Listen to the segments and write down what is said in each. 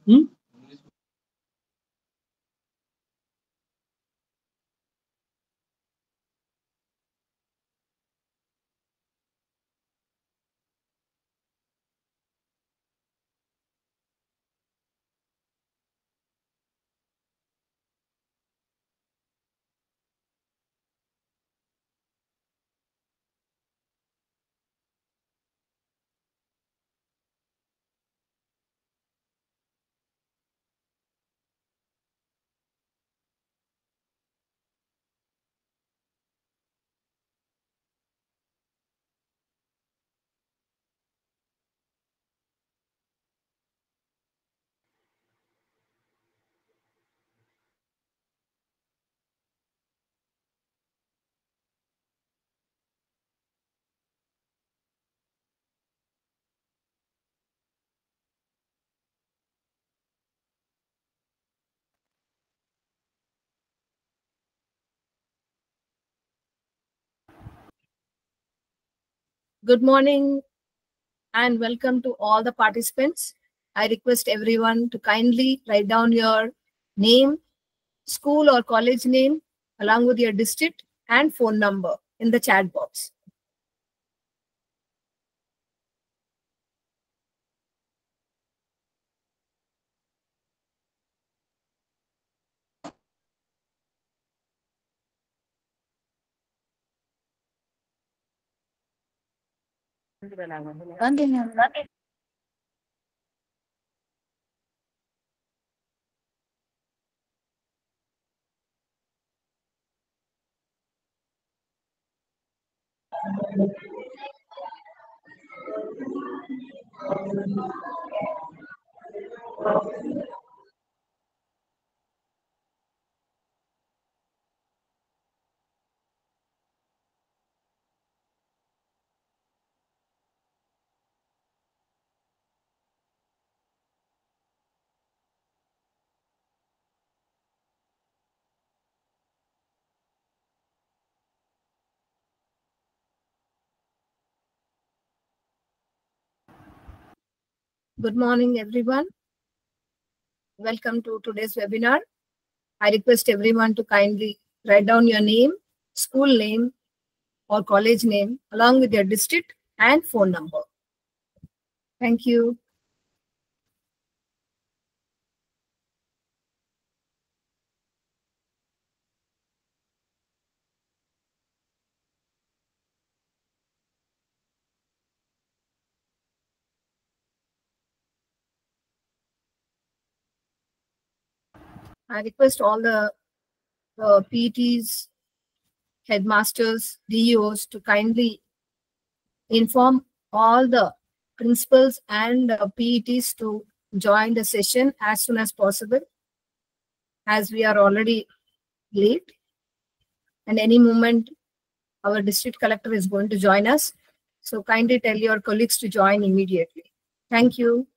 Hmm? Good morning and welcome to all the participants. I request everyone to kindly write down your name, school or college name, along with your district and phone number in the chat box. Good morning, everyone. Welcome to today's webinar. I request everyone to kindly write down your name, school name, or college name, along with your district and phone number. Thank you. I request all the PTs, headmasters, DEOs to kindly inform all the principals and PETs to join the session as soon as possible, as we are already late. And any moment, our district collector is going to join us. So kindly tell your colleagues to join immediately. Thank you.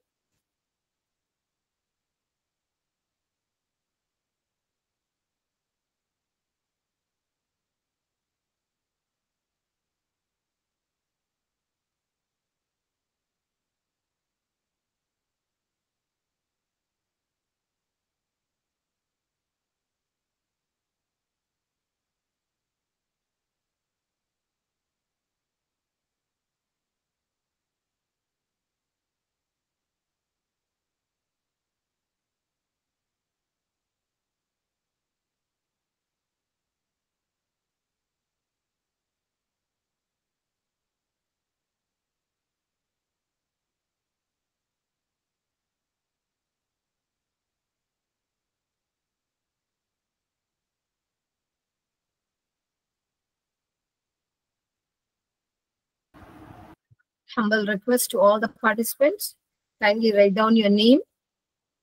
humble request to all the participants. Kindly write down your name,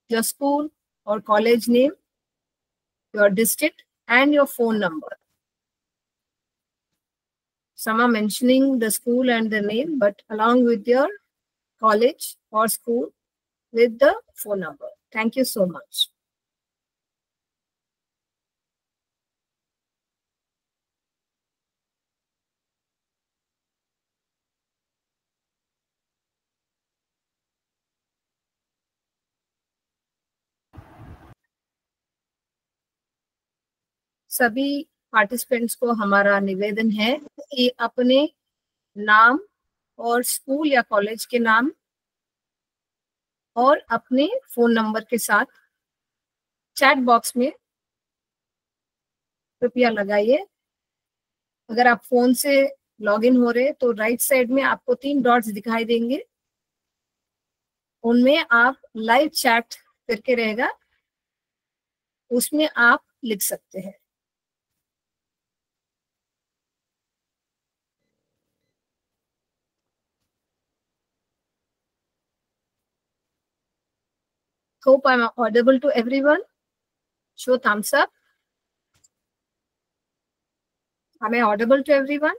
your school or college name, your district, and your phone number. Some are mentioning the school and the name, but along with your college or school with the phone number. Thank you so much. सभी participants को हमारा निवेदन है कि अपने नाम और school या कॉलेज के नाम और अपने फोन नंबर के साथ चैट बॉक्स में कृपया लगाइए। अगर आप फोन से लॉगिन हो रहे तो राइट साइड में आपको 3 डॉट्स दिखाई देंगे, उनमें आप लाइव चैट करके रहेगा, उसमें आप लिख सकते हैं। Hope I'm audible to everyone. Show thumbs up. Am I audible to everyone?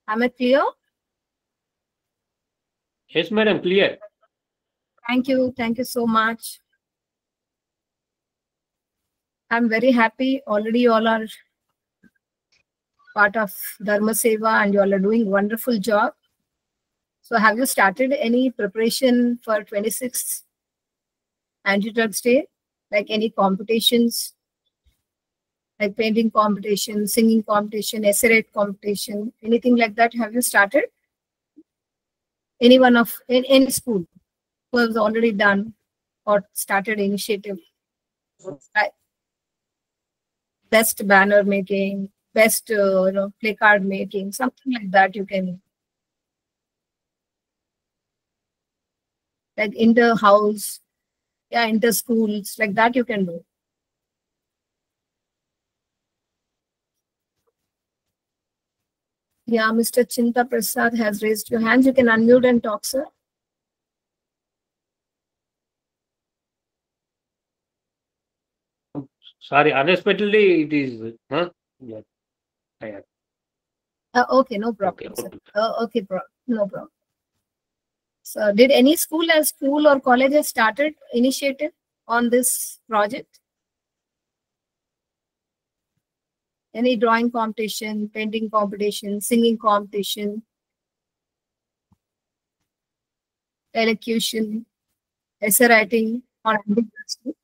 Am I clear? Yes, madam, clear. Thank you. Thank you so much. I'm very happy. Already you all are part of Dharma Seva and you all are doing wonderful job. So have you started any preparation for 26th Anti-Drugs Day? Like any competitions? Like painting competition, singing competition, essay write competition, anything like that? Have you started? Anyone of in any school who has already done or started initiative? Right. Best banner making, best play card making, something like that you can, like inter house, yeah, inter schools, like that you can do. Yeah, Mr. Chinta Prasad has raised your hands. You can unmute and talk, sir. Sorry, unexpectedly it is. Huh? Yeah. Okay, no problem, Okay. sir. Okay, no problem. So, did any school or college has started initiative on this project? Any drawing competition, painting competition, singing competition, elocution, essay writing, or anything?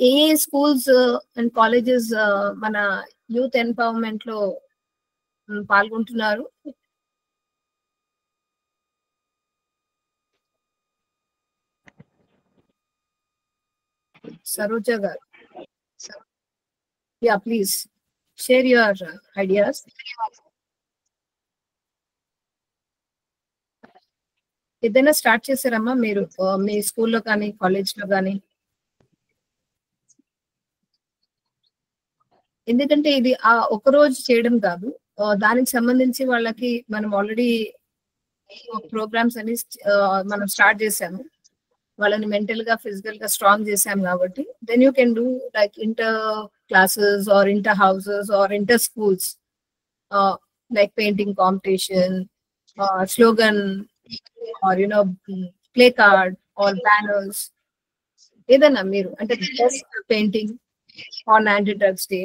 A schools and colleges మన youth empowerment లో పాల్గొంటున్నారు? Saroja garu. Yeah, please share your ideas. ఏదైనా start చేశారమ్మా మీరు మీ స్కూల్లో కానీ కాలేజ్లో కానీ? ఎందుకంటే ఇది ఒక రోజు చేయడం కాదు. దానికి సంబంధించి వాళ్ళకి మనం ఆల్రెడీ ప్రోగ్రామ్స్ అని మనం స్టార్ట్ చేసాము. వాళ్ళని మెంటల్ గా ఫిజికల్ గా స్ట్రాంగ్ చేసాం కాబట్టి then you can do like inter classes or inter houses or inter schools, like painting competition, slogan or play card or banners, ఏదన్నా మీరు అంటే painting on anti drugs day.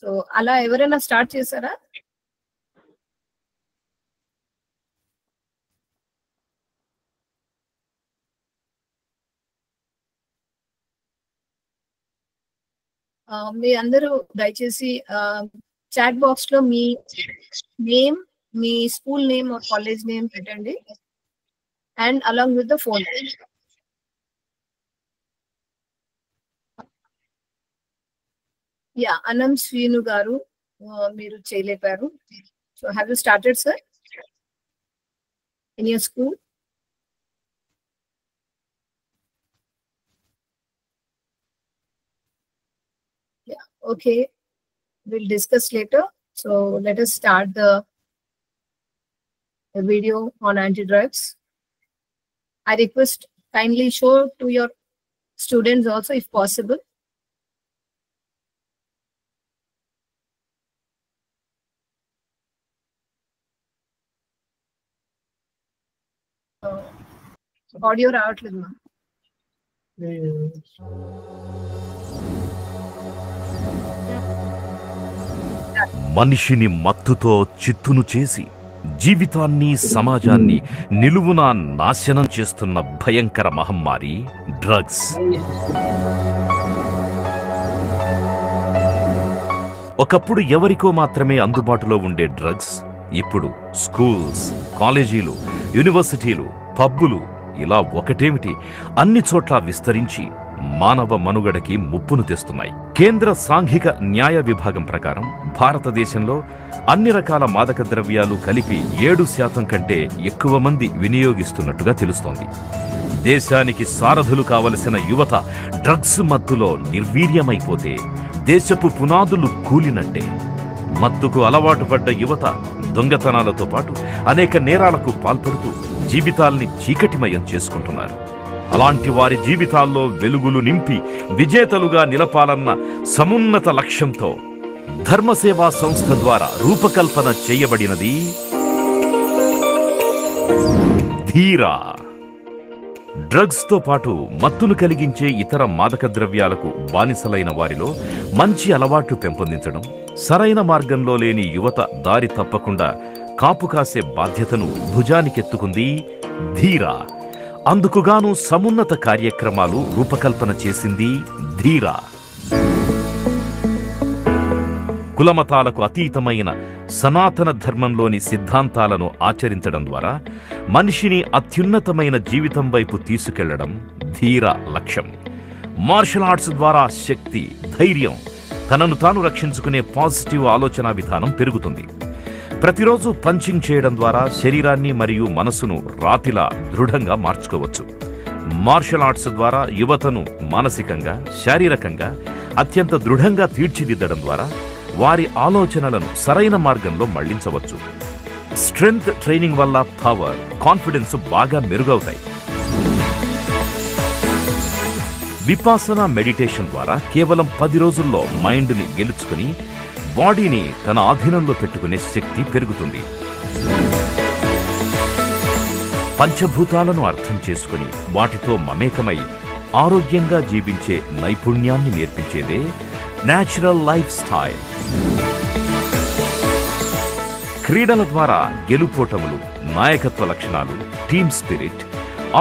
So అలా ఎవరైనా start చేశారా? మీ అందరూ దయచేసి చాట్ బాక్స్ లో మీ నేమ్, మీ school name or college name పెట్టండి and along with the phone. Yeah, Anam Srinu గారు మీరు చేయలేపారు. So have you started sir in your school? Yeah, okay, we'll discuss later. So let us start the video on anti-drugs. I request kindly show to your students also if possible. Audio రావట్లేదు మా. మనిషిని మత్తుతో చిత్తును చేసి జీవితాన్ని సమాజాన్ని నిలువునా నాశనం చేస్తున్న భయంకర మహమ్మారి డ్రగ్స్. ఒకప్పుడు ఎవరికో మాత్రమే అందుబాటులో ఉండే డ్రగ్స్ ఇప్పుడు స్కూల్స్, కాలేజీలు, యూనివర్సిటీలు, పబ్బులు ఇలా ఒకటేమిటి అన్ని చోట్ల విస్తరించి మానవ మనుగడకి ముప్పును తెస్తున్నాయి. కేంద్ర సాంఘిక న్యాయ విభాగం ప్రకారం భారతదేశంలో అన్ని రకాల మాదక ద్రవ్యాలు కలిపి 7% కంటే ఎక్కువ మంది వినియోగిస్తున్నట్టుగా తెలుస్తోంది. దేశానికి సారథులు కావలసిన యువత డ్రగ్స్ మత్తులో నిర్వీర్యమైపోతే దేశపు పునాదులు కూలినట్టే. మత్తుకు అలవాటు పడ్డ యువత దొంగతనాలతో పాటు అనేక నేరాలకు పాల్పడుతూ జీవితాల్ని చీకటిమయం చేసుకుంటున్నారు. అలాంటి వారి జీవితాల్లో వెలుగులు నింపి విజేతలుగా నిలపాలన్న సమున్నత లక్ష్యంతో ధర్మసేవా సంస్థ ద్వారా రూపకల్పన చేయబడినది ధీరా. డ్రగ్స్ తో పాటు మత్తును కలిగించే ఇతర మాదక ద్రవ్యాలకు బానిసలైన వారిలో మంచి అలవాట్లు పెంపొందించడం, సరైన మార్గంలో లేని యువత దారి తప్పకుండా కాపు కాసే బాధ్యతను భుజానికెత్తుకుంది ధీరా. అందుకుగాను సమున్నత కార్యక్రమాలు రూపకల్పన చేసింది ధీరా. కులమతాలకు అతీతమైన సనాతన ధర్మంలోని సిద్ధాంతాలను ఆచరించడం ద్వారా మనిషిని అత్యున్నతమైన జీవితం వైపు తీసుకెళ్లడం ధీరా లక్ష్యం. మార్షల్ ఆర్ట్స్ ద్వారా శక్తి, ధైర్యం, తనను తాను రక్షించుకునే పాజిటివ్ ఆలోచన విధానం పెరుగుతుంది. ప్రతిరోజు పంచింగ్ చేయడం ద్వారా శరీరాన్ని మరియు మనసును రాతిలా దృఢంగా మార్చుకోవచ్చు. మార్షల్ ఆర్ట్స్ ద్వారా యువతను మానసికంగా, శారీరకంగా అత్యంత దృఢంగా తీర్చిదిద్దడం ద్వారా వారి ఆలోచనలను సరైన మార్గంలో మళ్లించవచ్చు. స్ట్రెంగ్త్ ట్రైనింగ్ వల్ల పవర్, కాన్ఫిడెన్స్ బాగా మెరుగవుతాయి. విపాసనా మెడిటేషన్ ద్వారా కేవలం 10 రోజుల్లో మైండ్ని గెలుచుకుని బాడీని తన ఆధీనంలో పెట్టుకునే శక్తి పెరుగుతుంది. పంచభూతాలను అర్థం చేసుకుని వాటితో మమేకమై ఆరోగ్యంగా జీవించే నైపుణ్యాన్ని నేర్పించేదే నేచురల్ లైఫ్ స్టైల్. క్రీడల ద్వారా గెలుపోటములు, నాయకత్వ లక్షణాలు, టీమ్ స్పిరిట్,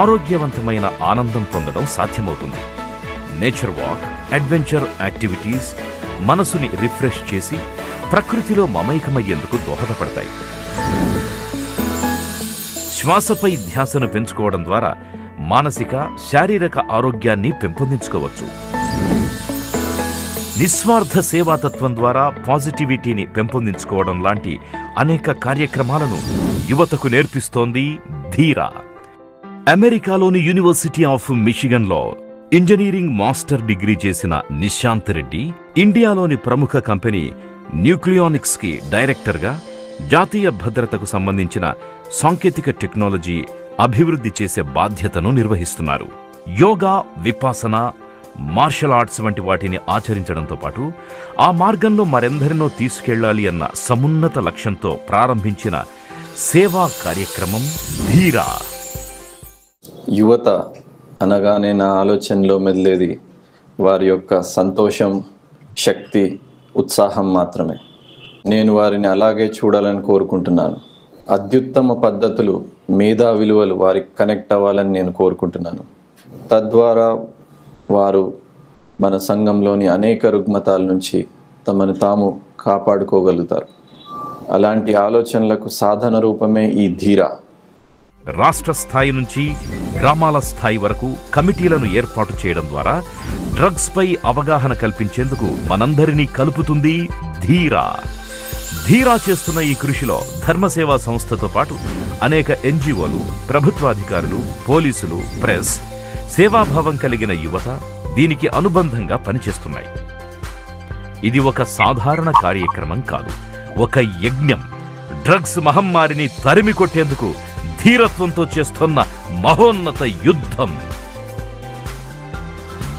ఆరోగ్యవంతమైన ఆనందం పొందడం సాధ్యమవుతుంది. నేచర్ వాక్, అడ్వెంచర్ యాక్టివిటీస్ మనసుని రిఫ్రెష్ చేసి ప్రకృతిలో మమైకమయ్యేందుకు దోహదపడతాయి. శ్వాసపై ధ్యాసను పెంచుకోవడం ద్వారా మానసిక, శారీరక ఆరోగ్యాన్ని పెంపొందించుకోవచ్చు. నిస్వార్థ సేవాతత్వం ద్వారా పాజిటివిటీని పెంపొందించుకోవడం లాంటి అనేక కార్యక్రమాలను యువతకు నేర్పిస్తోంది ధీరా. అమెరికాలోని యూనివర్సిటీ ఆఫ్ మిషిగన్లో ఇంజనీరింగ్ మాస్టర్ డిగ్రీ చేసిన నిశాంత్ రెడ్డి ఇండియాలోని ప్రముఖ కంపెనీ న్యూక్లియానిక్స్ కి డైరెక్టర్గా జాతీయ భద్రతకు సంబంధించిన సాంకేతిక టెక్నాలజీ అభివృద్ధి చేసే బాధ్యతను నిర్వహిస్తున్నారు. యోగా, విపాసన, మార్షల్ ఆర్ట్స్ వంటి వాటిని ఆచరించడంతో పాటు ఆ మార్గంలో మరెందరినో తీసుకెళ్లాలి అన్న సమున్నత లక్ష్యంతో ప్రారంభించిన సేవా కార్యక్రమం ధీరా. యువత అనగానే నా ఆలోచనలో మెదిలేది వారి యొక్క సంతోషం, శక్తి, ఉత్సాహం మాత్రమే. నేను వారిని అలాగే చూడాలని కోరుకుంటున్నాను. అత్యుత్తమ పద్ధతులు, మేధా విలువలు వారికి కనెక్ట్ అవ్వాలని నేను కోరుకుంటున్నాను. తద్వారా వారు మన సంఘంలోని అనేక రుగ్మతాల నుంచి తమను తాము కాపాడుకోగలుగుతారు. అలాంటి ఆలోచనలకు సాధన రూపమే ఈ ధీరా. రాష్ట్ర స్థాయి నుంచి గ్రామాల స్థాయి వరకు కమిటీలను ఏర్పాటు చేయడం ద్వారా డ్రగ్స్ పై అవగాహన కల్పించేందుకు మనందరినీ కలుపుతుంది ధీరా. ధీరా చేస్తున్న ఈ కృషిలో ధర్మసేవా సంస్థతో పాటు అనేక ఎన్జిఓలు, ప్రభుత్వాధికారులు, పోలీసులు, ప్రెస్, సేవాభావం కలిగిన యువత దీనికి అనుబంధంగా పనిచేస్తున్నాయి. ఇది ఒక సాధారణ కార్యక్రమం కాదు, ఒక యజ్ఞం. డ్రగ్స్ మహమ్మారిని తరిమి కొట్టేందుకు ధీరత్వంతో చేస్తున్న మహోన్నత యుద్ధం.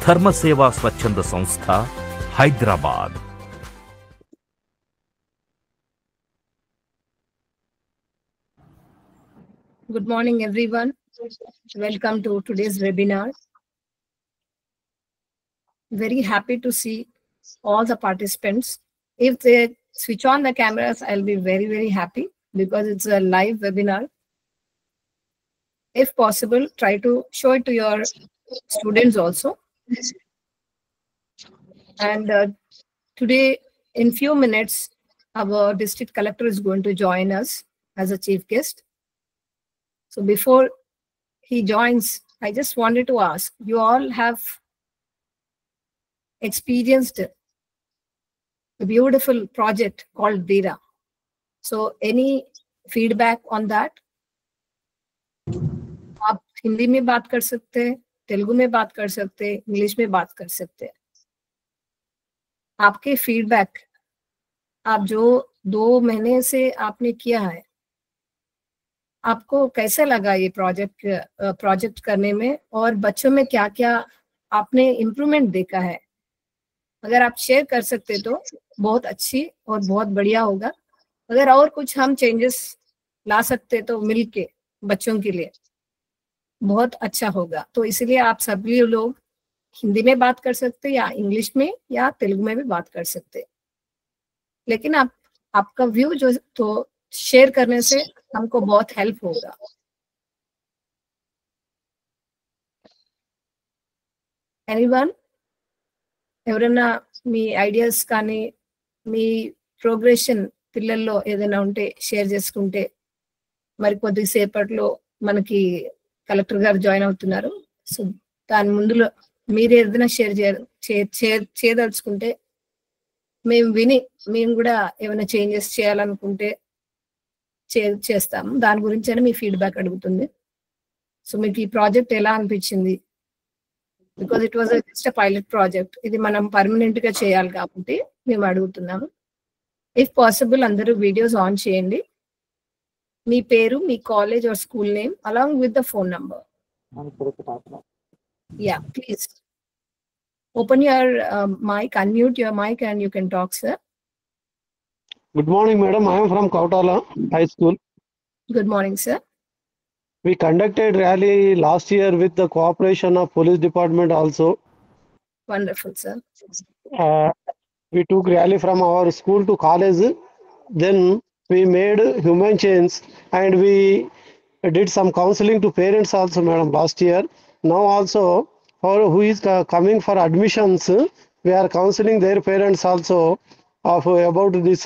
ధర్మసేవా స్వచ్ఛంద సంస్థ, Hyderabad. Good morning, everyone. Welcome to today's webinar. Very happy to see all the participants. If they switch on the cameras, I'll be very, very happy because it's a live webinar. If possible, try to show it to your students also. And today, in few minutes, our district collector is going to join us as a chief guest. So before he joins, I just wanted to ask, you all have experienced a beautiful project called Dhira. So any feedback on that? आप हिंदी में बात कर सकते हैं, तेलुगु में बात कर सकते हैं, इंग्लिश में बात कर सकते हैं. आपके फीडबैक, आप जो 2 महीने से आपने किया है, आपको कैसा लगा ये प्रोजेक्ट करने में, और बच्चों में क्या क्या आपने इम्प्रूवमेंट देखा है? अगर आप शेयर कर सकते तो बहुत अच्छी और बहुत बढ़िया होगा. अगर और कुछ हम चेंजेस ला सकते तो मिलके बच्चों के लिए बहुत अच्छा होगा. तो इसलिए आप सभी लोग हिंदी में बात कर सकते या इंग्लिश में या तेलुगु में भी बात कर सकते, लेकिन आपका व्यू जो तो शेयर करने से हमको बहुत हेल्प होगा. ఎనీవన్, ఎవరైనా మీ ఐడియాస్ కానీ మీ ప్రోగ్రెషన్ పిల్లల్లో ఏదైనా ఉంటే షేర్ చేసుకుంటే, మరి కొద్దిసేపట్లో మనకి కలెక్టర్ గారు జాయిన్ అవుతున్నారు. సో దాని ముందులో మీరు ఏదైనా షేర్ చేయదలుచుకుంటే మేము విని మేము కూడా ఏమైనా చేంజెస్ చేయాలనుకుంటే చేస్తాము. దాని గురించి మీ ఫీడ్బ్యాక్ అడుగుతుంది. సో మీకు ఈ ప్రాజెక్ట్ ఎలా అనిపించింది? Because it was just pilot project. ఇది మనం పర్మనెంట్ గా చేయాలి కాబట్టి మేము అడుగుతున్నాము. ఇఫ్ పాసిబుల్ అందరూ వీడియోస్ ఆన్ చేయండి. మీ పేరు, మీ college or school name along with the phone number. Yeah, please open your mic, unmute your mic and you can talk, sir. Good morning, madam. I am from Kautala High School. Good morning, sir. We conducted rally last year with the cooperation of police department also. Wonderful, sir. We took rally from our school to college. Then we made human chains and we did some counseling to parents also, madam, last year. Now also, for who is coming for admissions, we are counseling their parents also of about this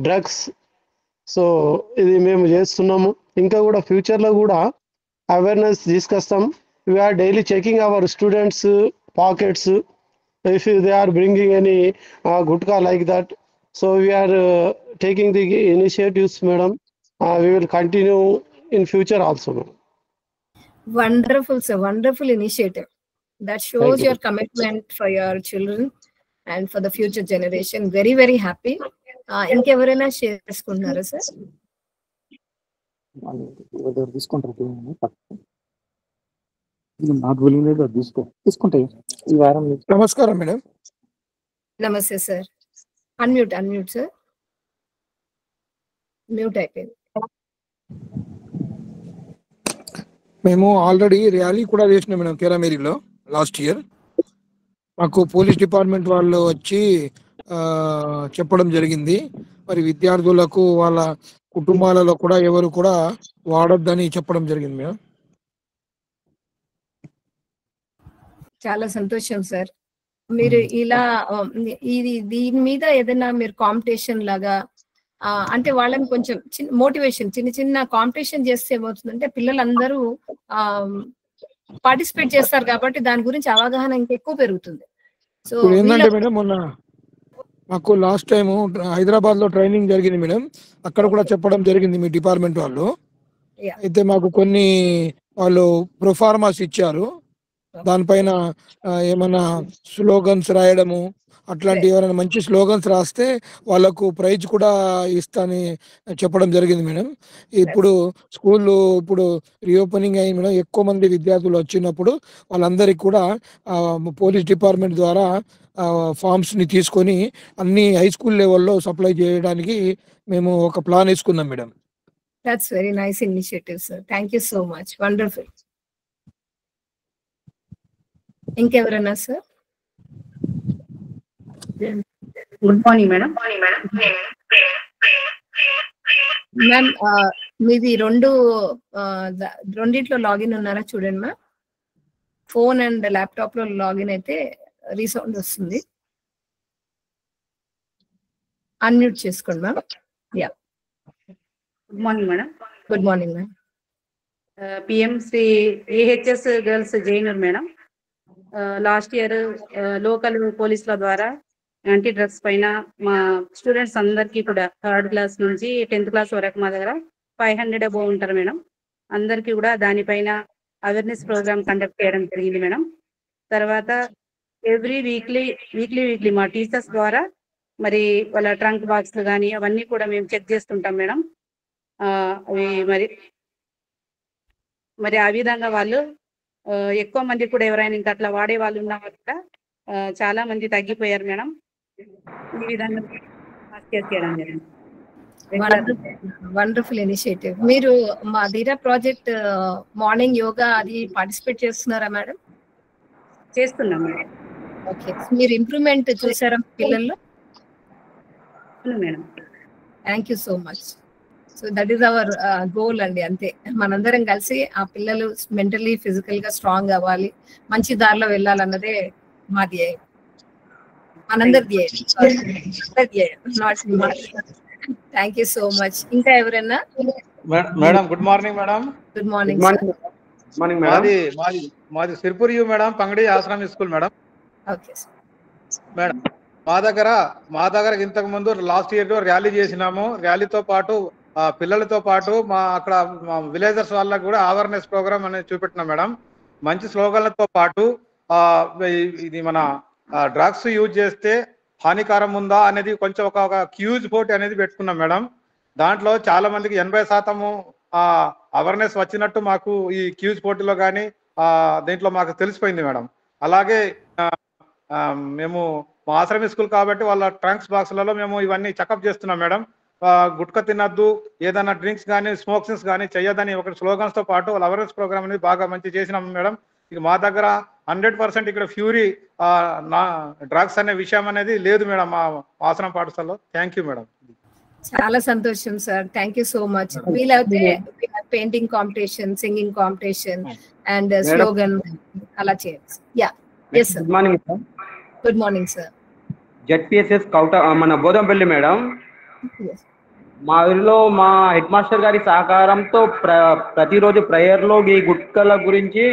drugs. So ఇది మేము చేస్తున్నాము. ఇంకా కూడా ఫ్యూచర్లో కూడా awareness తీసుకొస్తాం. We're daily checking our students pockets if they are bringing any gutka like that. So we're taking the initiatives madam. We will continue in future also madam. Wonderful, sir. Wonderful initiative. That shows your commitment for your children and for the future generation. Very, very happy. ఇంకెవరైనా share చేసుకుంటున్నారా sir? నమస్కారం madam. నమస్తే sir. Unmute sir. Mute అయిపోయింది. మేము already rally కూడా చేసినాం madam కేరామేరీలో last year. మాకు police department వాళ్ళు వచ్చి చెప్పడం జరిగింది, మరి విద్యార్థులకు వాళ్ళ కుటుంబాలలో కూడా ఎవరు కూడా వాడొద్దని చెప్పడం జరిగింది మేడం. చాలా సంతోషం సార్. మీరు ఇలా దీని మీద ఏదైనా మీరు కాంపిటీషన్ లాగా అంటే వాళ్ళని కొంచెం మోటివేషన్ చిన్న కాంపిటీషన్ చేస్తే ఏమవుతుందంటే పిల్లలందరూ పార్టిసిపేట్ చేస్తారు కాబట్టి దాని గురించి అవగాహన ఇంకెక్కువ పెరుగుతుంది. సో ఏంటంటే మేడం, మొన్న మాకు లాస్ట్ టైం హైదరాబాద్ లో ట్రైనింగ్ జరిగింది మేడం. అక్కడ కూడా చెప్పడం జరిగింది మీ డిపార్ట్మెంట్ వాళ్ళు. అయితే మాకు కొన్ని వాళ్ళు ప్రొఫార్మాస్ ఇచ్చారు, దానిపైన ఏమైనా స్లోగన్స్ రాయడము అట్లాంటి ఎవరైనా మంచి స్లోగన్స్ రాస్తే వాళ్ళకు ప్రైజ్ కూడా ఇస్తాని చెప్పడం జరిగింది మేడం. ఇప్పుడు స్కూళ్ళు ఇప్పుడు రీఓపెనింగ్ అయ్యింది మేడం. ఎక్కువ మంది విద్యార్థులు వచ్చినప్పుడు వాళ్ళందరికీ కూడా పోలీస్ డిపార్ట్మెంట్ ద్వారా ఫార్మ్స్ ని తీసుకొని అన్ని హై స్కూల్ లెవెల్లో సప్లై చేయడానికి మేము ఒక ప్లాన్ వేసుకున్నాం madam. That's very nice initiative, sir. Thank you so much. Wonderful. ఇంకెవరన్నా sir? Good morning madam. Ma'am మీది రెండిట్లో లాగిన్ ఉన్నారా చూడండి మ్యామ్. ఫోన్ అండ్ ల్యాప్టాప్ లో లాగిన్ అయితే రీసౌండ్ వస్తుంది. అన్మ్యూట్ చేసుకోండి ma'am. Yeah, good morning madam. Good morning ma'am. PMC AHS girls Jainoor madam. Last year local పోలీసుల ద్వారా యాంటీ డ్రగ్స్ పైన మా స్టూడెంట్స్ అందరికీ కూడా 3rd క్లాస్ నుంచి 10th క్లాస్ వరకు మా దగ్గర 500 అబోవ్ ఉంటారు మేడం. అందరికీ కూడా దానిపైన అవేర్నెస్ ప్రోగ్రామ్ కండక్ట్ చేయడం జరిగింది మేడం. తర్వాత ఎవ్రీ వీక్లీ మా టీచర్స్ ద్వారా మరి వాళ్ళ ట్రంక్ బాక్స్లు కానీ అవన్నీ కూడా మేము చెక్ చేస్తుంటాం మేడం. అవి మరి ఆ విధంగా వాళ్ళు ఎక్కువ మంది కూడా ఎవరైనా ఇంకా అట్లా వాడే వాళ్ళు ఉన్న వాళ్ళు కూడా చాలా మంది తగ్గిపోయారు మేడం. ఈ విధంగా చేయడం జరిగింది. Wonderful initiative. మీరు మా ధీరా ప్రాజెక్ట్ మార్నింగ్ యోగా అది పార్టిసిపేట్ చేస్తున్నారా మేడం? చేస్తున్నాం మేడం. ఓకే, మీరు ఇంప్రూవ్మెంట్ చూసారా పిల్లల్లో? Madam, thank you so much. So that is our goal అండి. అంతే, మనందరం కలిసి ఆ పిల్లలు మెంటలీ ఫిజికల్ గా స్ట్రాంగ్ అవ్వాలి, మంచి దారిలో వెళ్ళాలన్నదే మా ధ్యేయం, మనందరి ధ్యేయం. Thank you so much. ఇంకా ఎవరైనా? Madam good morning madam. Good morning. మాది సిర్పూర్ యూ మేడం, పంగడి ఆశ్రమ స్కూల్ మేడం. ఓకే మేడం, మా దగ్గర ఇంతకు ముందు లాస్ట్ ఇయర్ ర్యాలీ చేసినాము. ర్యాలీతో పాటు పిల్లలతో పాటు అక్కడ విలేజర్స్ వాళ్ళకి కూడా అవేర్నెస్ ప్రోగ్రామ్ అనేది చూపెట్టినాం మేడం. మంచి స్లోగన్లతో పాటు ఇది మన డ్రగ్స్ యూజ్ చేస్తే హానికారం ఉందా అనేది కొంచెం ఒక క్యూజ్ పోటీ అనేది పెట్టుకున్నాం మేడం. దాంట్లో చాలా మందికి 80% అవేర్నెస్ వచ్చినట్టు మాకు ఈ క్యూజ్ పోటీలో కానీ దీంట్లో మాకు తెలిసిపోయింది మేడం. అలాగే మేము మా ఆశ్రమ స్కూల్ కాబట్టి వాళ్ళ ట్రంక్స్ బాక్స్లలో మేము ఇవన్నీ చెకప్ చేస్తున్నాం మేడం. గుట్కా తినద్దు, ఏదైనా డ్రింక్స్ కానీ స్మోక్సింగ్స్ కానీ చేయొద్దని ఒక స్లోగన్స్ తో పాటు వాళ్ళ అవేర్నెస్ ప్రోగ్రామ్ అనేది బాగా మంచి చేసినాం మేడం. ఇక మా దగ్గర 100% ఇక్కడ ఫ్యూరీ డ్రగ్స్ అనే విషయం అనేది లేదు మేడం మా ఆశ్రమ పాఠశాలలో. Thank you madam. చాలా సంతోషం sir, thank you so much. వీలైతే painting competition, singing competition and slogan అలా చేయండి. Yeah, yes sir. Good morning sir. Good morning sir. ZPSS Kouta మన బోధంపల్లి మేడం. మా ఊరిలో మా హెడ్ మాస్టర్ గారి సహకారంతో ప్రతిరోజు ప్రేయర్లో ఈ గుట్కల గురించి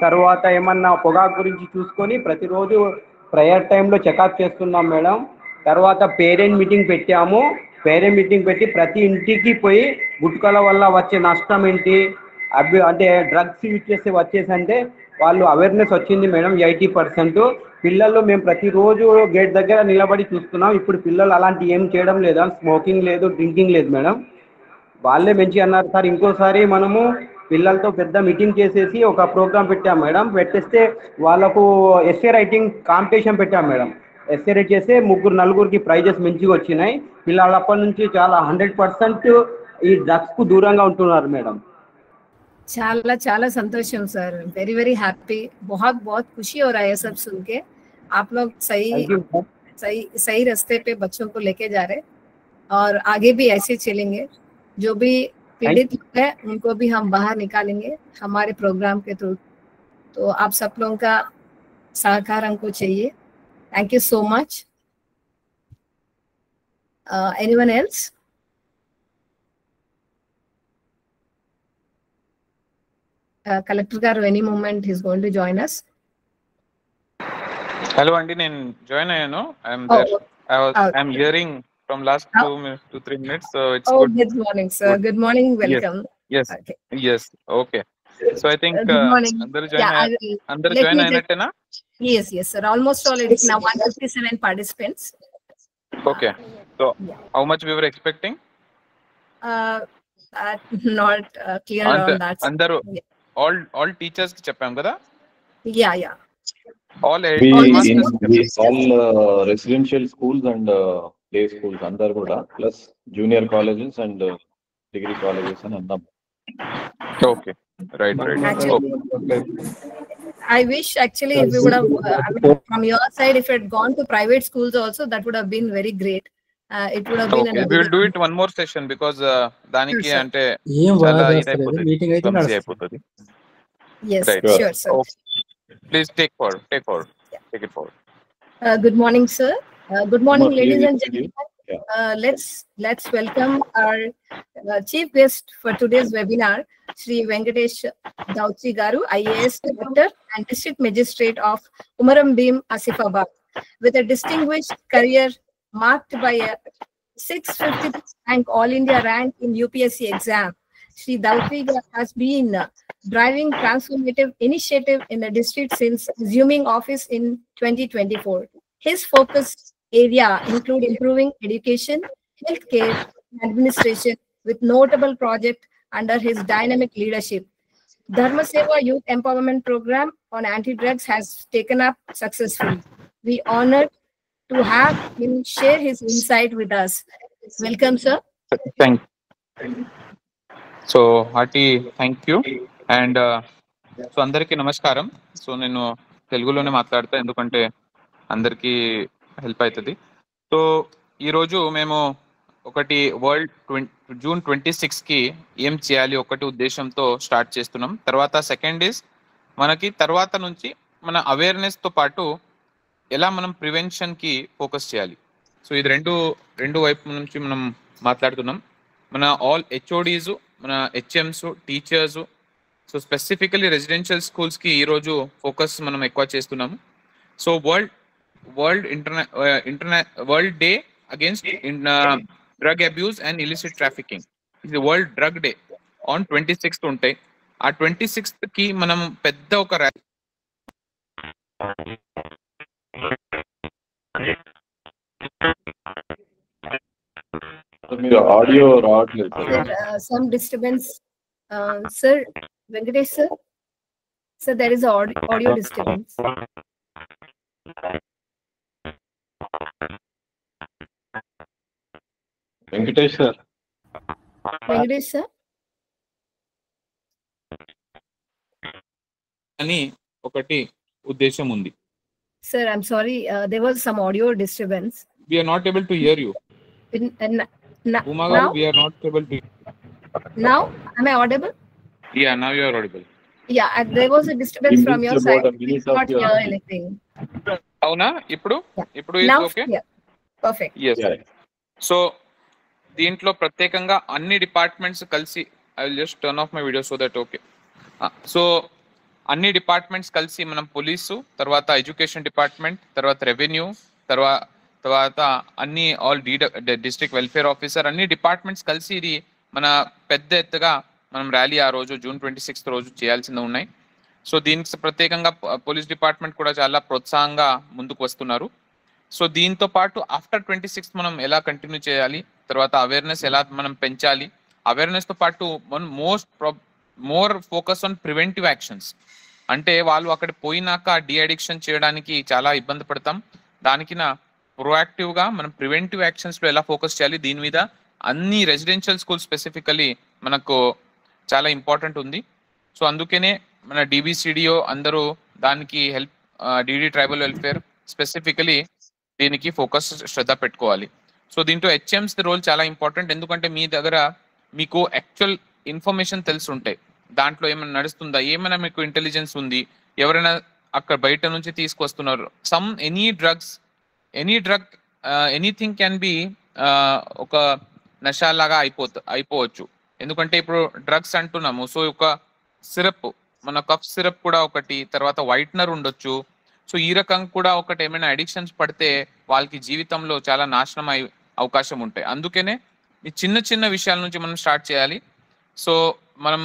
తర్వాత ఏమన్నా పొగాకు గురించి చూసుకొని ప్రతిరోజు ప్రేయర్ టైంలో చెకప్ చేస్తున్నాం మేడం. తర్వాత పేరెంట్ మీటింగ్ పెట్టాము. పేరెంట్ మీటింగ్ పెట్టి ప్రతి ఇంటికి పోయి గుట్కల వల్ల వచ్చే నష్టం ఏంటి, అంటే డ్రగ్స్ యూజ్ చేస్తే వచ్చేసంటే వాళ్ళు అవేర్నెస్ వచ్చింది మేడం 80%. పిల్లలు మేము ప్రతిరోజు గేట్ దగ్గర నిలబడి చూస్తున్నాం. ఇప్పుడు పిల్లలు అలాంటి ఏం చేయడం లేదా, స్మోకింగ్ లేదు, డ్రింకింగ్ లేదు మేడం. వాళ్ళే మంచి అన్నారు సార్. ఇంకోసారి మనము పిల్లలతో పెద్ద మీటింగ్ చేసేసి ఒక ప్రోగ్రామ్ పెట్టాం మేడం. పెట్టేస్తే వాళ్ళకు ఎస్ఏ రైటింగ్ కాంపిటీషన్ పెట్టాం మేడం. ఎస్ఏ రైట్ చేస్తే నలుగురికి ప్రైజెస్ మంచిగా వచ్చినాయి. పిల్లలు అప్పటి నుంచి చాలా 100% ఈ డ్రగ్స్ కు దూరంగా ఉంటున్నారు మేడం. చాలా చాలా సంతోషం सर, वेरी वेरी हैप्पी, बहुत बहुत खुशी हो रहा है सब सुन के। आप लोग सही रास्ते पे बच्चों को लेके जा रहे और आगे भी ऐसे चलेंगे। जो भी पीड़ित लोग हैं उनको भी हम बाहर निकालेंगे हमारे प्रोग्राम के थ्रू। तो आप सब लोगों का सहकार हमको चाहिए। Thank you so much. Anyone else? Collector garu any moment he's going to join us. Hello Andy, నేను జాయిన్ అయ్యాను. I'm hearing from last 2-3 minutes, so it's good. Good morning sir. Good morning, welcome. Yes. Okay. So I think good morning. అందరూ join అయినట్టేనా? Yes sir, almost all. It's now 157 participants. Okay. So how much we were expecting? Not clear on that. అందరూ all teachers కి చెప్పాం కదా? Yeah. all residential schools and day schools అందరు కూడా plus junior colleges and degree colleges అని అన్నాం. Okay, right. I wish actually if we would have from your side, if it had gone to private schools also, that would have been very great. It would have been we will do it one more session because దానికి అంటే చాలా అయిపోతుంది. Yes, right. Sure sir. Okay. Please take it forward. Good morning sir. Good morning ladies and gentlemen. Let's welcome our chief guest for today's webinar, Shri Venkatesh Dautri Garu, IAS Director and District Magistrate of Umaram Bhim, Asifabad, with a distinguished career marked by a 650th rank All India rank in UPSC exam. Shri Dautri has been driving transformative initiative in the district since assuming office in 2024. His focus area include improving education, healthcare, and administration with notable project under his dynamic leadership. Dharma Seva Youth Empowerment Program on anti-drugs has taken up successfully. We honored to have him share his insight with us. Welcome, sir. Thank you. So hearty thank you. And so అందరికీ నమస్కారం. So నేను తెలుగులోనే మాట్లాడతా ఎందుకంటే అందరికీ help అవుతుంది. So ఈరోజు మేము ఒకటి జూన్ 26కి ఏం చేయాలి ఒకటి ఉద్దేశంతో స్టార్ట్ చేస్తున్నాం. తర్వాత సెకండ్ ఈజ్ మనకి తర్వాత నుంచి మన అవేర్నెస్తో పాటు ఎలా మనం ప్రివెన్షన్కి ఫోకస్ చేయాలి. సో ఇది రెండు వైపు నుంచి మనం మాట్లాడుతున్నాం. మన ఆల్ హెచ్ఓడీస్, మన HMs, teachers, so specifically residential స్కూల్స్కి ఈరోజు ఫోకస్ మనం ఎక్కువ చేస్తున్నాము. So world day against drug abuse and illicit trafficking, ఇది world drug day on 26th ఉంటాయి. ఆ 26th మనం పెద్ద ఒక ఆడియో రావట్లేదు. Some disturbance, sir. Venkatesh sir. Sir, there is audio disturbance. Venkatesh sir. అని ఒకటి ఉద్దేశం ఉంది. Sir, I'm sorry. There was some audio disturbance. We are not able to hear you. Now? We are not able to. Now? Am I audible? Yeah, now you are audible. Yeah, there was a disturbance from your side. We did not hear anything. అవునా? ఇప్పుడు Now, okay. yeah. Perfect. Yes. So దీంట్లో ప్రత్యేకంగా అన్ని departments కలిసి, I will just turn off my video so that okay. So అన్ని departments కలిసి మనం police, తర్వాత ఎడ్యుకేషన్ డిపార్ట్మెంట్, తర్వాత రెవెన్యూ, తర్వాత అన్ని ఆల్ డిస్ట్రిక్ట్ వెల్ఫేర్ ఆఫీసర్, అన్ని డిపార్ట్మెంట్స్ కలిసి ఇది మన పెద్ద ఎత్తుగా మనం ర్యాలీ ఆ రోజు జూన్ 26 రోజు చేయాల్సింది ఉన్నాయి. సో దీనికి ప్రత్యేకంగా పోలీస్ డిపార్ట్మెంట్ కూడా చాలా ప్రోత్సాహంగా ముందుకు వస్తున్నారు. సో దీంతో పాటు ఆఫ్టర్ 26 మనం ఎలా కంటిన్యూ చేయాలి, తర్వాత అవేర్నెస్ ఎలా మనం పెంచాలి, అవేర్నెస్ తో పాటు మనం more focus on preventive actions. అంటే వాళ్ళు అక్కడ పోయినాక డి అడిక్షన్ చేయడానికి చాలా ఇబ్బంది పడతాం. దానికి ప్రొయాక్టివ్ గా మనం ప్రివెంటివ్ యాక్షన్స్ లో ఎలా ఫోకస్ చేయాలి, దీని మీద అన్ని రెసిడెన్షియల్ స్కూల్ స్పెసిఫికలీ మనకు చాలా ఇంపార్టెంట్ ఉంది. సో అందుకనే మన డిబిసిడిఓ అందరూ దానికి help, DD tribal welfare specifically దీనికి ఫోకస్ శ్రద్ధ పెట్టుకోవాలి. సో దీంట్లో హెచ్ఎంస్ రోల్ చాలా ఇంపార్టెంట్. ఎందుకంటే మీ దగ్గర మీకు యాక్చువల్ ఇన్ఫర్మేషన్ తెలిసి ఉంటాయి, దాంట్లో ఏమైనా నడుస్తుందా, ఏమైనా మీకు ఇంటెలిజెన్స్ ఉంది, ఎవరైనా అక్కడ బయట నుంచి తీసుకొస్తున్నారు. Any drug anything can be ఒక నషాలాగా అయిపోవచ్చు. ఎందుకంటే ఇప్పుడు డ్రగ్స్ అంటున్నాము. సో ఒక సిరప్, మన కఫ్ సిరప్ కూడా ఒకటి, తర్వాత వైట్నర్ ఉండొచ్చు. సో ఈ రకంగా కూడా ఒకటి ఏమైనా అడిక్షన్స్ పడితే వాళ్ళకి జీవితంలో చాలా నాశనం అయ్యే అవకాశం ఉంటాయి. అందుకనే ఈ చిన్న చిన్న విషయాల నుంచి మనం స్టార్ట్ చేయాలి. సో మనం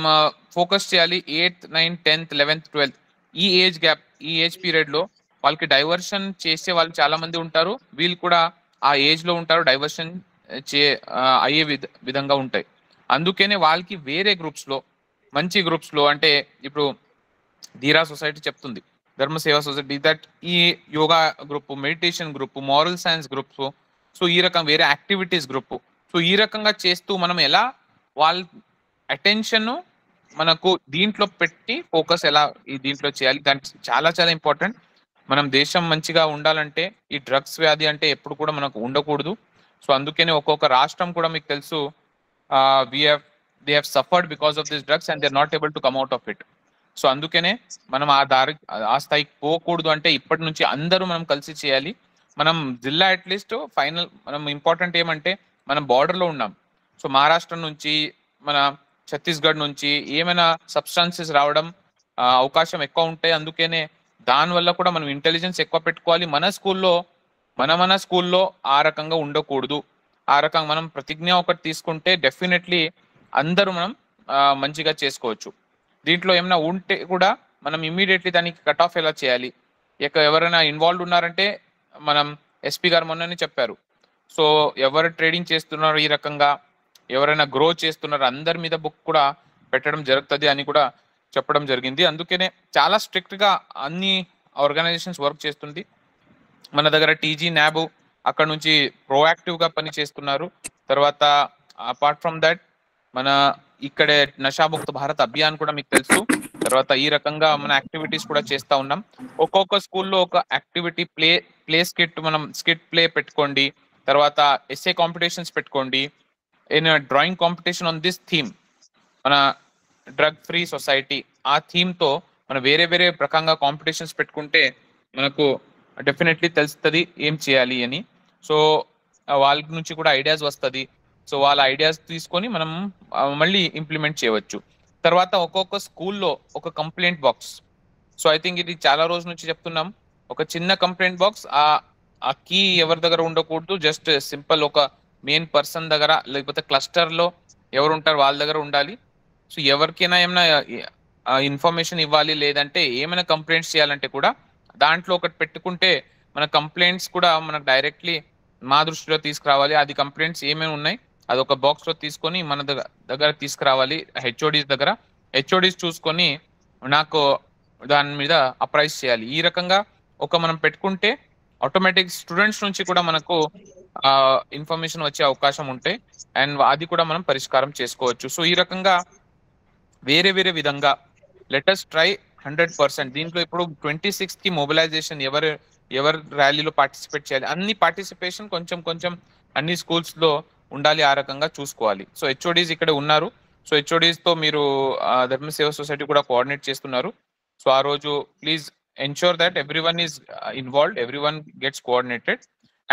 ఫోకస్ చేయాలి 8th, 9th, 10th, 11th, 12th ఈ ఏజ్ గ్యాప్, ఈ ఏజ్ పీరియడ్ లో వాళ్ళకి డైవర్షన్ చేసే వాళ్ళు చాలా మంది ఉంటారు. వీళ్ళు కూడా ఆ ఏజ్ లో ఉంటారు, డైవర్షన్ అయ్యే విధంగా ఉంటాయి. అందుకనే వాళ్ళకి వేరే గ్రూప్స్ లో, మంచి గ్రూప్స్ లో, అంటే ఇప్పుడు ధీరా సొసైటీ చెప్తుంది, ధర్మ సేవా సొసైటీ, దట్ ఈ yoga group, meditation group, moral science groups, so ఈ రకం వేరే యాక్టివిటీస్ గ్రూప్. సో ఈ రకంగా చేస్తూ మనం ఎలా వాళ్ళ అటెన్షన్ మనకు దీంట్లో పెట్టి ఫోకస్ ఎలా ఈ దీంట్లో చేయాలి, దానికి చాలా చాలా ఇంపార్టెంట్. మనం దేశం మంచిగా ఉండాలంటే ఈ డ్రగ్స్ వ్యాధి అంటే ఎప్పుడు కూడా మనకు ఉండకూడదు. సో అందుకనే ఒక్కొక్క రాష్ట్రం కూడా మీకు తెలుసు, they have suffered because of this drugs and they're not able to come out of it. So అందుకనే మనం ఆ స్థాయికి పోకూడదు. అంటే ఇప్పటి నుంచి అందరూ మనం కలిసి చేయాలి. మనం జిల్లా అట్లీస్ట్ ఫైనల్ మనం ఇంపార్టెంట్ ఏమంటే మనం బార్డర్లో ఉన్నాం. సో మహారాష్ట్ర నుంచి, మన ఛత్తీస్గఢ్ నుంచి ఏమైనా సబ్స్టాన్సెస్ రావడం అవకాశం ఎక్కువ ఉంటాయి. అందుకనే దానివల్ల కూడా మనం ఇంటెలిజెన్స్ ఎక్కువ పెట్టుకోవాలి. మన స్కూల్లో ఆ రకంగా ఉండకూడదు. ఆ రకంగా మనం ప్రతిజ్ఞ ఒకటి తీసుకుంటే డెఫినెట్లీ అందరూ మనం మంచిగా చేసుకోవచ్చు. దీంట్లో ఏమైనా ఉంటే కూడా మనం ఇమ్మీడియట్లీ దానికి కట్ ఆఫ్ ఎలా చేయాలి, ఎవరైనా ఇన్వాల్వ్ ఉన్నారంటే మనం ఎస్పీ గారు మొన్ననే చెప్పారు. సో ఎవరు ట్రేడింగ్ చేస్తున్నారు, ఈ రకంగా ఎవరైనా గ్రో చేస్తున్నారు, అందరి మీద బుక్ కూడా పెట్టడం జరుగుతుంది అని కూడా చెప్పడం జరిగింది. అందుకనే చాలా స్ట్రిక్ట్ గా అన్ని ఆర్గనైజేషన్స్ వర్క్ చేస్తుంది. మన దగ్గర టీజీ న్యాబు అక్కడ నుంచి ప్రోయాక్టివ్ గా పని చేస్తున్నారు. తర్వాత అపార్ట్ ఫ్రమ్ దట్ మన ఇక్కడే నషాముక్త భారత్ అభియాన్ కూడా మీకు తెలుసు. తర్వాత ఈ రకంగా మన యాక్టివిటీస్ కూడా చేస్తా ఉన్నాం. ఒక్కొక్క స్కూల్లో ఒక యాక్టివిటీ ప్లే స్కిట్ ప్లే పెట్టుకోండి. తర్వాత ఎస్ఏ కాంపిటీషన్స్ పెట్టుకోండి. Drawing competition on this theme, మన డ్రగ్ ఫ్రీ సొసైటీ, ఆ థీమ్ తో మనం వేరే వేరే రకంగా కాంపిటీషన్స్ పెట్టుకుంటే మనకు డెఫినెట్లీ తెలుస్తుంది ఏం చేయాలి అని. సో వాళ్ళ నుంచి కూడా ఐడియాస్ వస్తుంది. సో వాళ్ళ ఐడియాస్ తీసుకొని మనం మళ్ళీ ఇంప్లిమెంట్ చేయవచ్చు. తర్వాత ఒక్కొక్క స్కూల్లో ఒక complaint box. So I think ఇది చాలా రోజుల నుంచి చెప్తున్నాం. ఒక చిన్న కంప్లైంట్ బాక్స్, ఆ కీ ఎవరి దగ్గర ఉండకూడదు, జస్ట్ సింపుల్ ఒక మెయిన్ పర్సన్ దగ్గర లేకపోతే క్లస్టర్ లో ఎవరు ఉంటారు వాళ్ళ దగ్గర ఉండాలి. సో ఎవరికైనా ఏమైనా ఇన్ఫర్మేషన్ ఇవ్వాలి, లేదంటే ఏమైనా కంప్లైంట్స్ చేయాలంటే కూడా దాంట్లో ఒకటి పెట్టుకుంటే మన కంప్లైంట్స్ కూడా మనకు డైరెక్ట్లీ మా దృష్టిలో తీసుకురావాలి. అది కంప్లైంట్స్ ఏమేమి ఉన్నాయి అది ఒక బాక్స్ లో తీసుకొని మన దగ్గర తీసుకురావాలి, హెచ్ఓడీస్ దగ్గర. హెచ్ఓడీస్ చూసుకొని నాకు దాని మీద అప్రైజ్ చేయాలి. ఈ రకంగా మనం పెట్టుకుంటే ఆటోమేటిక్ స్టూడెంట్స్ నుంచి కూడా మనకు ఇన్ఫర్మేషన్ వచ్చే అవకాశం ఉంటాయి అండ్ అది కూడా మనం పరిష్కారం చేసుకోవచ్చు. సో ఈ రకంగా వేరే వేరే విధంగా లెటస్ ట్రై 100%. దీంట్లో ఇప్పుడు 26 కి మొబిలైజేషన్, ఎవరు ర్యాలీలో పార్టిసిపేట్ చేయాలి, అన్ని పార్టిసిపేషన్ కొంచెం అన్ని స్కూల్స్ లో ఉండాలి. ఆ రకంగా చూసుకోవాలి. సో హెచ్ఓడీస్ ఇక్కడ ఉన్నారు. సో హెచ్ఓడీస్ తో మీరు ధర్మ సేవా సొసైటీ కూడా కోఆర్డినేట్ చేస్తున్నారు. సో ఆ రోజు please ensure that everyone is involved, everyone gets coordinated.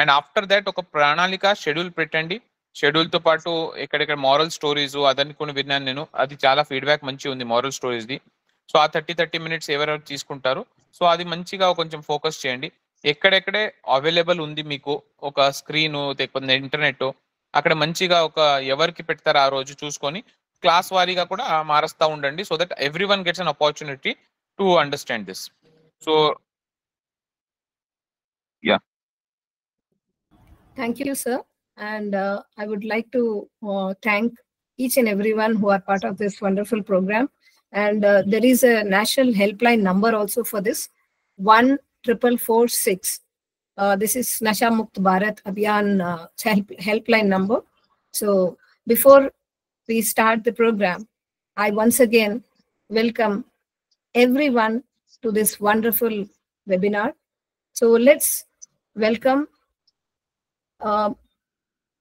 And after that ఒక ప్రణాళిక షెడ్యూల్ పెట్టండి. షెడ్యూల్ తో పాటు ఎక్కడెక్కడ మారల్ స్టోరీస్ అదని కొన్ని విన్నాను నేను, అది చాలా ఫీడ్బ్యాక్ మంచి ఉంది మారల్ స్టోరీస్ ది. సో ఆ 30 minutes ఎవరెవరు తీసుకుంటారు, సో అది మంచిగా కొంచెం ఫోకస్ చేయండి. ఎక్కడెక్కడే అవైలబుల్ ఉంది మీకు ఒక స్క్రీన్ లేకపోతే ఇంటర్నెట్, అక్కడ మంచిగా ఎవరికి పెడతారు ఆ రోజు చూసుకొని క్లాస్ వారీగా కూడా మారుస్తూ ఉండండి, so that every one gets an opportunity to understand this. So yeah, Thank you, sir. And I would like to thank each and everyone who are part of this wonderful program. And there is a national helpline number also for this, 14446. This is Nasha Mukt Bharat Abhiyan helpline number. So before we start the program, I once again welcome everyone to this wonderful webinar. So let's welcome.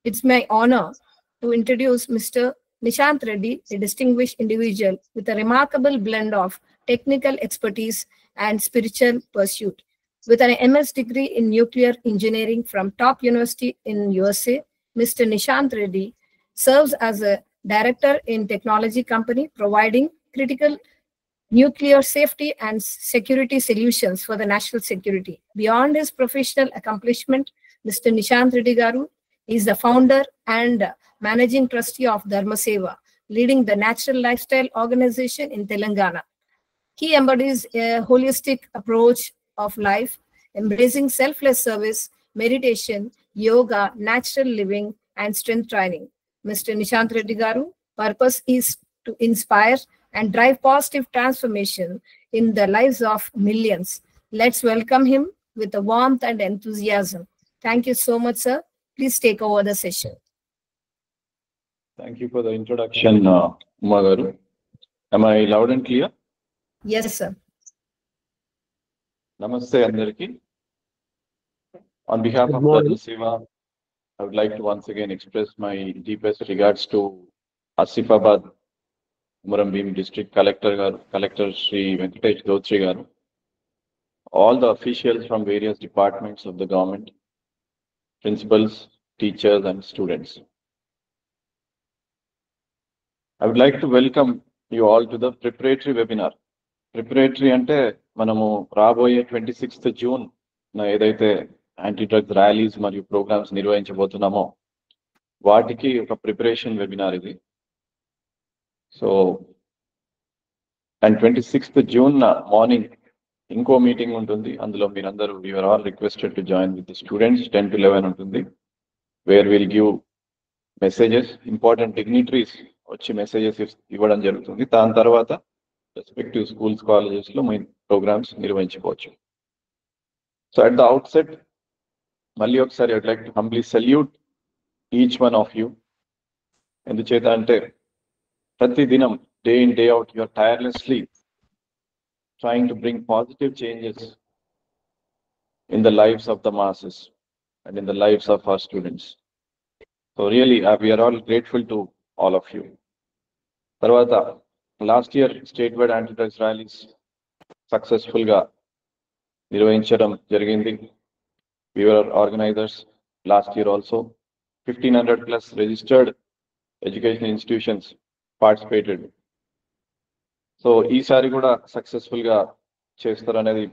It's my honor to introduce Mr. Nishant Reddy, a distinguished individual with a remarkable blend of technical expertise and spiritual pursuit. With an MS degree in nuclear engineering from top university in USA, Mr. Nishant Reddy serves as a director in technology company providing critical nuclear safety and security solutions for the national security. Beyond his professional accomplishment, Mr. Nishant Reddy Garu is the founder and managing trustee of Dharma Seva, leading the Natural Lifestyle Organization in Telangana. He embodies a holistic approach of life, embracing selfless service, meditation, yoga, natural living, and strength training. Mr. Nishant Reddy Garu purpose is to inspire and drive positive transformation in the lives of millions. Let's welcome him with a warmth and enthusiasm. Thank you so much, sir. Please take over the session. Thank you for the introduction, Uma Garu. Am I loud and clear? Yes, sir. Namaste Andariki. On behalf Good of morning. Dharma Seva, I would like to once again express my deepest regards to Asifabad Muram Bhim District Collector Sri Venkatesh Dotri Garu, all the officials from various departments of the government, principals, teachers, and students. I would like to welcome you all to the preparatory webinar. Preparatory ante manamu raboye 26th June na edaithe anti-drug rallies mariyu programs nirvahinchabothunamo vaatiki oka preparation webinar idi. So and 26th June morning ఇంకో meeting ఉంటుంది, అందులో మీరందరూ you are all requested to join with the students. 10 to 11 ఉంటుంది, where we'll give messages, important dignitaries వచ్చి messages ఇవ్వడం జరుగుతుంది. దాని తర్వాత రెస్పెక్టివ్ స్కూల్స్ కాలేజెస్ లో మీ ప్రోగ్రామ్స్ నిర్వహించుకోవచ్చు. సో అట్ ద అవుట్సెట్ మళ్ళీ ఒకసారి I would like to humbly salute each one of you. ఎందుచేత అంటే ప్రతి దినం day in day out you are tirelessly trying to bring positive changes in the lives of the masses and in the lives of our students. So really, we are all grateful to all of you. Tarvata, last year, statewide anti-drugs rallies successful ga nirvahinchadam jarigindi. We were organizers last year also. 1500 plus registered educational institutions participated. So ఈసారి కూడా successful గా చేస్తారనేది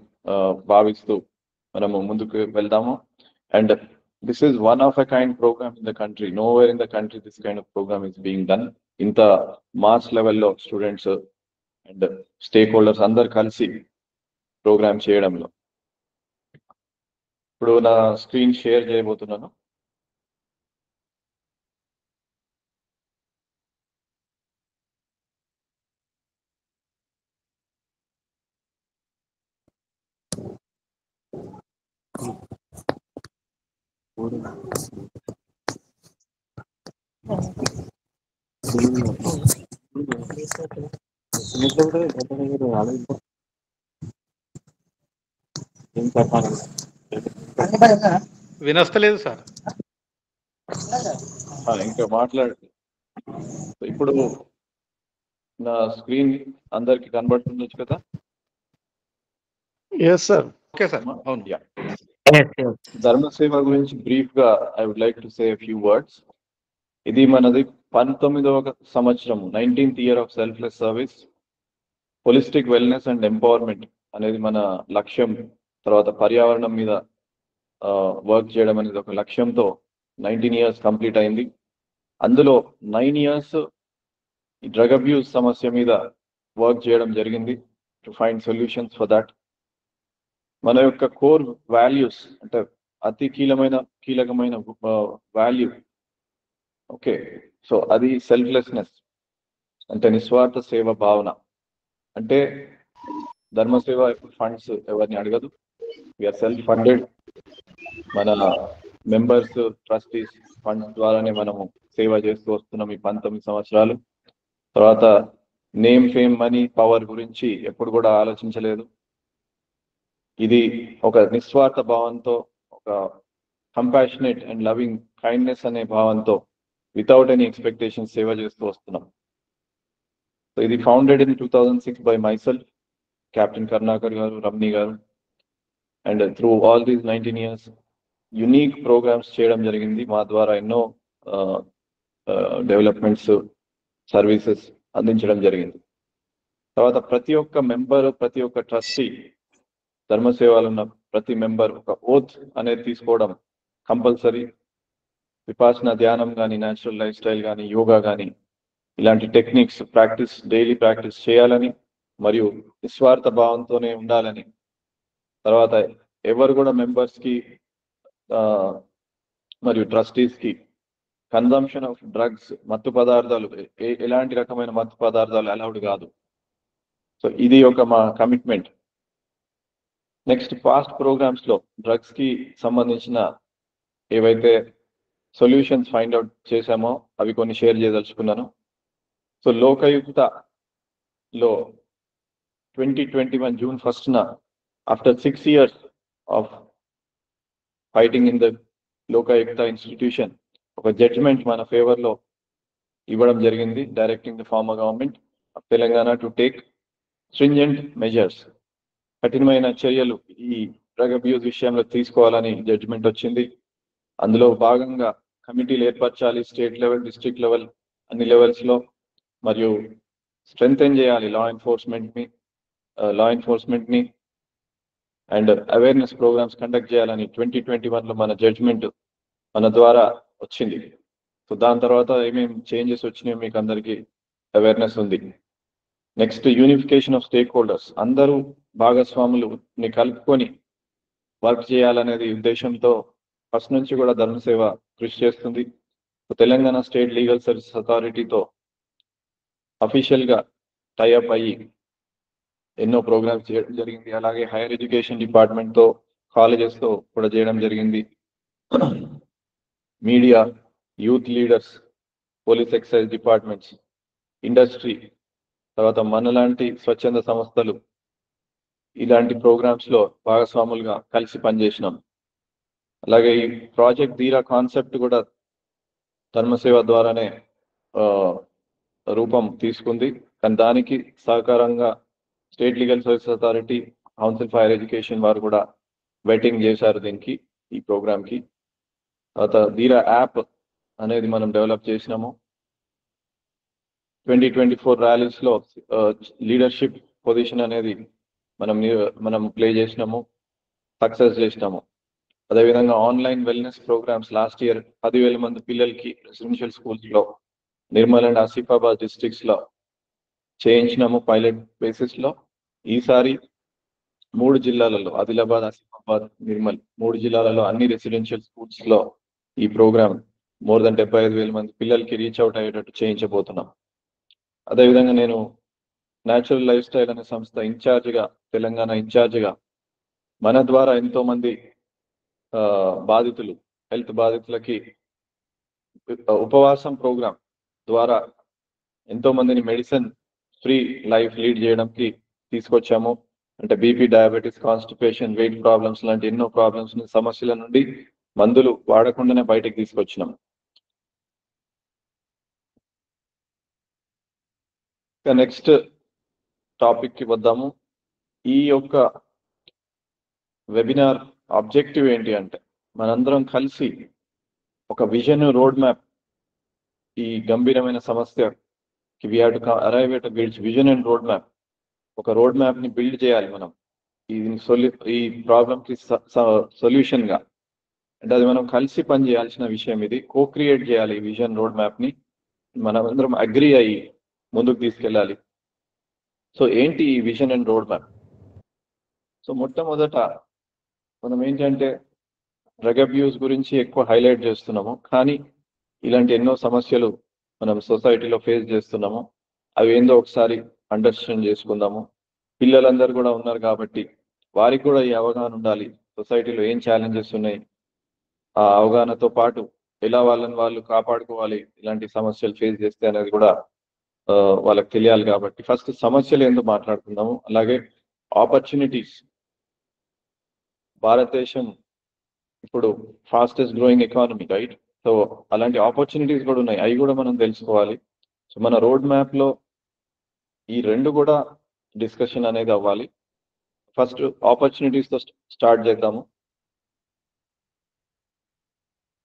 భావిస్తూ మనము ముందుకు వెళ్దాము. And this is one of a kind programme in the country. Nowhere in the country this kind of programme is being done. ఇంత mass లెవెల్లో స్టూడెంట్స్ అండ్ స్టేక్ హోల్డర్స్ అందరు కలిసి ప్రోగ్రామ్ చేయడంలో. ఇప్పుడు నా స్క్రీన్ షేర్ చేయబోతున్నాను. వినస్తలేదు సార్. ఇంకా మాట్లాడండి. ఇప్పుడు నా స్క్రీన్ అందరికి కనబడుతుండొచ్చు కదా? Yes, sir. Okay sir. అవును. ధర్మ సేవ గురించి బ్రీఫ్ గా I would like to say a few words. ఇది మనది 19వ సంవత్సరం, 19th year of selfless service. Holistic wellness and empowerment అనేది మన లక్ష్యం. తర్వాత పర్యావరణం మీద వర్క్ చేయడం అనేది ఒక లక్ష్యంతో 19 years కంప్లీట్ అయింది. అందులో 9 years ఈ డ్రగ్ అబ్యూస్ సమస్య మీద వర్క్ చేయడం జరిగింది to find solutions for that. మన యొక్క కోర్ వాల్యూస్ అంటే అతి కీలకమైన వాల్యూ, ఓకే, సో అది సెల్ఫ్లెస్నెస్, అంటే నిస్వార్థ సేవ భావన. అంటే ధర్మసేవ ఫండ్స్ ఎవరిని అడగదు, వీఆర్ సెల్ఫ్ ఫండెడ్. మన మెంబర్స్, ట్రస్టీస్ ఫండ్స్ ద్వారానే మనము సేవ చేస్తూ వస్తున్నాం ఈ 19 సంవత్సరాలు. తర్వాత నేమ్, ఫేమ్, మనీ, పవర్ గురించి ఎప్పుడు కూడా ఆలోచించలేదు. ఇది ఒక నిస్వార్థ భావంతో, ఒక కంపాషనేట్ అండ్ లవింగ్ కైండ్నెస్ అనే భావంతో వితౌట్ ఎనీ ఎక్స్పెక్టేషన్ సేవ చేస్తూ వస్తున్నాం. సో ఇది founded in 2006 by myself, captain Karunakar garu, Ramni garu, and through all these 19 years unique programmes చేయడం జరిగింది. మా ద్వారా ఎన్నో డెవలప్మెంట్స్, సర్వీసెస్ అందించడం జరిగింది. తర్వాత ప్రతి ఒక్క మెంబర్, ప్రతి ఒక్క ట్రస్టీ, ధర్మసేవలో ఉన్న ప్రతి మెంబర్ ఒక ఓత్ అనేది తీసుకోవడం కంపల్సరీ. విపాసన ధ్యానం కానీ, న్యాచురల్ లైఫ్ స్టైల్ కానీ, యోగా కానీ ఇలాంటి టెక్నిక్స్ డైలీ ప్రాక్టీస్ చేయాలని మరియు నిస్వార్థ భావంతోనే ఉండాలని. తర్వాత ఎవరు కూడా మెంబర్స్కి మరియు ట్రస్టీస్కి కన్జంప్షన్ ఆఫ్ డ్రగ్స్, మత్తు పదార్థాలు, ఎలాంటి రకమైన మత్తు పదార్థాలు అలౌడ్ కాదు. సో ఇది ఒక మా కమిట్మెంట్. నెక్స్ట్, పాస్ట్ ప్రోగ్రామ్స్ లో డ్రగ్స్ కి సంబంధించిన ఏవైతే సొల్యూషన్స్ ఫైండ్ అవుట్ చేశామో అవి కొన్ని షేర్ చేయదలుచుకున్నాను. సో లోకయుక్తలో 2021 June 1st after 6 years of fighting in the Lokayukta institution ఒక జడ్జిమెంట్ మన ఫేవర్ లో ఇవ్వడం జరిగింది, directing the former government of Telangana to take stringent measures, కఠినమైన చర్యలు ఈ డ్రగ్ అబ్యూస్ విషయంలో తీసుకోవాలని జడ్జిమెంట్ వచ్చింది. అందులో భాగంగా కమిటీలు ఏర్పరచాలి, స్టేట్ లెవెల్, డిస్ట్రిక్ట్ లెవెల్, అన్ని లెవెల్స్ లో, మరియు స్ట్రెంగ్థెన్ చేయాలి లా ఎన్ఫోర్స్మెంట్ ని అండ్ అవేర్నెస్ ప్రోగ్రామ్స్ కండక్ట్ చేయాలని 2021 లో మన జడ్జిమెంట్ మన ద్వారా వచ్చింది. సో దాని తర్వాత ఏమేమి చేంజెస్ వచ్చినాయో మీకు అందరికీ అవేర్నెస్ ఉంది. Next, unification of stake holders, అందరూ భాగస్వాములని కలుపుకొని వర్క్ చేయాలనేది ఉద్దేశంతో ఫస్ట్ నుంచి కూడా ధర్మసేవ కృషి చేస్తుంది. తెలంగాణ స్టేట్ లీగల్ సర్వీసెస్ అథారిటీతో అఫీషియల్ గా టైఅప్ అయ్యి ఎన్నో ప్రోగ్రామ్స్ చేయడం జరిగింది. అలాగే హైయర్ ఎడ్యుకేషన్ డిపార్ట్మెంట్ తో, కాలేజెస్ తో కూడా చేయడం జరిగింది. Media, youth leaders, police excise departments, industry, తర్వాత మనలాంటి స్వచ్ఛంద సంస్థలు ఇలాంటి ప్రోగ్రామ్స్ లో భాగస్వాములుగా కలిసి పనిచేసినాం. అలాగే ఈ ప్రాజెక్ట్ ధీరా కాన్సెప్ట్ కూడా ధర్మసేవ ద్వారానే రూపం తీసుకుంది. కానీ దానికి సహకారంగా state legal services authority, council for higher education వారు కూడా వెయిటింగ్ చేశారు దీనికి, ఈ ప్రోగ్రామ్ కి. తర్వాత ధీరా యాప్ అనేది మనం డెవలప్ చేసినాము. 2024 ర్యాలీస్ లో లీడర్షిప్ పొజిషన్ అనేది మనం ప్లే చేసినాము, సక్సెస్ చేసినాము. అదేవిధంగా online wellness programmes last year 10,000 మంది పిల్లలకి రెసిడెన్షియల్ స్కూల్స్ లో నిర్మల్ అండ్ ఆసిఫాబాద్ డిస్ట్రిక్ట్స్ లో చేయించినాము పైలట్ బేసిస్ లో. ఈసారి 3 జిల్లాలలో, ఆదిలాబాద్, ఆసిఫాబాద్, నిర్మల్ 3 జిల్లాలలో అన్ని రెసిడెన్షియల్ స్కూల్స్ లో ఈ ప్రోగ్రామ్ మోర్ దెన్ 75,000 మంది పిల్లలకి రీచ్ అవుట్ అయ్యేటట్టు చేయించబోతున్నాం. అదేవిధంగా నేను న్యాచురల్ లైఫ్ స్టైల్ అనే సంస్థ ఇన్ఛార్జిగా, తెలంగాణ ఇన్ఛార్జిగా మన ద్వారా ఎంతో మంది బాధితులు, హెల్త్ బాధితులకి ఉపవాసం ప్రోగ్రామ్ ద్వారా ఎంతో మందిని మెడిసిన్ ఫ్రీ లైఫ్ లీడ్ చేయడానికి తీసుకొచ్చాము. అంటే BP, diabetes, constipation, weight problems లాంటి ఎన్నో ప్రాబ్లమ్స్, సమస్యల నుండి మందులు వాడకుండానే బయటకు తీసుకొచ్చినాం. నెక్స్ట్ టాపిక్ కి వద్దాము. ఈ యొక్క వెబినార్ ఆబ్జెక్టివ్ ఏంటి అంటే, మనందరం కలిసి ఒక విజన్, రోడ్ మ్యాప్, ఈ గంభీరమైన సమస్యకి we have to arrive at vision and road map. ఒక రోడ్ మ్యాప్ ని బిల్డ్ చేయాలి మనం ఈ ప్రాబ్లం కి సొల్యూషన్ గా. అంటే అది మనం కలిసి పని చేయాల్సిన విషయం. ఇది కో క్రియేట్ చేయాలి ఈ విజన్, రోడ్ మ్యాప్ ని. మనం అందరం అగ్రి అయ్యి ముందుకు తీసుకెళ్ళాలి. సో ఏంటి ఈ vision and road map? So మొట్టమొదట మనం ఏంటంటే డ్రగ్ అబ్యూస్ గురించి ఎక్కువ హైలైట్ చేస్తున్నాము, కానీ ఇలాంటి ఎన్నో సమస్యలు మనం సొసైటీలో ఫేస్ చేస్తున్నాము. అవి ఏందో ఒకసారి అండర్స్టాండ్ చేసుకుందాము. పిల్లలందరూ కూడా ఉన్నారు కాబట్టి వారికి కూడా ఈ అవగాహన ఉండాలి. సొసైటీలో ఏం ఛాలెంజెస్ ఉన్నాయి, ఆ అవగాహనతో పాటు ఎలా వాళ్ళని వాళ్ళు కాపాడుకోవాలి ఇలాంటి సమస్యలు ఫేస్ చేస్తే అనేది కూడా వాళ్ళకి తెలియాలి. కాబట్టి ఫస్ట్ సమస్యలు ఏందో మాట్లాడుకుందాము. అలాగే ఆపర్చునిటీస్. భారతదేశం ఇప్పుడు fastest growing economy, right? So అలాంటి ఆపర్చునిటీస్ కూడా ఉన్నాయి, అవి కూడా మనం తెలుసుకోవాలి. సో మన రోడ్ మ్యాప్ లో ఈ రెండు కూడా డిస్కషన్ అనేది అవ్వాలి. ఫస్ట్ ఆపర్చునిటీస్ తో స్టార్ట్ చేద్దాము.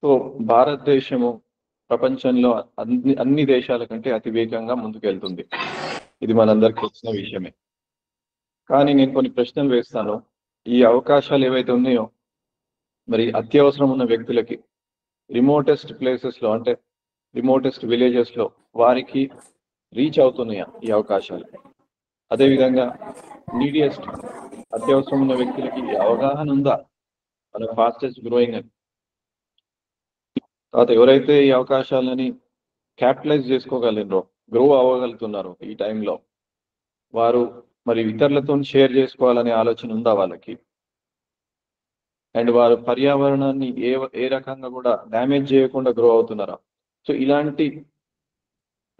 సో భారతదేశము ప్రపంచంలో అన్ని దేశాల కంటే అతి వేగంగా ముందుకెళ్తుంది. ఇది మనందరికి తెలిసిన విషయమే. కానీ నేను కొన్ని ప్రశ్నలు వేస్తాను. ఈ అవకాశాలు ఏవైతే ఉన్నాయో మరి అత్యవసరం ఉన్న వ్యక్తులకి రిమోటెస్ట్ ప్లేసెస్ లో, అంటే రిమోటెస్ట్ విలేజెస్ లో వారికి రీచ్ అవుతున్నాయా ఈ అవకాశాలు? అదేవిధంగా నీడియస్ట్ అత్యవసరం ఉన్న వ్యక్తులకి అవగాహన ఉందా మన ఫాస్టెస్ట్ గ్రోయింగ్ అని? తర్వాత ఎవరైతే ఈ అవకాశాలని క్యాపిటలైజ్ చేసుకోగలరో, గ్రో అవ్వగలుగుతున్నారో ఈ టైంలో, వారు మరి ఇతరులతో షేర్ చేసుకోవాలనే ఆలోచన ఉందా వాళ్ళకి? అండ్ వారు పర్యావరణాన్ని ఏ రకంగా కూడా డ్యామేజ్ చేయకుండా గ్రో అవుతున్నారా? సో ఇలాంటి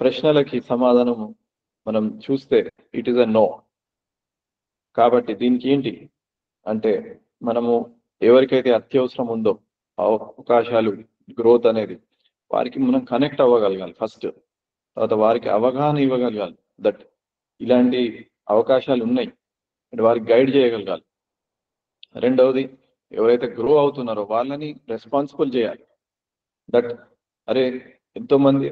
ప్రశ్నలకి సమాధానము మనం చూస్తే ఇట్ ఈస్ అ నో. కాబట్టి దీనికి ఏంటి అంటే మనము ఎవరికైతే అత్యవసరం ఉందో అవకాశాలు, గ్రోత్ అనేది, వారికి మనం కనెక్ట్ అవ్వగలగాలి ఫస్ట్. తర్వాత వారికి అవగాహన ఇవ్వగలగాలి దట్ ఇలాంటి అవకాశాలు ఉన్నాయి అండ్ వారికి గైడ్ చేయగలగాలి. రెండవది, ఎవరైతే గ్రో అవుతున్నారో వాళ్ళని రెస్పాన్సిబుల్ చేయాలి. దట్ అరే ఎంతో మంది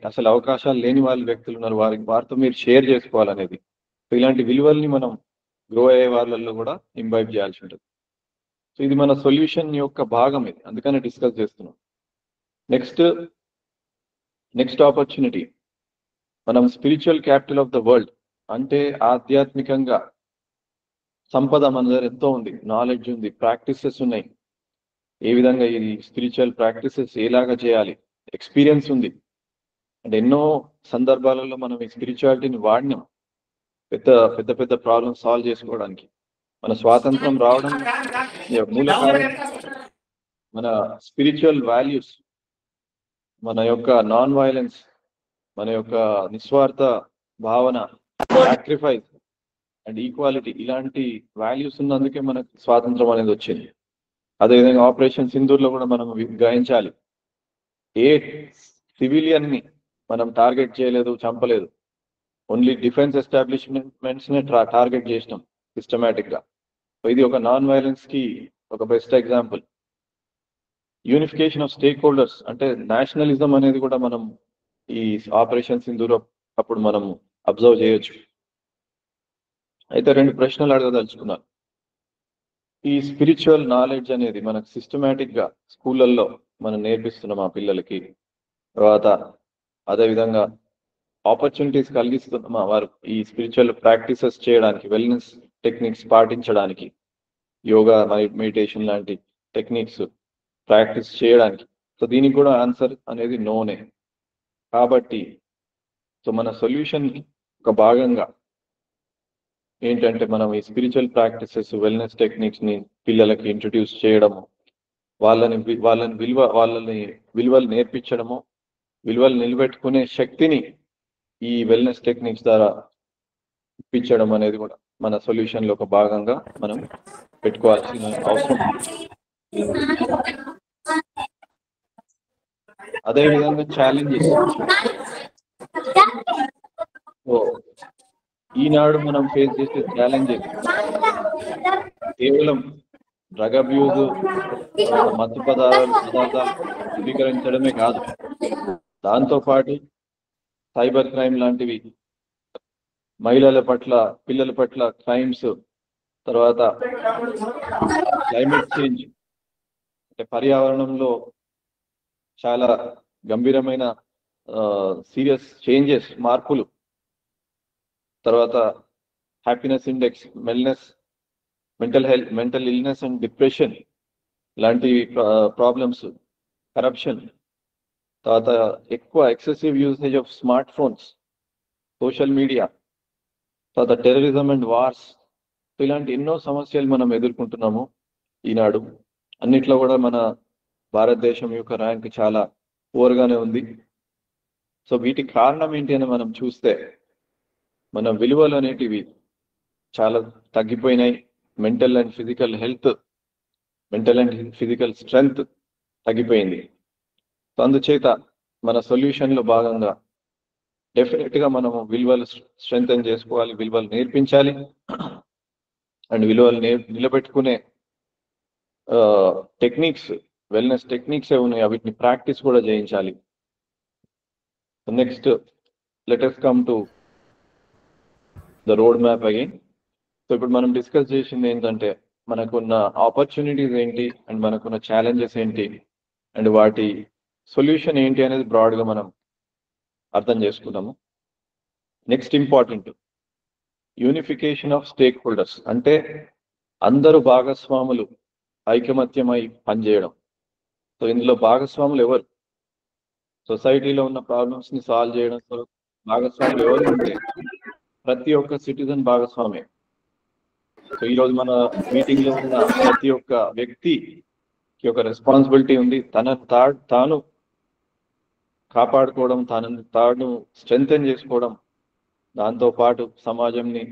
అసలు అవకాశాలు లేని వాళ్ళ వ్యక్తులు ఉన్నారు, వారితో మీరు షేర్ చేసుకోవాలనేది. సో ఇలాంటి విలువల్ని మనం గ్రో అయ్యే వాళ్ళల్లో కూడా ఇంబైబ్ చేయాల్సి ఉంటుంది. సో ఇది మన సొల్యూషన్ యొక్క భాగం, ఇది అందుకనే డిస్కస్ చేస్తున్నాం. నెక్స్ట్ ఆపర్చునిటీ, మనం spiritual capital of the world, అంటే ఆధ్యాత్మికంగా సంపద మన దగ్గర ఎంతో ఉంది, నాలెడ్జ్ ఉంది, ప్రాక్టీసెస్ ఉన్నాయి. ఏ విధంగా ఈ స్పిరిచువల్ ప్రాక్టీసెస్ ఎలాగా చేయాలి, ఎక్స్పీరియన్స్ ఉంది. అంటే ఎన్నో సందర్భాలలో మనం ఈ స్పిరిచువాలిటీని వాడినాం పెద్ద పెద్ద ప్రాబ్లమ్స్ సాల్వ్ చేసుకోవడానికి. మన స్వాతంత్రం రావడం మూల కారణం మన స్పిరిచువల్ వాల్యూస్, మన యొక్క నాన్ వైలెన్స్, మన యొక్క నిస్వార్థ భావన, సాక్రిఫైస్ అండ్ ఈక్వాలిటీ, ఇలాంటి వాల్యూస్ ఉన్నందుకే మనకు స్వాతంత్రం అనేది వచ్చింది. అదేవిధంగా ఆపరేషన్ సింధూర్లో కూడా మనం గ్రహించాలి, ఏ సివిలియన్ ని మనం టార్గెట్ చేయలేదు, చంపలేదు. ఓన్లీ డిఫెన్స్ ఎస్టాబ్లిష్మెంట్స్ ని టార్గెట్ చేసినాం సిస్టమేటిక్ గా. ఇది ఒక నాన్ వైలెన్స్ కి ఒక best example. Unification of stake holders, అంటే నేషనలిజం అనేది కూడా మనం ఈ ఆపరేషన్ సింధూర్ అప్పుడు మనం అబ్జర్వ్ చేయొచ్చు. అయితే రెండు ప్రశ్నలు అడగదలుచుకున్నాను. ఈ స్పిరిచువల్ నాలెడ్జ్ అనేది మనకు సిస్టమేటిక్ గా స్కూళ్ళల్లో మనం నేర్పిస్తున్నాం ఆ పిల్లలకి. తర్వాత అదేవిధంగా ఆపర్చునిటీస్ కలిగిస్తున్నామా వారు ఈ స్పిరిచువల్ ప్రాక్టీసెస్ చేయడానికి, వెల్నెస్ టెక్నిక్స్ పాటించడానికి, యోగా, మెడిటేషన్ లాంటి టెక్నిక్స్ ప్రాక్టీస్ చేయడానికి? సో దీనికి కూడా ఆన్సర్ అనేది నోనే. కాబట్టి సో మన సొల్యూషన్ ఒక భాగంగా ఏంటంటే మనం ఈ స్పిరిచువల్ ప్రాక్టీసెస్, వెల్నెస్ టెక్నిక్స్ ని పిల్లలకి ఇంట్రడ్యూస్ చేయడము, వాళ్ళని విలువలు నేర్పించడము, విలువలు నిలబెట్టుకునే శక్తిని ఈ వెల్నెస్ టెక్నిక్స్ ద్వారా ఇప్పించడం అనేది కూడా మన సొల్యూషన్ లో ఒక భాగంగా మనం పెట్టుకోవాల్సిన అవసరం ఉంది. అదేవిధంగా ఛాలెంజెస్. ఈనాడు మనం ఫేస్ చేసే ఛాలెంజెస్ కేవలం డ్రగ్ అబ్యూజ్, మత్తు పదార్థాలు స్వీకరించడమే కాదు, దాంతోపాటు సైబర్ క్రైమ్ లాంటివి, మహిళల పట్ల, పిల్లల పట్ల క్రైమ్స్, తర్వాత క్లైమేట్ చేంజ్, అంటే పర్యావరణంలో చాలా గంభీరమైన సీరియస్ చేంజెస్, మార్పులు తర్వాత happiness index, mental illness and depression లాంటి ప్రాబ్లమ్స్, కరప్షన్, తర్వాత ఎక్కువ excessive usage of smart phones, social media, తర్వాత టెర్రరిజం అండ్ వార్స్, ఇలాంటి ఎన్నో సమస్యలు మనం ఎదుర్కొంటున్నాము ఈనాడు. అన్నిట్లో కూడా మన భారతదేశం యొక్క ర్యాంక్ చాలా పూర్గానే ఉంది. సో వీటికి కారణం ఏంటి అని మనం చూస్తే మన విలువలు అనేటివి చాలా తగ్గిపోయినాయి. మెంటల్ అండ్ ఫిజికల్ స్ట్రెంగ్త్ తగ్గిపోయింది. సో అందుచేత మన సొల్యూషన్లో భాగంగా డెఫినెట్గా మనము విలువలు స్ట్రెంగ్తన్ చేసుకోవాలి, విలువలు నేర్పించాలి అండ్ విలువలు నిలబెట్టుకునే టెక్నిక్స్, వెల్నెస్ టెక్నిక్స్ ఉన్నాయి, వీటిని ప్రాక్టీస్ కూడా చేయించాలి. Next let us come to the road map again. So ఇప్పుడు మనం డిస్కస్ చేసింది ఏంటంటే మనకున్న ఆపర్చునిటీస్ ఏంటి అండ్ మనకున్న ఛాలెంజెస్ ఏంటి అండ్ వాటి సొల్యూషన్ ఏంటి అనేది బ్రాడ్గా మనం అర్థం చేసుకున్నాము. Next important, unification of stake holders, అంటే అందరూ భాగస్వాములు ఐకమత్యమై పనిచేయడం. సో ఇందులో భాగస్వాములు ఎవరు? సొసైటీలో ఉన్న ప్రాబ్లమ్స్ ని సాల్వ్ చేయడంతో భాగస్వాములు ఎవరు అంటే ప్రతి ఒక్క సిటిజన్ భాగస్వామే. సో ఈరోజు మన మీటింగ్ లో ఉన్న ప్రతి ఒక్క వ్యక్తికి ఒక రెస్పాన్సిబిలిటీ ఉంది. తాను కాపాడుకోవడం, తాను స్ట్రెంగ్తెన్ చేసుకోవడం, దాంతో పాటు సమాజంని,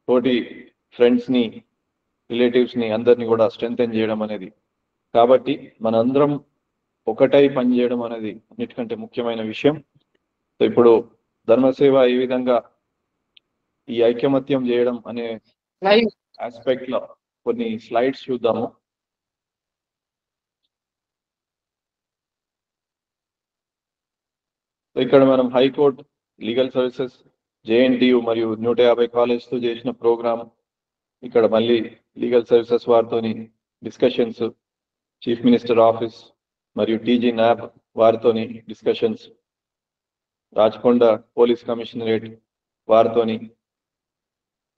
తోటి ఫ్రెండ్స్ ని, రిలేటివ్స్ ని అందరినీ కూడా స్ట్రెంగ్తెన్ చేయడం అనేది. కాబట్టి మనందరం ఒకటై పనిచేయడం అనేది అన్నిటికంటే ముఖ్యమైన విషయం. సో ఇప్పుడు ధర్మసేవ ఏ విధంగా ఈ ఐకమత్యం చేయడం అనే ఆస్పెక్ట్ లో కొన్ని స్లైడ్స్ చూద్దాము. ఇక్కడ మనం హైకోర్టు, లీగల్ సర్వీసెస్, JNTU మరియు 150 కాలేజ్తో చేసిన ప్రోగ్రామ్, ఇక్కడ మళ్ళీ లీగల్ సర్వీసెస్ వారితోని డిస్కషన్స్, చీఫ్ మినిస్టర్ ఆఫీస్ మరియు TG NAB వారితోని డిస్కషన్స్, రాచకొండ పోలీస్ కమిషనరేట్ వారితోని,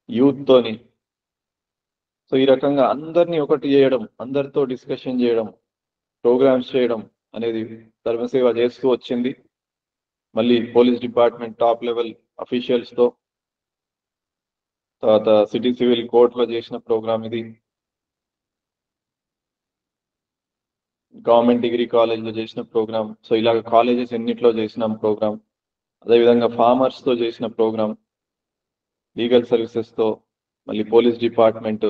యూత్ తోని. సో ఈ రకంగా అందరినీ ఒకటి చేయడం, అందరితో డిస్కషన్ చేయడం, ప్రోగ్రామ్స్ చేయడం అనేది ధర్మసేవ చేస్తూ వచ్చింది. మళ్ళీ police department top level officials తో, తర్వాత సిటీ సివిల్ కోర్టులో చేసిన ప్రోగ్రామ్ ఇది. గవర్నమెంట్ డిగ్రీ కాలేజ్లో చేసిన ప్రోగ్రామ్. సో ఇలాగ కాలేజెస్ ఎన్నిట్లో చేసినాం ప్రోగ్రామ్. అదేవిధంగా ఫార్మర్స్ తో చేసిన ప్రోగ్రామ్, లీగల్ సర్వీసెస్ తో, మళ్ళీ police department,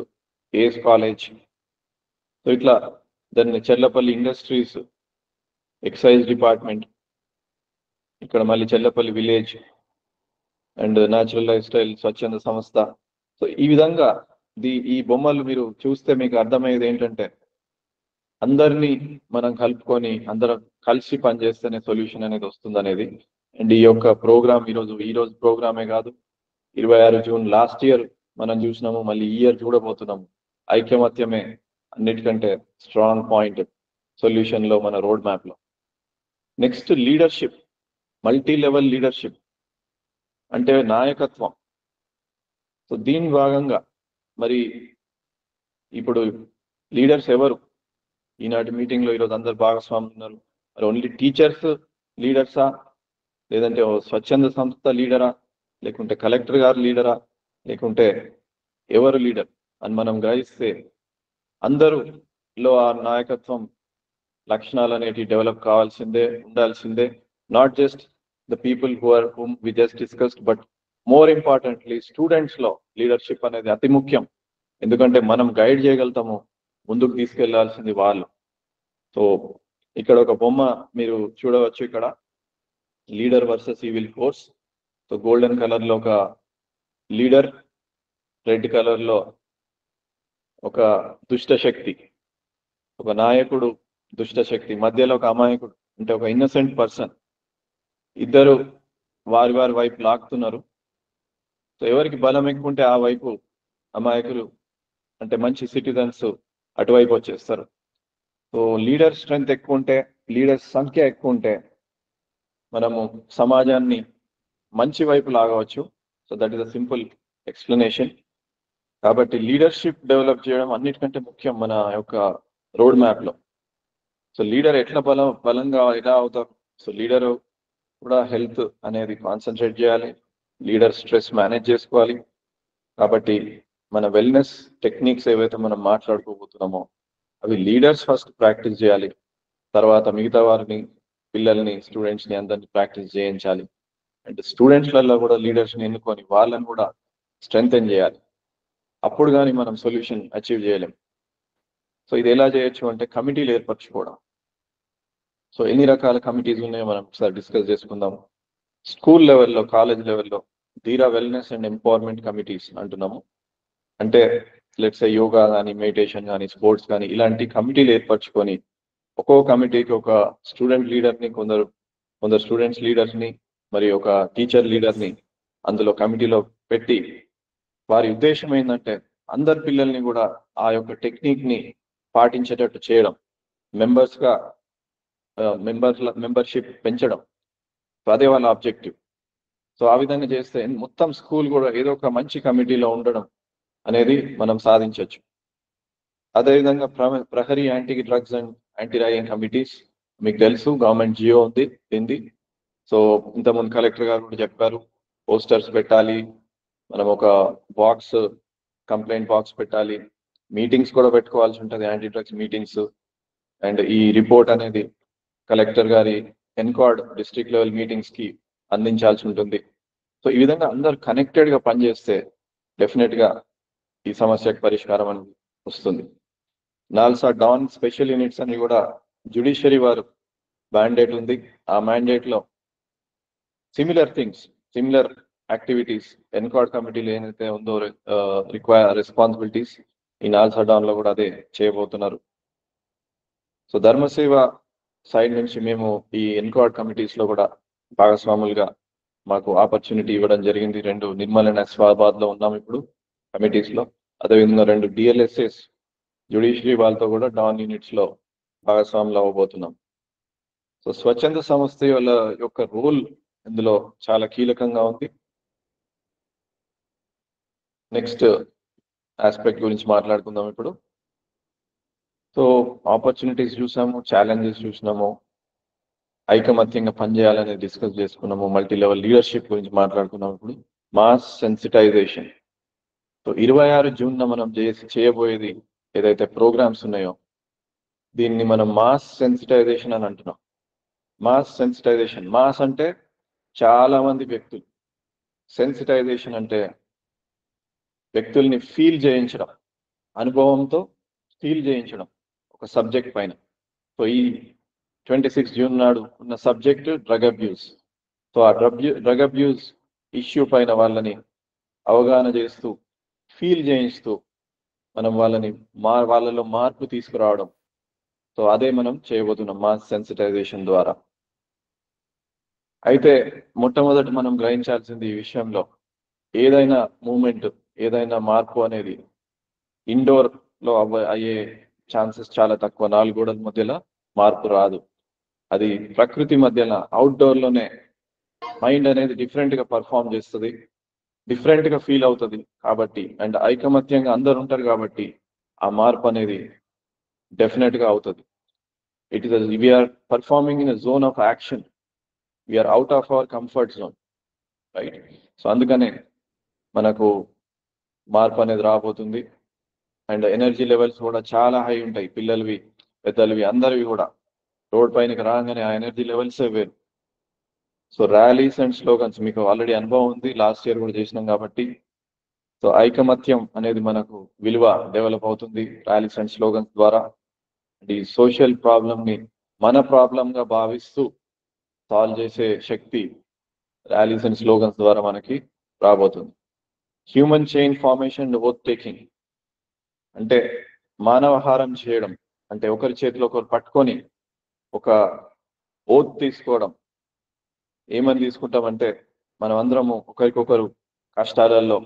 ACE college. So ఇట్లా దాన్ని చెర్లపల్లి ఇండస్ట్రీస్, ఎక్సైజ్ డిపార్ట్మెంట్, ఇక్కడ మళ్ళీ Cherlapalli village and natural lifestyle స్వచ్ఛంద సంస్థ. సో ఈ విధంగా ఈ బొమ్మలు మీరు చూస్తే మీకు అర్థమయ్యేది ఏంటంటే అందరినీ మనం కలుపుకొని అందరం కలిసి పనిచేస్తేనే సొల్యూషన్ అనేది వస్తుంది అనేది. అండ్ ఈ యొక్క ప్రోగ్రామ్ ఈరోజు ప్రోగ్రామే కాదు, 26 జూన్ లాస్ట్ ఇయర్ మనం చూసినాము, మళ్ళీ ఈ ఇయర్ చూడబోతున్నాము. ఐకమత్యమే అన్నిటికంటే స్ట్రాంగ్ పాయింట్ సొల్యూషన్ లో, మన రోడ్ మ్యాప్ లో. Next leadership, multi level leadership అంటే నాయకత్వం. సో దీని భాగంగా మరి ఇప్పుడు లీడర్స్ ఎవరు? ఈనాటి మీటింగ్ లో ఈరోజు అందరు భాగస్వాములు ఉన్నారు. మరి ఓన్లీ టీచర్స్ లీడర్సా, లేదంటే స్వచ్ఛంద సంస్థ లీడరా, లేకుంటే కలెక్టర్ గారు లీడరా, లేకుంటే ఎవరు లీడర్ అని మనం గ్రహిస్తే అందరూలో ఆ నాయకత్వం లక్షణాలు అనేవి డెవలప్ కావాల్సిందే, ఉండాల్సిందే. Not just the people whom we just discussed, but more importantly students లో లీడర్షిప్ అనేది అతి ముఖ్యం. ఎందుకంటే మనం గైడ్ చేయగలుగుతాము, ముందుకు తీసుకెళ్లాల్సింది వాళ్ళు. సో ఇక్కడ ఒక బొమ్మ మీరు చూడవచ్చు, ఇక్కడ leader versus evil force. So golden colour లో ఒక లీడర్, రెడ్ కలర్ లో ఒక దుష్ట శక్తి, ఒక నాయకుడు, దుష్ట శక్తి, మధ్యలో ఒక అమాయకుడు అంటే ఒక ఇన్నోసెంట్ పర్సన్. ఇద్దరు వారి వైపు లాగుతున్నారు. సో ఎవరికి బలం ఎక్కువ ఉంటే ఆ వైపు అమాయకులు అంటే మంచి సిటిజన్స్ అటువైపు వచ్చేస్తారు. సో లీడర్ స్ట్రెంగ్త్ ఎక్కువ ఉంటే, లీడర్స్ సంఖ్య ఎక్కువ ఉంటే మనము సమాజాన్ని మంచి వైపు లాగవచ్చు. So that is a simple explanation. కాబట్టి లీడర్షిప్ డెవలప్ చేయడం అన్నిటికంటే ముఖ్యం మన యొక్క రోడ్ మ్యాప్ లో. సో లీడర్ ఎట్లా బలంగా ఎలా అవుతారు? సో లీడర్ కూడా హెల్త్ అనేది కాన్సన్ట్రేట్ చేయాలి, లీడర్ స్ట్రెస్ మేనేజ్ చేసుకోవాలి. కాబట్టి మన వెల్నెస్ టెక్నిక్స్ ఏవైతే మనం మాట్లాడుకోబోతున్నామో అవి లీడర్స్ ఫస్ట్ ప్రాక్టీస్ చేయాలి, తర్వాత మిగతా వారిని, పిల్లల్ని, స్టూడెంట్స్ని అందరినీ ప్రాక్టీస్ చేయించాలి. అండ్ స్టూడెంట్స్లలో కూడా లీడర్స్ని ఎన్నుకొని వాళ్ళని కూడా స్ట్రెంగ్తెన్ చేయాలి. అప్పుడు కానీ మనం సొల్యూషన్ అచీవ్ చేయలేం. సో ఇది ఎలా చేయొచ్చు అంటే కమిటీలు ఏర్పరచుకోవడం. సో ఎన్ని రకాల కమిటీస్ ఉన్నాయో మనం ఒకసారి డిస్కస్ చేసుకుందాం. స్కూల్ లెవెల్లో, కాలేజ్ లెవెల్లో ధీరా వెల్నెస్ అండ్ ఎంపవర్మెంట్ కమిటీస్ అంటున్నాము. అంటే లెట్స్ యోగా కానీ, మెడిటేషన్ కానీ, స్పోర్ట్స్ కానీ ఇలాంటి కమిటీలు ఏర్పరచుకొని ఒక్కో కమిటీకి ఒక స్టూడెంట్ లీడర్ని, కొందరు స్టూడెంట్స్ లీడర్స్ని, మరి ఒక టీచర్ లీడర్ని అందులో కమిటీలో పెట్టి వారి ఉద్దేశం ఏంటంటే అందరు పిల్లల్ని కూడా ఆ యొక్క టెక్నిక్ని పాటించేటట్టు చేయడం, మెంబర్షిప్ పెంచడం. సో అదే వాళ్ళ ఆబ్జెక్టివ్. సో ఆ విధంగా చేస్తే మొత్తం స్కూల్ కూడా ఏదో ఒక మంచి కమిటీలో ఉండడం అనేది మనం సాధించవచ్చు. అదేవిధంగా ప్రహరీ anti drugs and anti ragging committees మీకు తెలుసు, గవర్నమెంట్ జియో ఉంది. సో ఇంతకుముందు కలెక్టర్ గారు కూడా చెప్పారు, పోస్టర్స్ పెట్టాలి, మనం ఒక బాక్స్, కంప్లైంట్ బాక్స్ పెట్టాలి, మీటింగ్స్ కూడా పెట్టుకోవాల్సి ఉంటుంది, యాంటీ డ్రగ్స్ మీటింగ్స్. అండ్ ఈ రిపోర్ట్ అనేది కలెక్టర్ గారి ఎన్కార్డ్ డిస్ట్రిక్ట్ లెవెల్ మీటింగ్స్ కి అందించాల్సి ఉంటుంది. సో ఈ విధంగా అందరు కనెక్టెడ్ గా పనిచేస్తే డెఫినెట్ గా ఈ సమస్యకు పరిష్కారం అనేది వస్తుంది. నాల్సా డాన్ స్పెషల్ యూనిట్స్ అని కూడా జ్యుడిషియరీ వారు మ్యాండేట్ ఉంది. ఆ మ్యాండేట్ లో సిమిలర్ యాక్టివిటీస్ ఎన్కార్డ్ కమిటీలు ఏదైతే ఉందో రెస్పాన్సిబిలిటీస్ ఈ నాల్సా డాన్ లో కూడా అదే చేయబోతున్నారు. సో ధర్మసేవ సైడ్ నుంచి మేము ఈ ఎన్కార్డ్ కమిటీస్ లో కూడా భాగస్వాములుగా మాకు ఆపర్చునిటీ ఇవ్వడం జరిగింది. 2 నిర్మల్ అండ్ అస్ఫాబాద్ లో ఉన్నాం ఇప్పుడు కమిటీస్ లో. అదేవిధంగా 2 DLSS జ్యుడిషియరీ వాళ్ళతో కూడా డాన్ యూనిట్స్ లో భాగస్వాములు అవ్వబోతున్నాం. సో స్వచ్ఛంద సంస్థ యొక్క రోల్ ఇందులో చాలా కీలకంగా ఉంది. నెక్స్ట్ ఆస్పెక్ట్ గురించి మాట్లాడుకుందాం ఇప్పుడు. సో ఆపర్చునిటీస్ చూసాము, ఛాలెంజెస్ చూసినాము, ఐకమత్యంగా పనిచేయాలని డిస్కస్ చేసుకున్నాము, మల్టీ లెవెల్ లీడర్షిప్ గురించి మాట్లాడుకున్నాము. ఇప్పుడు మాస్ సెన్సిటైజేషన్. సో 26 జూన్ మనం చేయబోయేది ఏదైతే ప్రోగ్రామ్స్ ఉన్నాయో దీన్ని మనం మాస్ సెన్సిటైజేషన్ అని అంటున్నాం. మాస్ సెన్సిటైజేషన్, మాస్ అంటే చాలా మంది వ్యక్తులు, సెన్సిటైజేషన్ అంటే వ్యక్తుల్ని ఫీల్ చేయించడం, అనుభవంతో ఫీల్ చేయించడం ఒక సబ్జెక్ట్ పైన. సో ఈ 26 జూన్ నాడు ఉన్న సబ్జెక్ట్ డ్రగ్ అబ్యూస్. సో ఆ డ్రగ్ అబ్యూస్ ఇష్యూ పైన వాళ్ళని అవగాహన చేస్తూ, ఫీల్ చేయిస్తూ మనం వాళ్ళలో మార్పు తీసుకురావడం. సో అదే మనం చేయబోతున్నాం మాస్ సెన్సిటైజేషన్ ద్వారా. అయితే మొట్టమొదటి మనం గ్రహించాల్సింది ఈ విషయంలో, ఏదైనా మూమెంట్, ఏదైనా మార్పు అనేది ఇండోర్ లో అయ్యే ఛాన్సెస్ చాలా తక్కువ. 4 గోడల మధ్యలో మార్పు రాదు. అది ప్రకృతి మధ్యలో అవుట్డోర్ లోనే మైండ్ అనేది డిఫరెంట్ గా పర్ఫామ్ చేస్తుంది, డిఫరెంట్ గా ఫీల్ అవుతుంది. కాబట్టి అండ్ ఐకమత్యంగా అందరు ఉంటారు కాబట్టి ఆ మార్పు అనేది డెఫినెట్ గా అవుతుంది. It is we're performing in zone of action, we're out of our comfort zone, right? So అందుకనే మనకు మార్పు అనేది రాబోతుంది. అండ్ ఎనర్జీ లెవెల్స్ కూడా చాలా హై ఉంటాయి, పిల్లలవి, పెద్దలవి, అందరివి కూడా. రోడ్ పైనకి రాగానే ఆ ఎనర్జీ లెవెల్సే వేరు. సో ర్యాలీస్ అండ్ స్లోగన్స్ మీకు ఆల్రెడీ అనుభవం ఉంది, లాస్ట్ ఇయర్ కూడా చేసినాం కాబట్టి. సో ఐకమత్యం అనేది మనకు విలువ డెవలప్ అవుతుంది ర్యాలీస్ అండ్ స్లోగన్స్ ద్వారా. ఈ సోషల్ ప్రాబ్లమ్ని మన ప్రాబ్లంగా భావిస్తూ సాల్వ్ చేసే శక్తి ర్యాలీస్ అండ్ స్లోగన్స్ ద్వారా మనకి రాబోతుంది. Human chain formation oath taking అంటే మానవహారం చేయడం, అంటే ఒకరి చేతిలో ఒకరు పట్టుకొని ఒక ఓత్ తీసుకోవడం. ఏమని తీసుకుంటామంటే మనం అందరము ఒకరికొకరు కష్టాలలో,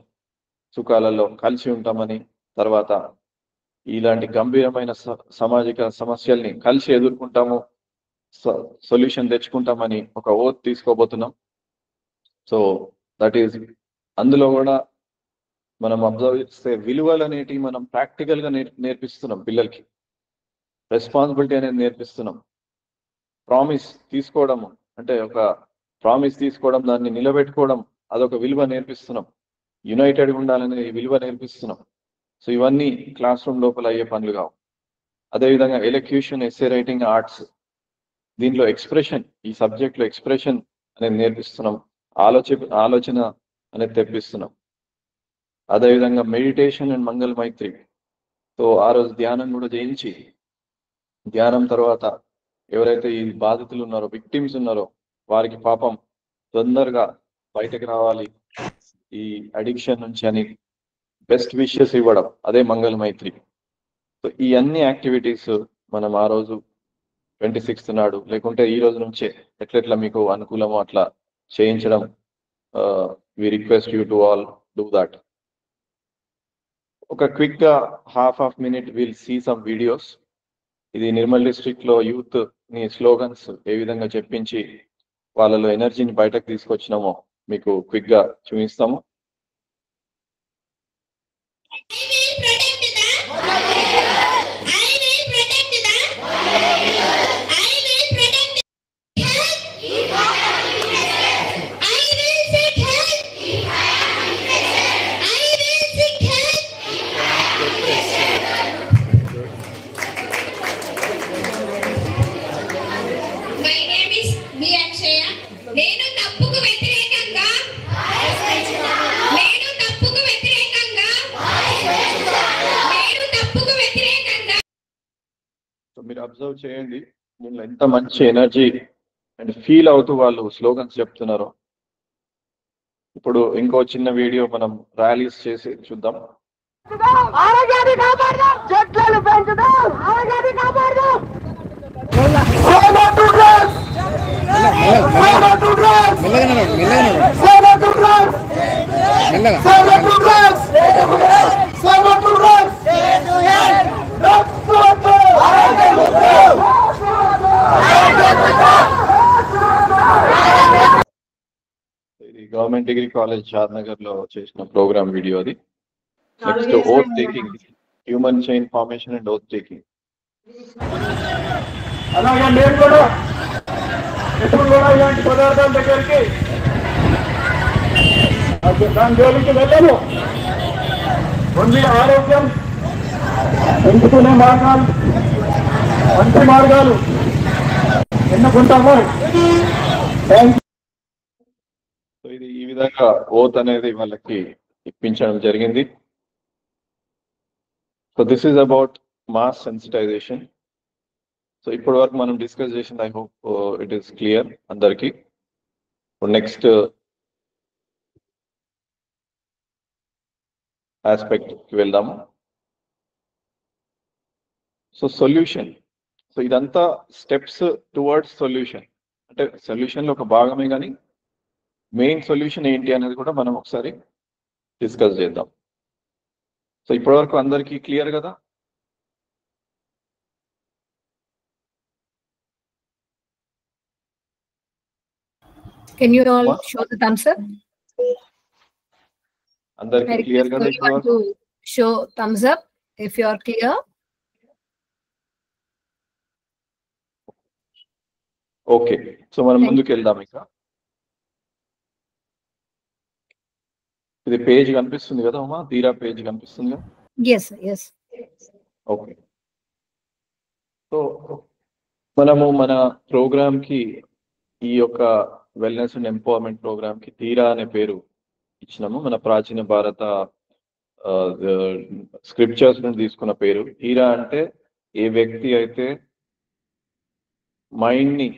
సుఖాలలో కలిసి ఉంటామని, తర్వాత ఇలాంటి గంభీరమైన సామాజిక సమస్యల్ని కలిసి ఎదుర్కొంటాము, సొల్యూషన్ తెచ్చుకుంటామని ఒక ఓత్ తీసుకోబోతున్నాం. సో దట్ ఈస్ అందులో కూడా మనం అబ్జర్వ్ చేస్తే విలువలు అనేటివి మనం ప్రాక్టికల్ గా నేర్పిస్తున్నాం పిల్లలకి. రెస్పాన్సిబిలిటీ అనేది నేర్పిస్తున్నాం. ప్రామిస్ తీసుకోవడము అంటే ఒక ప్రామిస్ తీసుకోవడం, దాన్ని నిలబెట్టుకోవడం, అదొక విలువ నేర్పిస్తున్నాం. యునైటెడ్గా ఉండాలనే విలువ నేర్పిస్తున్నాం. సో ఇవన్నీ క్లాస్ రూమ్ లోపల అయ్యే పనులు కావు. అదేవిధంగా ఎలక్యూషన్, ఎస్సే రైటింగ్, ఆర్ట్స్, దీంట్లో ఎక్స్ప్రెషన్, ఈ సబ్జెక్ట్లో ఎక్స్ప్రెషన్ అనేది నేర్పిస్తున్నాం. ఆలోచన అనేది తెప్పిస్తున్నాం. అదేవిధంగా మెడిటేషన్ అండ్ మంగళ మైత్రి. సో ఆ రోజు ధ్యానం కూడా చేయించి, ధ్యానం తర్వాత ఎవరైతే ఈ బాధితులు ఉన్నారో, విక్టిమ్స్ ఉన్నారో, వారికి పాపం తొందరగా బయటకు రావాలి ఈ అడిక్షన్ నుంచి అని బెస్ట్ విషెస్ ఇవ్వడం, అదే మంగళ మైత్రి. సో ఈ అన్ని యాక్టివిటీస్ మనం ఆ రోజు 26th నాడు, లేకుంటే ఈ రోజు నుంచే ఎట్లెట్లా మీకు అనుకూలమో అట్లా చేయించడం. We request you to all do that. ఒక క్విక్ గా half minute will see some videos. ఇది నిర్మల్ డిస్ట్రిక్ట్ లో యూత్ ని స్లోగన్స్ ఏ విధంగా చెప్పించి వాళ్ళలో ఎనర్జీని బయటకు తీసుకొచ్చినామో మీకు క్విక్ గా చూపిస్తాము. మీరు అబ్జర్వ్ చేయండి, దీనిలో ఎంత మంచి ఎనర్జీ అండ్ ఫీల్ అవుతూ వాళ్ళు స్లోగన్స్ చెప్తున్నారో. ఇప్పుడు ఇంకో చిన్న వీడియో మనం ర్యాలీస్ చేసి చూద్దాం. ఆరోగ్యాన్ని కాపాడదాం, చెట్లను పెంచుదాం, ఆరోగ్యాన్ని కాపాడదాం. ఇది గవర్నమెంట్ డిగ్రీ కాలేజ్ షాద్నగర్ లో చేసిన ప్రోగ్రామ్ వీడియో అది. Next oath taking, human chain formation and oath taking. అలాగే నేను కూడా ఎప్పుడు కూడా ఇలాంటి పదార్థాల దగ్గరికి దాని జోలికి వెళ్ళను. ఓన్లీ ఆరోగ్యం పెంచుకునే మార్గాలు, మంచి మార్గాలు ఎన్నుకుంటాము. ఇది ఈ విధంగా ఓత్ అనేది వాళ్ళకి ఇప్పించడం జరిగింది. So this is about mass sensitisation. So ఇప్పటి వరకు మనం డిస్కస్ చేసింది, I hope it is clear అందరికి. నెక్స్ట్ ఆస్పెక్ట్ కి వెళ్దాము. So solution. సో ఇదంతా స్టెప్స్ టువర్డ్స్ సొల్యూషన్, అంటే సొల్యూషన్ లో ఒక భాగమే, కానీ మెయిన్ సొల్యూషన్ ఏంటి అనేది కూడా మనం ఒకసారి డిస్కస్ చేద్దాం. సో ఇప్పటి వరకు అందరికీ క్లియర్ కదా? Can you all show the thumbs up? అందరికీ క్లియర్ కదా? Everyone to show thumbs up if you are clear. Okay, so మనం ముందుకు వెళ్దాం. ఇక ఇది పేజ్ కనిపిస్తుంది కదా అమ్మా? తీరా పేజ్ కనిపిస్తుంది కదా? Yes, yes. ఓకే, సో మనము మన ప్రోగ్రామ్ కి, ఈ యొక్క వెల్నెస్ అండ్ ఎంపవర్మెంట్ ప్రోగ్రామ్ కి తీరా అనే పేరు ఇచ్చినాము. మన ప్రాచీన భారత స్క్రిప్చర్స్ నుండి తీసుకున్న పేరు. తీరా అంటే ఏ వ్యక్తి అయితే మైండ్ ని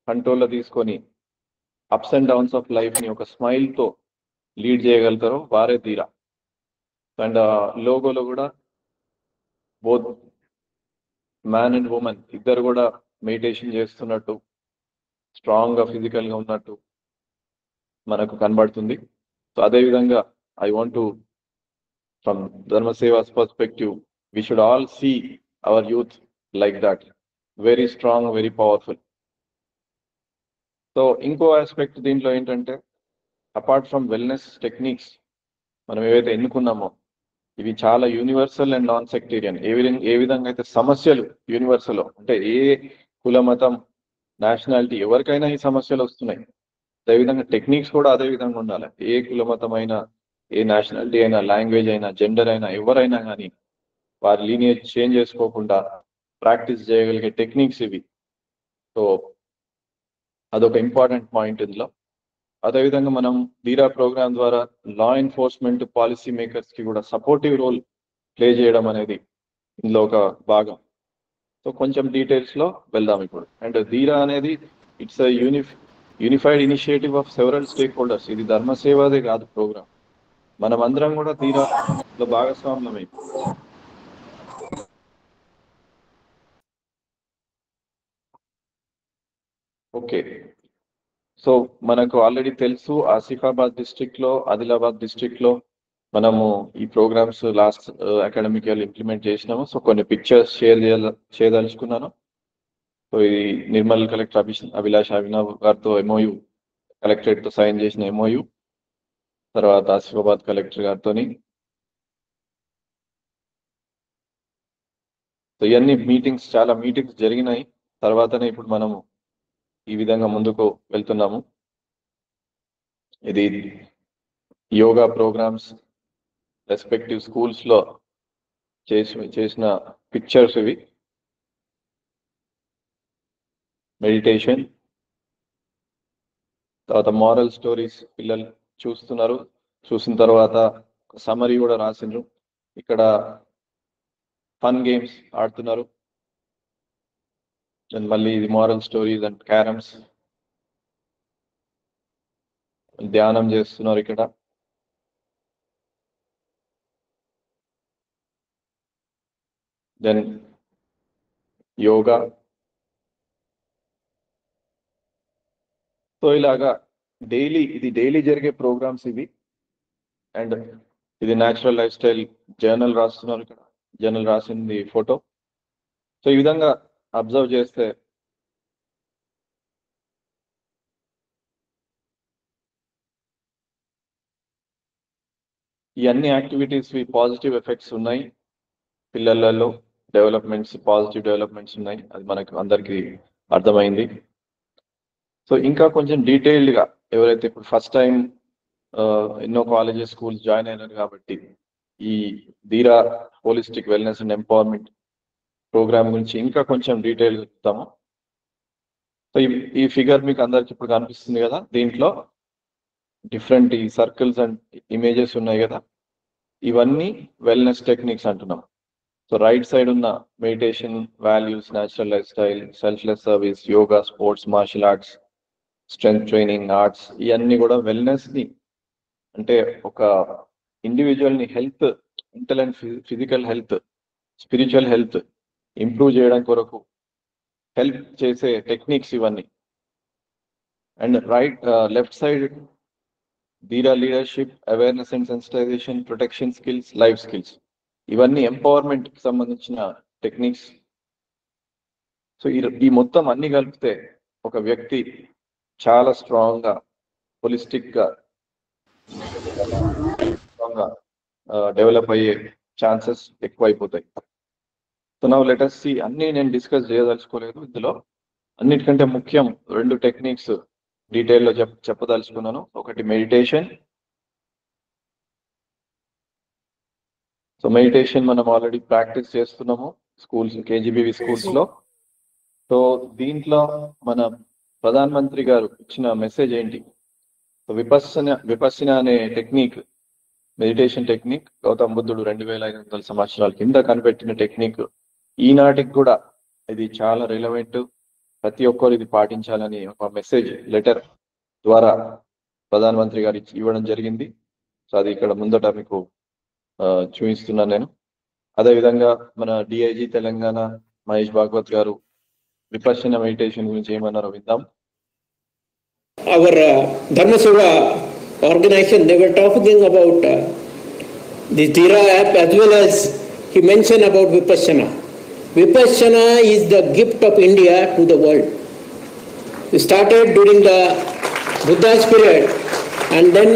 కంట్రోల్లో తీసుకొని ups and downs of life ని ఒక స్మైల్ తో లీడ్ చేయగలుగుతారో వారే తీరా. అండ్ లోగోలో కూడా బోత్ మ్యాన్ అండ్ ఉమెన్ ఇద్దరు కూడా మెడిటేషన్ చేస్తున్నట్టు, స్ట్రాంగ్ గా ఫిజికల్ గా ఉన్నట్టు మనకు కనబడుతుంది. సో అదేవిధంగా ఐ వాంట్ టు, ఫ్రమ్ ధర్మ sevas perspective, we should all see our youth like that, very strong, very powerful. So ఇంకో ఆస్పెక్ట్ దీంట్లో ఏంటంటే అపార్ట్ ఫ్రమ్ వెల్నెస్ టెక్నిక్స్ మనం ఏవైతే ఎన్నుకున్నామో ఇవి చాలా యూనివర్సల్ అండ్ నాన్ సెక్టేరియన్. ఏ విధంగా అయితే సమస్యలు యూనివర్సల్ అంటే ఏ కుల మతం నేషనాలిటీ ఎవరికైనా ఈ సమస్యలు వస్తున్నాయి, అదేవిధంగా టెక్నిక్స్ కూడా అదే విధంగా ఉండాలి. ఏ కుల మతం అయినా, ఏ నేషనాలిటీ అయినా, లాంగ్వేజ్ అయినా, జెండర్ అయినా, ఎవరైనా కానీ వారి లీనియేజ్ చేంజ్ చేసుకోకుండా ప్రాక్టీస్ చేయగలిగే టెక్నిక్స్ ఇవి. సో అదొక ఇంపార్టెంట్ పాయింట్ ఇందులో. అదేవిధంగా మనం ధీరా ప్రోగ్రామ్ ద్వారా లా ఎన్ఫోర్స్మెంట్ పాలసీ మేకర్స్ కి కూడా సపోర్టివ్ రోల్ ప్లే చేయడం అనేది ఇందులో ఒక భాగం. సో కొంచెం డీటెయిల్స్ లో వెళ్దాం ఇప్పుడు. అండ్ ధీరా అనేది it's unified initiative of several stakeholders. ఇది ధర్మ సేవదే కాదు ప్రోగ్రామ్, మనం అందరం కూడా ధీరాలో భాగస్వామ్యమై. ఓకే, సో మనకు ఆల్రెడీ తెలుసు ఆసిఫాబాద్ డిస్ట్రిక్ట్ లో, ఆదిలాబాద్ డిస్ట్రిక్ట్ లో మనము ఈ programmes last academic year implement చేసినాము. సో కొన్ని పిక్చర్స్ చేయదలుచుకున్నాను. సో ఇది నిర్మల్ కలెక్టర్ అభిలాష్ అభినవ్ గారితో ఎంఓయు, కలెక్టరేట్ తో సైన్ చేసిన ఎంఓయు, తర్వాత ఆసిఫాబాద్ కలెక్టర్ గారితో. సో ఇవన్నీ మీటింగ్స్, చాలా మీటింగ్స్ జరిగినాయి తర్వాతనే ఇప్పుడు మనము ఈ విధంగా ముందుకు వెళ్తున్నాము. ఇది యోగా ప్రోగ్రామ్స్ రెస్పెక్టివ్ స్కూల్స్ లో చేసిన పిక్చర్స్ ఇవి. మెడిటేషన్, తర్వాత మారల్ స్టోరీస్ పిల్లలు చూస్తున్నారు. చూసిన తర్వాత సమరీ కూడా రాసిండ్రు. ఇక్కడ ఫన్ గేమ్స్ ఆడుతున్నారు. మళ్ళీ ఇది మారల్ స్టోరీస్ అండ్ క్యారమ్స్, ధ్యానం చేస్తున్నారు ఇక్కడ. దెన్ యోగా. సో ఇలాగా డైలీ జరిగే ప్రోగ్రామ్స్ ఇవి. అండ్ ఇది న్యాచురల్ లైఫ్ స్టైల్ జర్నల్ రాస్తున్నారు ఇక్కడ, జర్నల్ రాసింది ఫోటో. సో ఈ విధంగా అబ్జర్వ్ చేస్తే ఈ అన్ని యాక్టివిటీస్ పాజిటివ్ ఎఫెక్ట్స్ ఉన్నాయి పిల్లలలో, పాజిటివ్ డెవలప్మెంట్స్ ఉన్నాయి. అది మనకు అందరికీ అర్థమైంది. సో ఇంకా కొంచెం డీటెయిల్డ్ గా ఎవరైతే ఇప్పుడు ఫస్ట్ టైం ఎన్నో కాలేజెస్, స్కూల్స్ జాయిన్ అయినారు కాబట్టి ఈ Dheera holistic wellness and empowerment programme గురించి ఇంకా కొంచెం డీటెయిల్ చెప్తాము. సో ఈ ఫిగర్ మీకు అందరికి ఇప్పుడు కనిపిస్తుంది కదా, దీంట్లో డిఫరెంట్ ఈ సర్కిల్స్ అండ్ ఇమేజెస్ ఉన్నాయి కదా, ఇవన్నీ వెల్నెస్ టెక్నిక్స్ అంటున్నాం. సో రైట్ సైడ్ ఉన్న meditation, values, natural lifestyle, selfless service, yoga, sports, martial arts, strength training, arts, ఇవన్నీ కూడా వెల్నెస్ ని అంటే ఒక ఇండివిజువల్ ని health, mental and physical health, spiritual health improve చేయడం కొరకు హెల్ప్ చేసే టెక్నిక్స్ ఇవన్నీ. And left side Dheera leadership, awareness and sensitisation, protection skills, life skills, ఇవన్నీ ఎంపవర్మెంట్ కి సంబంధించిన టెక్నిక్స్. సో ఈ మొత్తం అన్ని కలిపితే ఒక వ్యక్తి చాలా స్ట్రాంగ్ గా, హోలిస్టిక్ గా డెవలప్ అయ్యే ఛాన్సెస్ ఎక్కువైపోతాయి. So now let us see, అన్ని నేను డిస్కస్ చేయదలుచుకోలేదు. ఇందులో అన్నిటికంటే ముఖ్యం 2 టెక్నిక్స్ డీటెయిల్లో చెప్పదలుచుకున్నాను. ఒకటి మెడిటేషన్. సో మెడిటేషన్ మనం ఆల్రెడీ ప్రాక్టీస్ చేస్తున్నాము స్కూల్స్, కేజీబీవి స్కూల్స్ లో. సో దీంట్లో మన ప్రధాన మంత్రి గారు ఇచ్చిన మెసేజ్ ఏంటి? సో విపస్సన అనే టెక్నిక్, మెడిటేషన్ టెక్నిక్ గౌతమ్ బుద్ధుడు 2500 సంవత్సరాల కింద కనిపెట్టిన టెక్నిక్. ఈనాటికి కూడా ఇది చాలా రిలవెంట్, ప్రతి ఒక్కరు ఇది పాటించాలని ఒక మెసేజ్ లెటర్ ద్వారా ప్రధానమంత్రి గారు ఇవ్వడం జరిగింది. సో అది ఇక్కడ ముందట మీకు చూపిస్తున్నాను నేను. అదేవిధంగా మన డిఐజీ తెలంగాణ మహేష్ భాగవత్ గారు విపస్సన మెడిటేషన్ గురించి ఏమన్నారో విద్దాం. Our Dharma Seva organization, they were talking about the Dhira app, as well as he mentioned about Vipassana. Vipassana is the gift of India to the world. It started during the Buddha's period, And then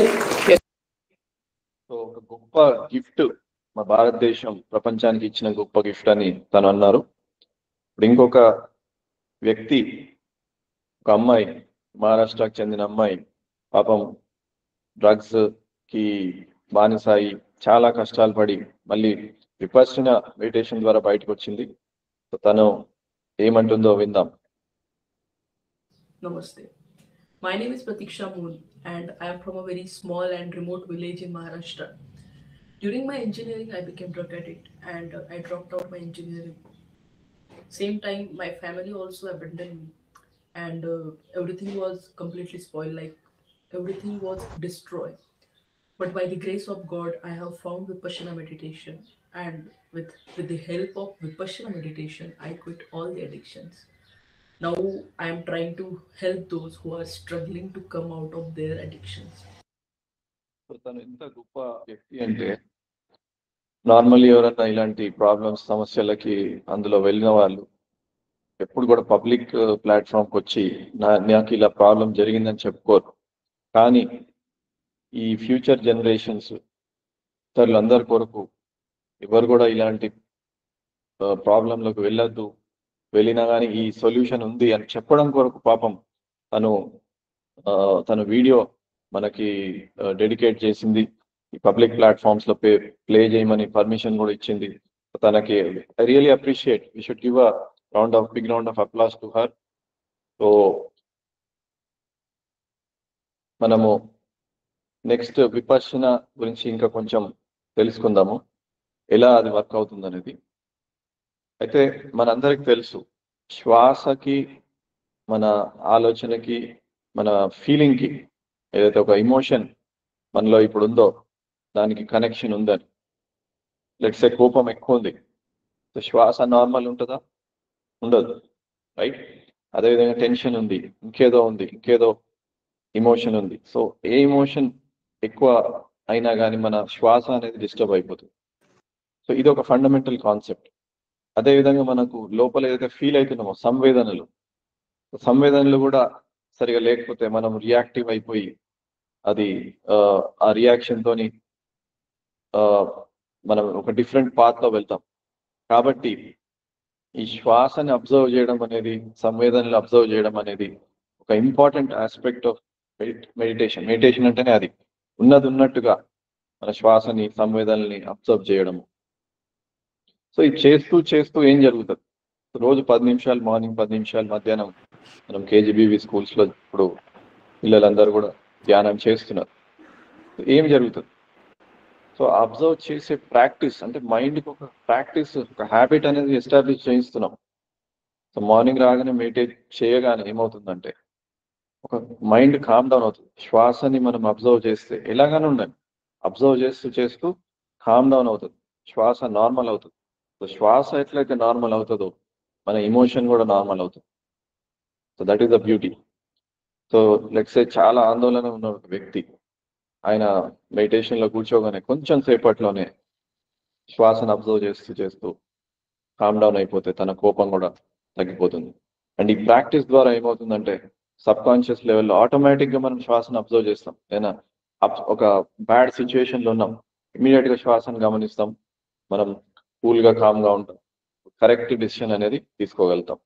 so ఒక గొప్ప gift మా భారతదేశం ప్రపంచానికి ఇచ్చిన గొప్ప gift అని తను అన్నారు. ఇప్పుడు ఇంకొక వ్యక్తి, ఒక అమ్మాయి, మహారాష్ట్రకు చెందిన అమ్మాయి, పాపం డ్రగ్స్ కి బానిసాయి చాలా కష్టాలు పడి మళ్ళీ విపස්සన మెడిటేషన్ ద్వారా బయటకు వచ్చింది. సో తను ఏమంటుందో విందాం. Namaste. My name is Pratiksha Moon and I am from a very small and remote village in Maharashtra. During my engineering, I became drug addict and I dropped out my engineering. Same time, my family also abandoned me and everything was completely spoiled, like everything was destroyed. But by the grace of God, I have found Vipassana meditation, and with the help of Vipassana meditation, I quit all the addictions. Now I am trying to help those who are struggling to come out of their addictions. So తను ఎంత గొప్ప వ్యక్తి అంటే, normally ఎవరన్నా ఇలాంటి problems, సమస్యలకి అందులో వెళ్ళిన వాళ్ళు ఎప్పుడు కూడా పబ్లిక్ ప్లాట్ఫామ్కి వచ్చి నాకు ఇలా ప్రాబ్లం జరిగిందని చెప్పుకోరు. కానీ ఈ ఫ్యూచర్ జనరేషన్స్ అందరి కొరకు ఎవరు కూడా ఇలాంటి ప్రాబ్లంలోకి వెళ్ళొద్దు, వెళ్ళినా కానీ ఈ సొల్యూషన్ ఉంది అని చెప్పడం కొరకు పాపం తను వీడియో మనకి డెడికేట్ చేసింది. ఈ పబ్లిక్ ప్లాట్ఫామ్స్ లో ప్లే చేయమని పర్మిషన్ కూడా ఇచ్చింది. తనకి I really appreciate. We should give a big round of applause to her. So మనము నెక్స్ట్ విపස්සన గురించి ఇంకా కొంచెం తెలుసుకుందాము, ఎలా అది వర్క్ అవుతుంది అనేది. అయితే మనందరికి తెలుసు, శ్వాసకి, మన ఆలోచనకి, మన ఫీలింగ్కి ఏదైతే ఒక ఎమోషన్ మనలో ఇప్పుడు ఉందో దానికి కనెక్షన్ ఉందని. లెట్స్ సే కోపం ఎక్కువ ఉంది, సో శ్వాస నార్మల్ ఉంటుందా? ఉండదు, రైట్? అదేవిధంగా టెన్షన్ ఉంది, ఇంకేదో ఎమోషన్ ఉంది. సో ఏ ఎమోషన్ ఎక్కువ అయినా కానీ మన శ్వాస అనేది డిస్టర్బ్ అయిపోతుంది. సో ఇది ఒక ఫండమెంటల్ కాన్సెప్ట్. అదేవిధంగా మనకు లోపల ఏదైతే ఫీల్ అవుతున్నామో సంవేదనలు కూడా సరిగా లేకపోతే మనం రియాక్టివ్ అయిపోయి అది ఆ రియాక్షన్ తోని మనం ఒక డిఫరెంట్ పాత్ లో వెళ్తాం. కాబట్టి ఈ శ్వాసని అబ్జర్వ్ చేయడం అనేది, సంవేదనలు అబ్జర్వ్ చేయడం అనేది ఒక important aspect of meditation. Meditation అంటేనే అది ఉన్నట్టుగా మన శ్వాసని, సంవేదనల్ని అబ్జర్వ్ చేయడము. సో ఇది చేస్తూ ఏం జరుగుతుంది? రోజు 10 నిమిషాలు మార్నింగ్, 10 నిమిషాలు మధ్యాహ్నం మనం కేజీబీవీ స్కూల్స్ లో ఇప్పుడు పిల్లలందరూ కూడా ధ్యానం చేస్తున్నారు. ఏం జరుగుతుంది? సో అబ్జర్వ్ చేసే ప్రాక్టీస్ అంటే మైండ్కి ఒక ప్రాక్టీస్, ఒక హ్యాబిట్ అనేది ఎస్టాబ్లిష్ చేయిస్తున్నాం. సో మార్నింగ్ రాగానే మెడిటేట్ చేయగానే ఏమవుతుందంటే ఒక మైండ్ కామ్ డౌన్ అవుతుంది. శ్వాసని మనం అబ్జర్వ్ చేస్తే ఎలాగానే ఉండండి, అబ్జర్వ్ చేస్తూ కామ్ డౌన్ అవుతుంది, శ్వాస నార్మల్ అవుతుంది. సో శ్వాస ఎట్లయితే నార్మల్ అవుతుందో మన ఎమోషన్ కూడా నార్మల్ అవుతుంది. So that is the beauty. So let's say చాలా ఆందోళన ఉన్న ఒక వ్యక్తి, ఆయన మెడిటేషన్లో కూర్చోగానే కొంచెం సేపట్లోనే శ్వాసను అబ్జర్వ్ చేస్తూ కామ్ డౌన్ అయిపోతే తన కోపం కూడా తగ్గిపోతుంది. అండ్ ఈ ప్రాక్టీస్ ద్వారా ఏమవుతుందంటే సబ్ కాన్షియస్ లెవెల్లో ఆటోమేటిక్గా మనం శ్వాసను అబ్జర్వ్ చేస్తాం. ఏదైనా ఒక బ్యాడ్ సిచ్యువేషన్లో ఉన్నాం, ఇమీడియట్గా శ్వాసను గమనిస్తాం, మనం కూల్గా కామ్గా ఉంటాం, కరెక్ట్ డిసిషన్ అనేది తీసుకోగలుగుతాం.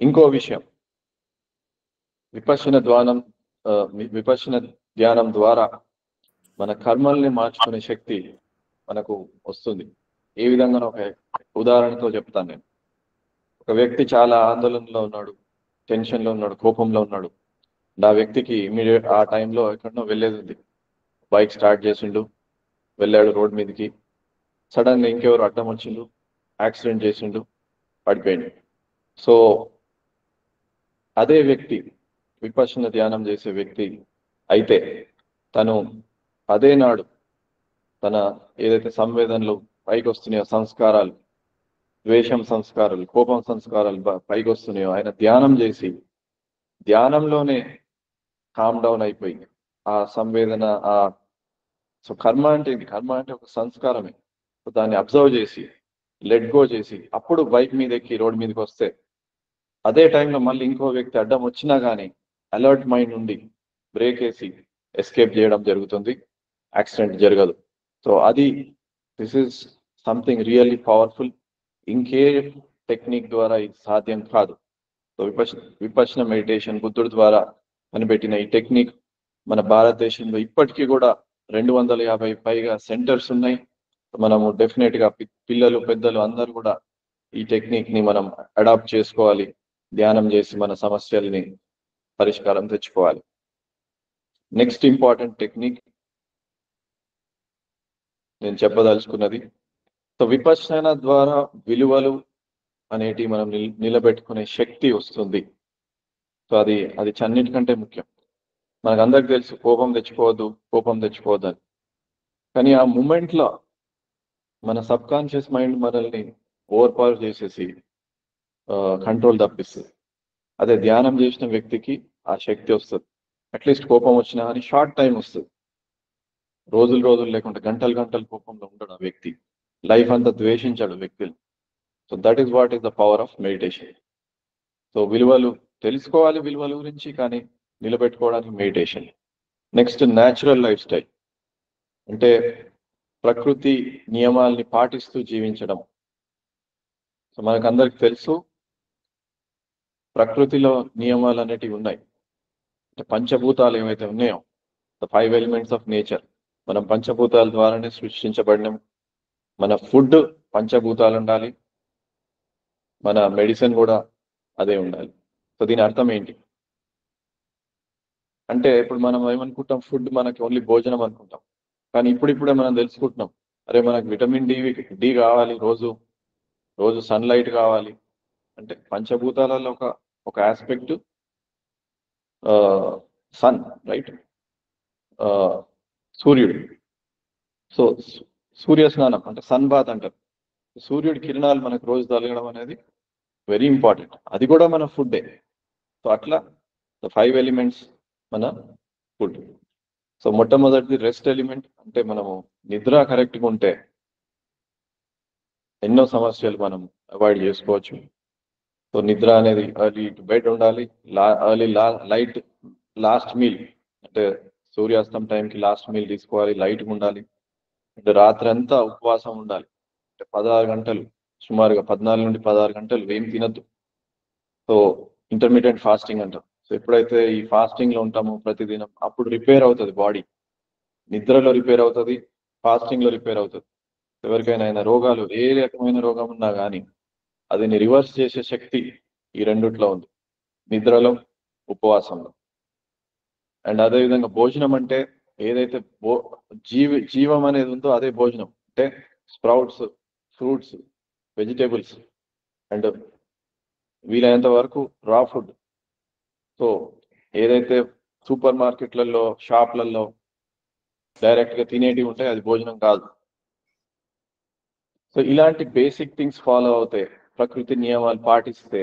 ఇంకో విషయం, విపස්සన ధ్యానం ద్వారా మన కర్మల్ని మార్చుకునే శక్తి మనకు వస్తుంది. ఏ విధంగా ఒక ఉదాహరణతో చెప్తాను నేను. ఒక వ్యక్తి చాలా ఆందోళనలో ఉన్నాడు, టెన్షన్లో ఉన్నాడు, కోపంలో ఉన్నాడు. ఆ వ్యక్తికి ఇమీడియట్ ఆ టైంలో ఎక్కడనో వెళ్ళేది ఉంది, బైక్ స్టార్ట్ చేసిండు, వెళ్ళాడు రోడ్ మీదకి. సడన్గా ఇంకెవరు అడ్డం వచ్చిండు, యాక్సిడెంట్ చేసిండు, పడిపోయిండు. సో అదే వ్యక్తి విపස්සన ధ్యానం చేసే వ్యక్తి అయితే తను అదే నాడు తన ఏదైతే సంవేదనలు పైకి వస్తున్నాయో, సంస్కారాలు, ద్వేషం సంస్కారాలు, కోపం సంస్కారాలు పైకి వస్తున్నాయో, ఆయన ధ్యానం చేసి ధ్యానంలోనే కామ్ డౌన్ అయిపోయి ఆ సంవేదన సో కర్మ అంటే ఒక సంస్కారమే. సో దాన్ని అబ్జర్వ్ చేసి లెట్ గో చేసి అప్పుడు బైక్ మీద ఎక్కి రోడ్ మీదకి వస్తే అదే టైంలో మళ్ళీ ఇంకో వ్యక్తి అడ్డం వచ్చినా కానీ అలర్ట్ మైండ్ ఉండి బ్రేక్ వేసి ఎస్కేప్ చేయడం జరుగుతుంది, యాక్సిడెంట్ జరగదు. సో అది this is something really powerful. ఇంకే టెక్నిక్ ద్వారా ఇది సాధ్యం కాదు. సో విపశ్యన మెడిటేషన్ బుద్ధుడి ద్వారా కనిపెట్టిన ఈ టెక్నిక్ మన భారతదేశంలో ఇప్పటికీ కూడా 250 పైగా సెంటర్స్ ఉన్నాయి. మనము డెఫినెట్ గా పిల్లలు పెద్దలు అందరూ కూడా ఈ టెక్నిక్ ని మనం అడాప్ట్ చేసుకోవాలి, ధ్యానం చేసి మన సమస్యల్ని పరిష్కారం తెచ్చుకోవాలి. నెక్స్ట్ ఇంపార్టెంట్ టెక్నిక్ నేను చెప్పదలుచుకున్నది, సో విపశ్యన ద్వారా విలువలు అనేటి మనం నిలబెట్టుకునే శక్తి వస్తుంది. సో అది అన్నిటికంటే ముఖ్యం. మనకు అందరికి తెలుసు కోపం తెచ్చుకోవద్దు అని, కానీ ఆ మూమెంట్ లో మన సబ్ కాన్షియస్ మైండ్ మనల్ని ఓవర్ పవర్ చేసేసి కంట్రోల్ తప్పిస్తుంది. అదే ధ్యానం చేసిన వ్యక్తికి ఆ శక్తి వస్తుంది. అట్లీస్ట్ కోపం వచ్చినా అని షార్ట్ టైం వస్తుంది, రోజులు లేకుండా గంటలు కోపంలో ఉండడు ఆ వ్యక్తి, లైఫ్ అంతా ద్వేషించాడు వ్యక్తులు. So that is what is the power of meditation. So విలువలు తెలుసుకోవాలి, విలువల గురించి, కానీ నిలబెట్టుకోవడానికి meditation. Next natural lifestyle, అంటే ప్రకృతి నియమాల్ని పాటిస్తూ జీవించడం. సో మనకు అందరికి తెలుసు ప్రకృతిలో నియమాలు అనేటివి ఉన్నాయి. పంచభూతాలు ఏవైతే ఉన్నాయో, ద 5 ఎలిమెంట్స్ ఆఫ్ నేచర్, మనం పంచభూతాల ద్వారానే సృష్టించబడినాం. మన ఫుడ్ పంచభూతాలు ఉండాలి, మన మెడిసిన్ కూడా అదే ఉండాలి. సో దీని అర్థం ఏంటి అంటే, ఇప్పుడు మనం ఏమనుకుంటాం, ఫుడ్ మనకి ఓన్లీ భోజనం అనుకుంటాం, కానీ ఇప్పుడిప్పుడే మనం తెలుసుకుంటున్నాం, అరే మనకు విటమిన్ డి కావాలి, రోజు సన్లైట్ కావాలి. అంటే పంచభూతాలలో ఒక ఆస్పెక్ట్ సన్, రైట్, సూర్యుడు. సో సూర్య స్నానం అంటే సన్ బాత్ అంటారు. సూర్యుడి కిరణాలు మనకు రోజు తగలడం అనేది వెరీ ఇంపార్టెంట్, అది కూడా మన ఫుడ్డే. సో అట్లా 5 ఎలిమెంట్స్ మన ఫుడ్. సో మొట్టమొదటిది రెస్ట్ ఎలిమెంట్, అంటే మనము నిద్ర కరెక్ట్గా ఉంటే ఎన్నో సమస్యలు మనం అవాయిడ్ చేసుకోవచ్చు. సో నిద్ర అనేది ఎర్లీ టు బెడ్ ఉండాలి, లైట్ లాస్ట్ మీల్, అంటే సూర్యాస్తం టైంకి లాస్ట్ మీల్ తీసుకోవాలి, లైట్గా ఉండాలి. అంటే రాత్రి అంతా ఉపవాసం ఉండాలి, అంటే 16 గంటలు, సుమారుగా 14 నుండి 16 గంటలు ఏం తినద్దు. సో ఇంటర్మీడియట్ ఫాస్టింగ్ అంటారు. సో ఎప్పుడైతే ఈ ఫాస్టింగ్ లో ఉంటామో ప్రతిదినం, అప్పుడు రిపేర్ అవుతుంది బాడీ. నిద్రలో రిపేర్ అవుతుంది, ఫాస్టింగ్ లో రిపేర్ అవుతుంది. ఎవరికైనా రోగాలు, ఏ రకమైన రోగం ఉన్నా కానీ అదిని రివర్స్ చేసే శక్తి ఈ రెండిట్లో ఉంది, నిద్రలో, ఉపవాసంలో. అండ్ అదేవిధంగా భోజనం, అంటే ఏదైతే జీవం అనేది ఉందో అదే భోజనం. అంటే స్ప్రౌట్స్, ఫ్రూట్స్, వెజిటేబుల్స్, అండ్ వీలైనంత వరకు రా ఫుడ్. సో ఏదైతే సూపర్ మార్కెట్లలో, షాప్లలో డైరెక్ట్గా తినేటివి ఉంటాయి, అది భోజనం కాదు. సో ఇలాంటి బేసిక్ థింగ్స్ ఫాలో అవుతే, ప్రకృతి నియమాలు పాటిస్తే,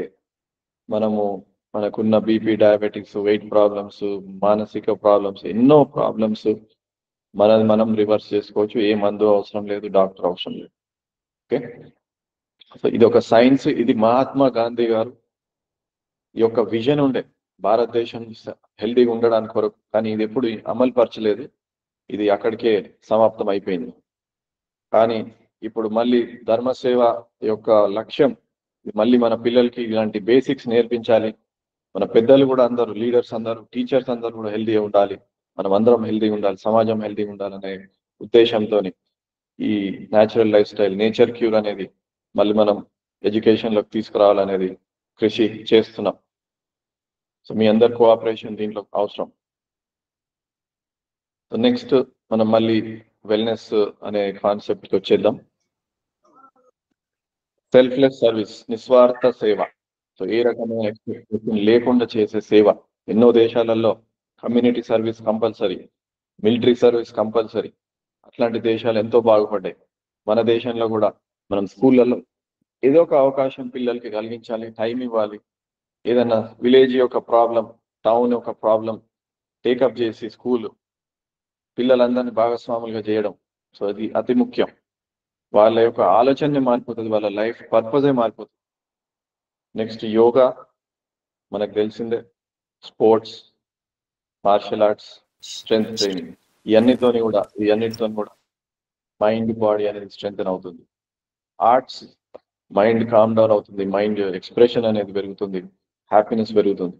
మనకున్న బీపీ, డయాబెటిక్స్, వెయిట్ ప్రాబ్లమ్స్, మానసిక ప్రాబ్లమ్స్, ఎన్నో ప్రాబ్లమ్స్ మనం రివర్స్ చేసుకోవచ్చు. ఏ మందు అవసరం లేదు, డాక్టర్ అవసరం లేదు. ఓకే, సో ఇది ఒక సైన్స్. ఇది మహాత్మా గాంధీ గారు ఈ యొక్క విజన్ ఉండే భారతదేశం హెల్దీగా ఉండడానికి కొరకు, కానీ ఇది ఎప్పుడు అమలు పరచలేదు, ఇది అక్కడికే సమాప్తం అయిపోయింది. కానీ ఇప్పుడు మళ్ళీ ధర్మసేవ యొక్క లక్ష్యం, మళ్ళీ మన పిల్లలకి ఇలాంటి బేసిక్స్ నేర్పించాలి. మన పెద్దలు కూడా అందరూ, లీడర్స్ అందరూ, టీచర్స్ అందరూ కూడా హెల్దీగా ఉండాలి, మనం అందరం హెల్దీగా ఉండాలి, సమాజం హెల్దీగా ఉండాలనే ఉద్దేశంతో ఈ natural life style, nature cure అనేది మళ్ళీ మనం ఎడ్యుకేషన్లోకి తీసుకురావాలనేది కృషి చేస్తున్నాం. సో మీ అందరి కోఆపరేషన్ దీంట్లో అవసరం. సో నెక్స్ట్ మనం మళ్ళీ వెల్నెస్ అనే కాన్సెప్ట్కి వచ్చేద్దాం. సెల్ఫ్లెస్ సర్వీస్, నిస్వార్థ సేవ. సో ఏ రకమైన ఎక్స్పెక్టేషన్ లేకుండా చేసే సేవ. ఎన్నో దేశాలలో community service compulsory, military service compulsory. అట్లాంటి దేశాలు ఎంతో బాగుపడ్డాయి. మన దేశంలో కూడా మనం స్కూళ్ళల్లో ఏదో ఒక అవకాశం పిల్లలకి కలిగించాలి, టైం ఇవ్వాలి. ఏదన్నా విలేజ్ యొక్క ప్రాబ్లం, టౌన్ యొక్క ప్రాబ్లం టేకప్ చేసి స్కూల్ పిల్లలందరినీ భాగస్వాములుగా చేయడం. సో అది అతి ముఖ్యం. వాళ్ళ యొక్క ఆలోచనే మారిపోతుంది, వాళ్ళ లైఫ్ పర్పజే మారిపోతుంది. నెక్స్ట్ యోగా, మనకు తెలిసిందే, sports, martial arts, strength training, ఇవన్నిటితో కూడా మైండ్ బాడీ అనేది స్ట్రెంగ్త్ అవుతుంది. ఆర్ట్స్ మైండ్ కామ్ డౌన్ అవుతుంది, మైండ్ ఎక్స్ప్రెషన్ అనేది పెరుగుతుంది, హ్యాపీనెస్ పెరుగుతుంది.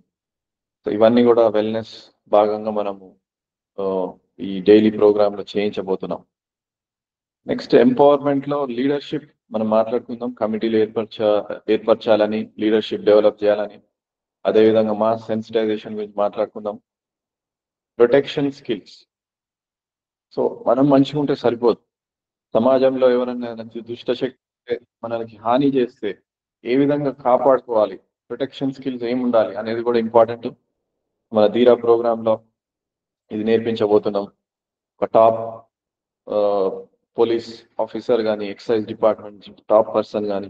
సో ఇవన్నీ కూడా వెల్నెస్ భాగంగా మనము ఈ డైలీ ప్రోగ్రామ్ లో చేయించబోతున్నాం. నెక్స్ట్ ఎంపవర్మెంట్ లో లీడర్షిప్ మనం మాట్లాడుకుందాం. కమిటీలు ఏర్పరచాలని, లీడర్షిప్ డెవలప్ చేయాలని, అదేవిధంగా మాస్ సెన్సిటైజేషన్ గురించి మాట్లాడుకుందాం. Protection skills. సో మనం మంచిగా ఉంటే సరిపోదు, సమాజంలో ఎవరైనా దుష్టశక్తి మనకి హాని చేస్తే ఏ విధంగా కాపాడుకోవాలి, ప్రొటెక్షన్ స్కిల్స్ ఏమి ఉండాలి అనేది కూడా ఇంపార్టెంట్. మన ధీరా ప్రోగ్రామ్ లో ఇది నేర్పించబోతున్నాం. ఒక టాప్ పోలీస్ ఆఫీసర్ కానీ, ఎక్సైజ్ డిపార్ట్మెంట్ టాప్ పర్సన్ కానీ,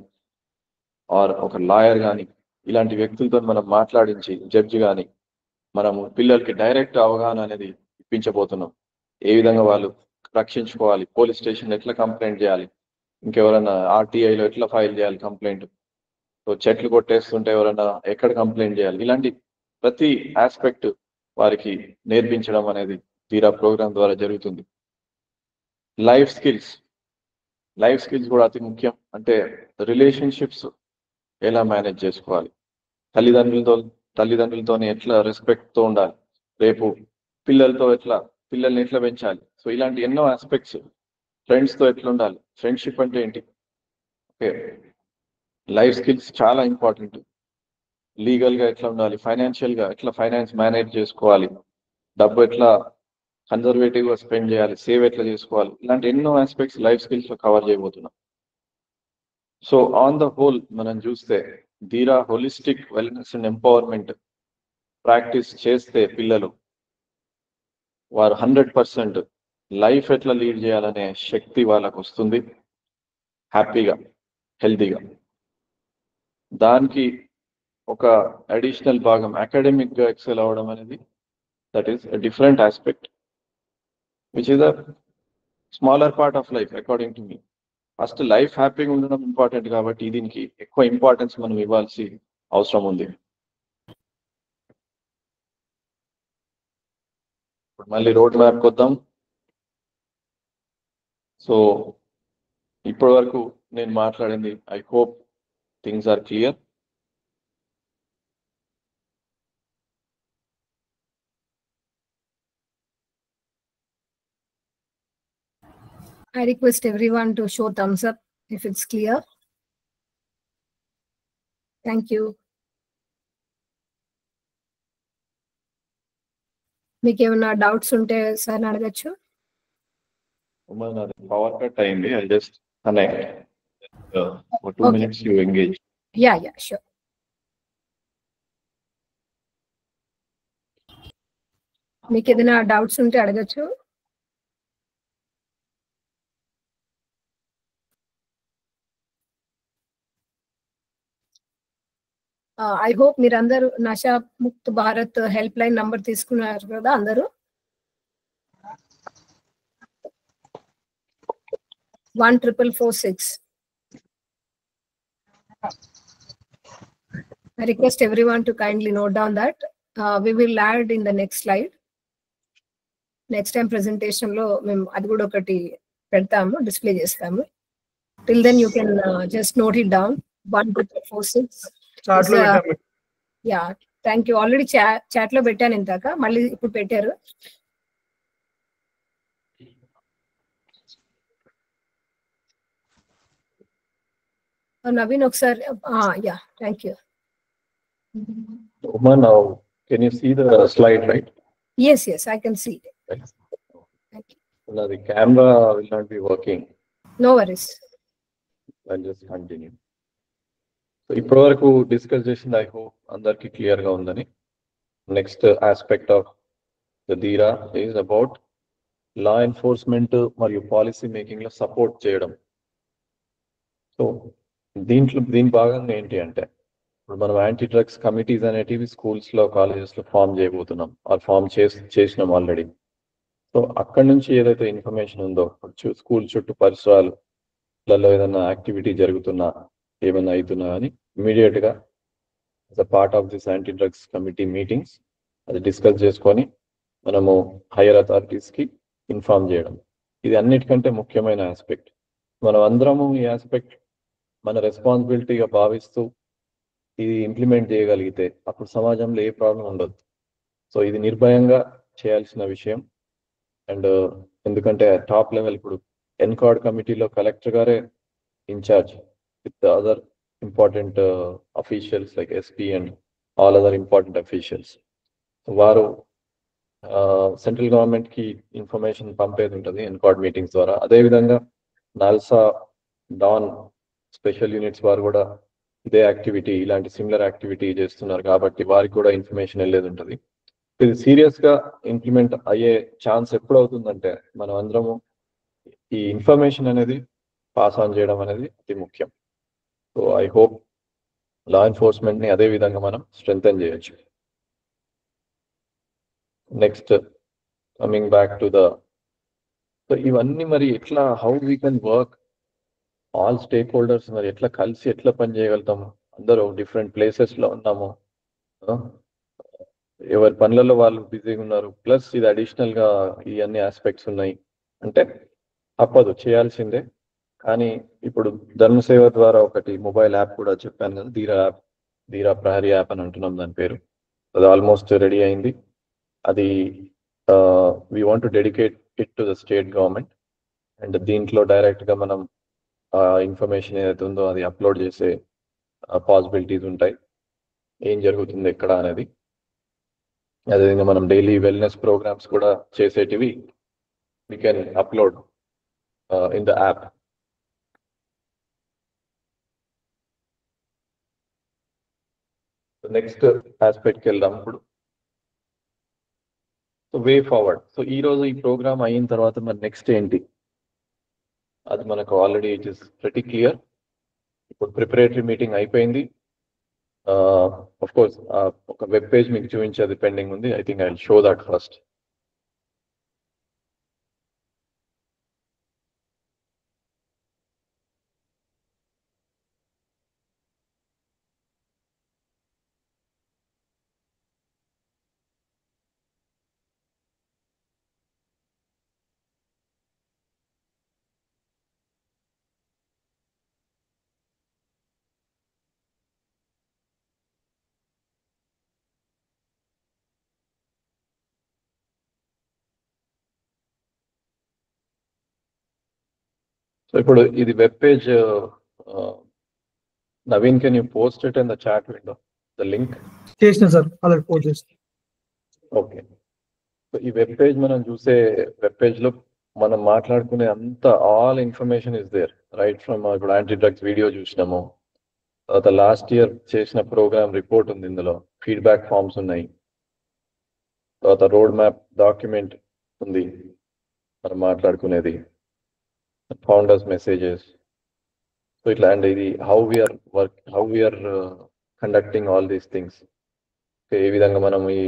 ఆర్ ఒక లాయర్ కానీ, ఇలాంటి వ్యక్తులతో మనం మాట్లాడించి జడ్జి కానీ మనము పిల్లలకి డైరెక్ట్ అవగాహన అనేది ఇప్పించబోతున్నాం. ఏ విధంగా వాళ్ళు రక్షించుకోవాలి, పోలీస్ స్టేషన్ ఎట్లా కంప్లైంట్ చేయాలి, ఇంకెవరైనా ఆర్టీఐలో ఎట్లా ఫైల్ చేయాలి కంప్లైంట్, సో చెట్లు కొట్టేస్తుంటే ఎవరైనా ఎక్కడ కంప్లైంట్ చేయాలి, ఇలాంటి ప్రతి ఆస్పెక్ట్ వారికి నేర్పించడం అనేది ధీరా ప్రోగ్రామ్ ద్వారా జరుగుతుంది. లైఫ్ స్కిల్స్ కూడా అతి ముఖ్యం. అంటే రిలేషన్షిప్స్ ఎలా మేనేజ్ చేసుకోవాలి, తల్లిదండ్రులతోనే ఎట్లా రెస్పెక్ట్తో ఉండాలి, రేపు పిల్లల్ని ఎట్లా పెంచాలి, సో ఇలాంటి ఎన్నో ఆస్పెక్ట్స్. ఫ్రెండ్స్తో ఎట్లా ఉండాలి, ఫ్రెండ్షిప్ అంటే ఏంటి, ఓకే. లైఫ్ స్కిల్స్ చాలా ఇంపార్టెంట్. లీగల్గా ఎట్లా ఉండాలి, ఫైనాన్షియల్గా ఎట్లా ఫైనాన్స్ మేనేజ్ చేసుకోవాలి, డబ్బు ఎట్లా కన్జర్వేటివ్గా స్పెండ్ చేయాలి, సేవ్ ఎట్లా చేసుకోవాలి, ఇలాంటి ఎన్నో ఆస్పెక్ట్స్ లైఫ్ స్కిల్స్లో కవర్ చేయబోతున్నాం. సో ఆన్ ద హోల్ మనం చూస్తే ధీరా holistic wellness and empowerment practice చేస్తే పిల్లలు వారు 100% లైఫ్ ఎట్లా లీడ్ చేయాలనే శక్తి వాళ్ళకు వస్తుంది, హ్యాపీగా, హెల్తీగా. దానికి ఒక అడిషనల్ భాగం అకాడమిక్ గా ఎక్సెల్ అవ్వడం అనేది, that is a different aspect which is a smaller part of life according to me. First life హ్యాపీగా ఉండడం ఇంపార్టెంట్ కాబట్టి దీనికి ఎక్కువ ఇంపార్టెన్స్ మనం ఇవ్వాల్సి అవసరం ఉంది. ఇప్పుడు మళ్ళీ రోడ్ మ్యాప్ కొద్దాం. సో ఇప్పటి వరకు నేను మాట్లాడింది, I hope things are clear. I request everyone to show thumbs up if it's clear. Thank you. మీకు ఏమైనా డౌట్స్ ఉంటే సార్ అడగచ్చు. పవర్ కట్ అయింది, I just connect for 2 minutes you engage. Yeah, sure. మీకు ఏదైనా డౌట్స్ ఉంటే అడగచ్చు. I hope మీరందరూ Nasha Mukt Bharat help line number తీసుకున్నారు కదా అందరూ. 14446. I request everyone to kindly note down that. We will add in the next slide. Next time presentation లో మేము అది కూడా ఒకటి పెడతాము, డిస్ప్లే చేస్తాము. Till then you can just note it down. 14446. Yeah, thank you. Already chat లో పెట్టాను ఇందాక, మళ్ళీ ఇప్పుడు పెట్టారు. Naveen ఒకసారి, yeah, thank you. Uma, now can you see the slide, right? Yes, I can see it. Thank you. Well, the camera will not be working. No worries. I'll just continue. So ఇప్పటి వరకు discuss చేసింది I hope అందరికి clear గా ఉందని. Next aspect of the ధీరా is about law enforcement మరియు policy making లో support చేయడం. సో దీని భాగంగా ఏంటి అంటే, ఇప్పుడు మనం యాంటీ డ్రగ్స్ కమిటీస్ అనేటివి స్కూల్స్ లో, కాలేజెస్ లో ఫామ్ చేయబోతున్నాం, ఫామ్ చేసినాం ఆల్రెడీ. సో అక్కడి నుంచి ఏదైతే ఇన్ఫర్మేషన్ ఉందో, స్కూల్ చుట్టూ పరిసరాలలో ఏదైనా యాక్టివిటీ జరుగుతున్నా, ఏమైనా అవుతున్నా అని ఇమీడియట్ గా as a part of this anti drugs committee meetings అది డిస్కస్ చేసుకొని మనము హైయర్ అథారిటీస్కి ఇన్ఫార్మ్ చేయడం. ఇది అన్నిటికంటే ముఖ్యమైన ఆస్పెక్ట్. మనం అందరము ఈ ఆస్పెక్ట్ మన రెస్పాన్సిబిలిటీగా భావిస్తూ ఇది ఇంప్లిమెంట్ చేయగలిగితే అప్పుడు సమాజంలో ఏ ప్రాబ్లం ఉండదు. సో ఇది నిర్భయంగా చేయాల్సిన విషయం. అండ్ ఎందుకంటే టాప్ లెవెల్ ఇప్పుడు ఎన్కార్డ్ కమిటీలో కలెక్టర్ గారే in charge with other important officials like SP and all other important officials. వారు సెంట్రల్ గవర్నమెంట్కి ఇన్ఫర్మేషన్ పంపేది ఉంటుంది ఎన్కార్డ్ మీటింగ్స్ ద్వారా. అదేవిధంగా నాల్సా, డాన్ స్పెషల్ యూనిట్స్ వారు కూడా ఇదే యాక్టివిటీ, ఇలాంటి సిమిలర్ యాక్టివిటీ చేస్తున్నారు కాబట్టి వారికి కూడా ఇన్ఫర్మేషన్ వెళ్ళేది ఉంటుంది. ఇది సీరియస్ గా ఇంప్లిమెంట్ అయ్యే ఛాన్స్ ఎప్పుడు అవుతుందంటే మనం అందరము ఈ ఇన్ఫర్మేషన్ అనేది పాస్ ఆన్ చేయడం అనేది అతి ముఖ్యం. So I hope law enforcement ని అదే విధంగా మనం స్ట్రెంగ్థెన్ చేయొచ్చు. Next coming back to the, so ఇవన్నీ మరి ఎట్లా, how we can work all stake holders, మరి ఎట్లా కలిసి ఎట్లా పని చేయగలుగుతాము? అందరూ డిఫరెంట్ ప్లేసెస్ లో ఉన్నాము, ఎవరి పనులలో వాళ్ళు బిజీగా ఉన్నారు, ప్లస్ ఇది అడిషనల్ గా ఈ అన్ని ఆస్పెక్ట్స్ ఉన్నాయి అంటే తప్పదు, చేయాల్సిందే. కానీ ఇప్పుడు ధర్మసేవ ద్వారా ఒకటి మొబైల్ యాప్ కూడా చెప్పాను కదా, ధీరా యాప్, ధీరా ప్రహరీ యాప్ అని అంటున్నాం దాని పేరు. అది ఆల్మోస్ట్ రెడీ అయింది. అది we want to dedicate it to the state government. And దీంట్లో డైరెక్ట్ గా మనం ఇన్ఫర్మేషన్ ఏదైతే ఉందో అది అప్లోడ్ చేసే పాసిబిలిటీస్ ఉంటాయి, ఏం జరుగుతుంది ఎక్కడ అనేది. అదేవిధంగా మనం డైలీ వెల్నెస్ ప్రోగ్రామ్స్ కూడా చేసేటివి we can upload in the app. The next aspect కి వెళ్దాం ఇప్పుడు. So way forward. సో ఈ రోజు ఈ ప్రోగ్రామ్ అయిన తర్వాత మరి నెక్స్ట్ ఏంటి, అది మనకు already it is pretty clear. ఇప్పుడు ప్రిపరేటరీ మీటింగ్ అయిపోయింది. ఆఫ్ కోర్స్ ఒక వెబ్ పేజ్ మీకు చూపించేది పెండింగ్ ఉంది. I think I will show that first. So ఇప్పుడు ఇది web page. Naveen, can you post it in the chat window, the link? చేసిన sir, అలా పోస్ట్ చేసిన. ఓకే. సో ఈ వెబ్ పేజ్ మనం చూసే వెబ్ పేజ్ లో మనం మాట్లాడుకునే అంత all information is there, right from ఇప్పుడు యాంటీ డ్రగ్స్ వీడియో చూసినాము, తర్వాత లాస్ట్ ఇయర్ చేసిన ప్రోగ్రామ్ రిపోర్ట్ ఉంది, ఇందులో ఫీడ్బ్యాక్ ఫార్మ్స్ ఉన్నాయి, తర్వాత రోడ్ మ్యాప్ డాక్యుమెంట్ ఉంది మనం మాట్లాడుకునేది, ఫౌండర్స్ మెసేజెస్. సో ఇట్లా అండ్ ఇది how we are conducting all these things. ఏ విధంగా మనం ఈ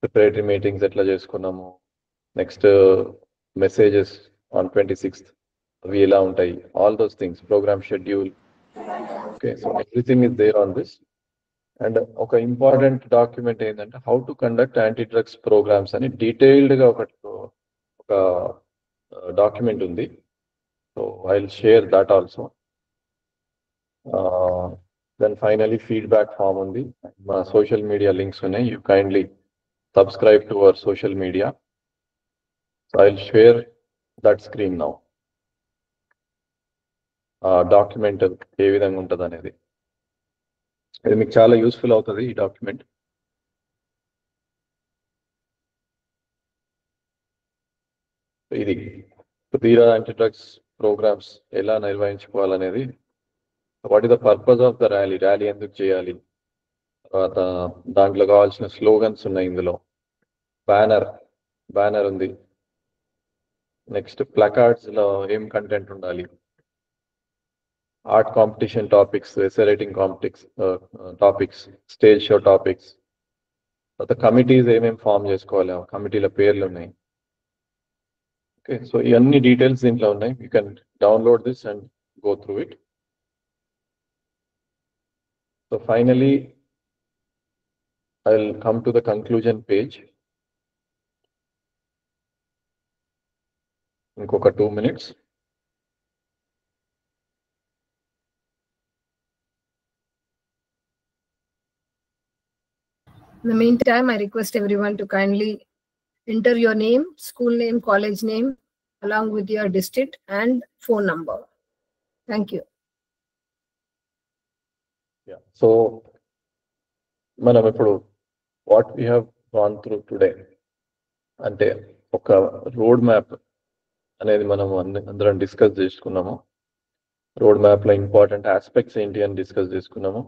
ప్రిపరేటరీ మీటింగ్స్ ఎట్లా చేసుకున్నాము, నెక్స్ట్ మెసేజెస్ ఆన్ 26th అవి ఎలా ఉంటాయి, all those things, programme schedule. Okay, so everything is there on this. And ఒక ఇంపార్టెంట్ డాక్యుమెంట్ ఏంటంటే how to conduct anti drugs programmes అని డీటెయిల్డ్ గా ఒక డాక్యుమెంట్ ఉంది. So I will share that also. Then finally feedback form ఉంది, మా social media links ఉన్నాయి. You kindly subscribe to our social media. So I'll share that screen now. Document ఏ విధంగా ఉంటుంది అనేది, ఇది మీకు చాలా యూస్ఫుల్ అవుతుంది ఈ డాక్యుమెంట్. ఇది ధీరా యాంటీ డ్రగ్స్ ప్రోగ్రామ్స్ ఎలా నిర్వహించుకోవాలనేది, what is the purpose of the rally, rally ఎందుకు చేయాలి, తర్వాత దాంట్లో కావాల్సిన స్లోగన్స్ ఉన్నాయి, ఇందులో బ్యానర్ ఉంది, నెక్స్ట్ ప్లకార్డ్స్ లో ఏం కంటెంట్ ఉండాలి, art competition topics, essay writing topics, stage show topics, తర్వాత కమిటీస్ ఏమేమి ఫామ్ చేసుకోవాలి, కమిటీల పేర్లు ఉన్నాయి. ఓకే, సో ఇవన్నీ డీటెయిల్స్ దీంట్లో ఉన్నాయి. You can download this and go through it. So finally I'll come to the conclusion page. ఇంకొక 2 minutes. In the meantime, I request everyone to kindly enter your name, school name, college name, along with your district and phone number. Thank you. Yeah. So, మనం ఇప్పుడు what we have gone through today అంటే ఒక road map అనేది మనం అందరం discuss చేసుకున్నాము. Road మ్యాప్లో important aspects ఏంటి అని డిస్కస్ చేసుకున్నాము.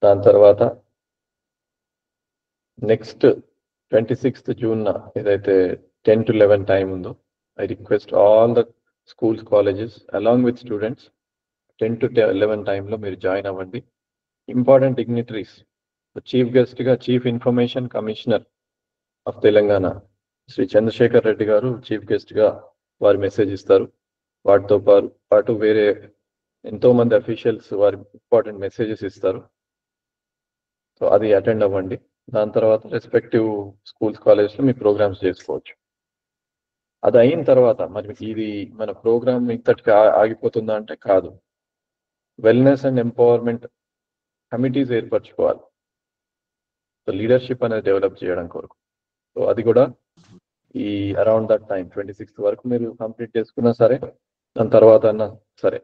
దాని తర్వాత నెక్స్ట్ 26th June ఏదైతే 10 to 11 టైం ఉందో, I request all the schools colleges along with students 10 to 11 టైంలో మీరు జాయిన్ అవ్వండి. ఇంపార్టెంట్ డిగ్నిటరీస్ చీఫ్ గెస్ట్గా chief information commissioner of Telangana Shri Chandrashekar Reddy garu chief గెస్ట్గా వారి మెసేజ్ ఇస్తారు. వాటితో పాటు వేరే ఎంతోమంది అఫీషియల్స్ వారి ఇంపార్టెంట్ మెసేజెస్ ఇస్తారు. సో అది అటెండ్ అవ్వండి. దాని తర్వాత రెస్పెక్టివ్ స్కూల్స్ కాలేజ్లో మీ ప్రోగ్రామ్స్ చేసుకోవచ్చు. అది అయిన తర్వాత మరి ఇది మన ప్రోగ్రామ్ ఇంతటికి ఆగిపోతుందా అంటే కాదు. వెల్నెస్ అండ్ ఎంపవర్మెంట్ కమిటీస్ ఏర్పరచుకోవాలి. సో లీడర్షిప్ అనేది డెవలప్ చేయడం కొరకు. సో అది కూడా ఈ అరౌండ్ దట్ టైం 26th వరకు మీరు కంప్లీట్ చేసుకున్నా సరే, దాని తర్వాత అన్నా సరే.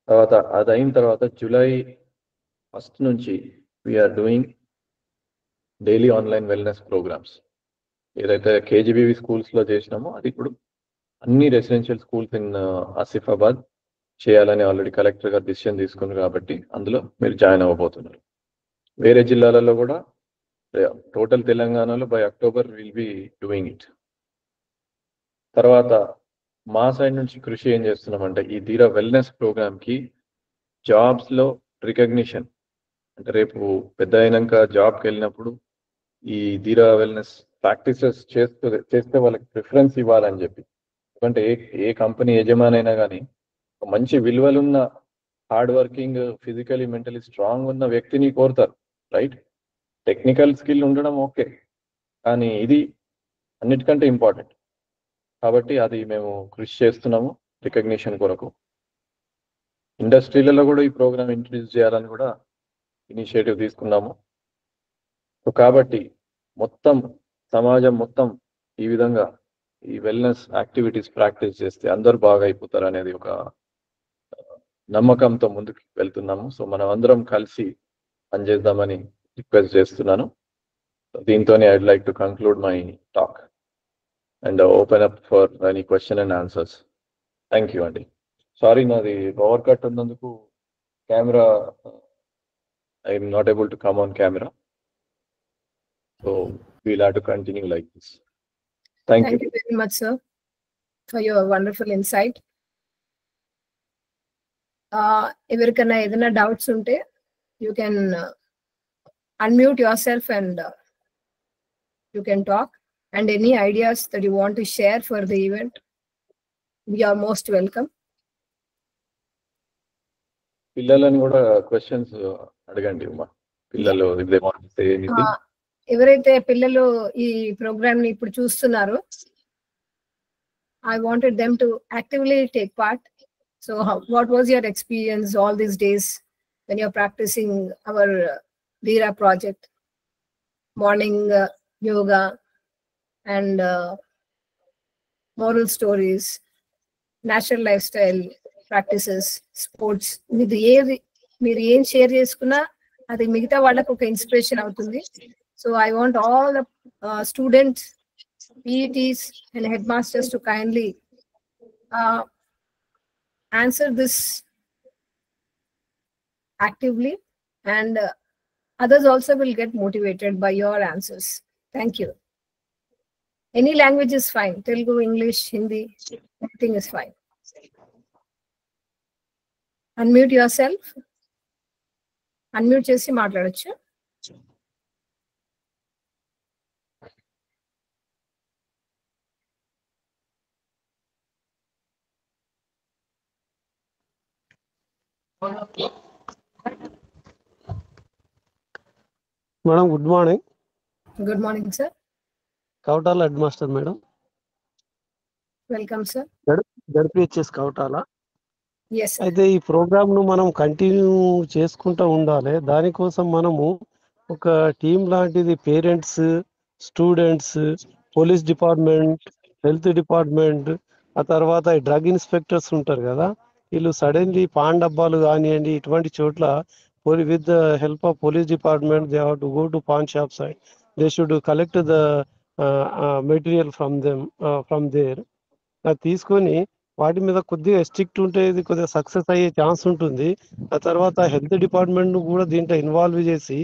తర్వాత అది అయిన తర్వాత July 1st నుంచి we're doing daily online wellness programmes. ఏదైతే KGBV స్కూల్స్లో చేసినామో అది ఇప్పుడు అన్ని రెసిడెన్షియల్ స్కూల్స్ ఇన్ ఆసిఫాబాద్ చేయాలని ఆల్రెడీ కలెక్టర్ గారు డిసిషన్ తీసుకున్నారు కాబట్టి అందులో మీరు జాయిన్ అవ్వబోతున్నారు. వేరే జిల్లాలలో కూడా టోటల్ తెలంగాణలో by October will be doing it. తర్వాత మా సైడ్ నుంచి కృషి ఏం చేస్తున్నామంటే ఈ ధీరా వెల్నెస్ ప్రోగ్రామ్కి జాబ్స్లో రికగ్నిషన్ అంటే రేపు పెద్ద అయినాక జాబ్కి వెళ్ళినప్పుడు ఈ ధీరా వెల్నెస్ ప్రాక్టీసెస్ చేస్తే వాళ్ళకి ప్రిఫరెన్స్ ఇవ్వాలని చెప్పి. ఎందుకంటే ఏ కంపెనీ యజమాని అయినా కానీ ఒక మంచి విలువలున్న hard working physically mentally strong ఉన్న వ్యక్తిని కోరుతారు, రైట్? టెక్నికల్ స్కిల్ ఉండడం ఓకే, కానీ ఇది అన్నిటికంటే ఇంపార్టెంట్. కాబట్టి అది మేము కృషి చేస్తున్నాము రికగ్నిషన్ కొరకు. ఇండస్ట్రీలలో కూడా ఈ ప్రోగ్రామ్ ఇంట్రడ్యూస్ చేయాలని కూడా ఇనిషియేటివ్ తీసుకున్నాము. సో కాబట్టి మొత్తం సమాజం మొత్తం ఈ విధంగా ఈ వెల్నెస్ యాక్టివిటీస్ ప్రాక్టీస్ చేస్తే అందరూ బాగా అయిపోతారు అనేది ఒక నమ్మకంతో ముందుకు వెళ్తున్నాము. సో మనం అందరం కలిసి పనిచేద్దామని రిక్వెస్ట్ చేస్తున్నాను. దీంతోనే I'd like to conclude my talk and open up for any question and answers. Thank you అండి. సారీ, నాది పవర్ కట్ ఉన్నందుకు camera I'm not able to come on camera. So we'll have to continue like this. Thank you very much, sir, for your wonderful insight. Everyone edana doubts unte you can unmute yourself and you can talk, and any ideas that you want to share for the event, we are most welcome. పిల్లలని కూడా questions అడగండి అమ్మా. పిల్లలు if they want to say anything. ఎవరైతే పిల్లలు ఈ programme ని ఇప్పుడు చూస్తున్నారో, I wanted them to actively take part. So what was your experience all these days when you're practicing our Dhira project? Morning yoga and moral stories, natural lifestyle practices, sports. మీరు ఏం share చేసుకున్నా అది మిగతా వాళ్ళకు ఒక inspiration అవుతుంది. So I want all the students, PETs and headmasters to kindly answer this actively, and others also will get motivated by your answers. Thank you. Any language is fine. Telugu, English, Hindi, everything is fine. Unmute yourself. Unmute chesi maatladochu. Madam, good morning. Good morning, sir. Kautal headmaster, madam. Welcome sir. ZPHS Kautala. Yes అయితే ఈ programme ను మనం continue చేసుకుంటూ ఉండాలి. దానికోసం మనము ఒక team లాంటిది parents, students, police department, health department, ఆ తర్వాత డ్రగ్ ఇన్స్పెక్టర్స్ ఉంటారు కదా, వీళ్ళు సడన్లీ పాన్ డబ్బాలు కానివ్వండి ఇటువంటి చోట్ల with the help of police department they have to go to paan shop side, they should collect the material from there. అది తీసుకొని వాటి మీద కొద్దిగా స్ట్రిక్ట్ ఉంటే ఇది కొద్దిగా సక్సెస్ అయ్యే ఛాన్స్ ఉంటుంది. ఆ తర్వాత హెల్త్ డిపార్ట్మెంట్ కూడా దీంట్లో ఇన్వాల్వ్ చేసి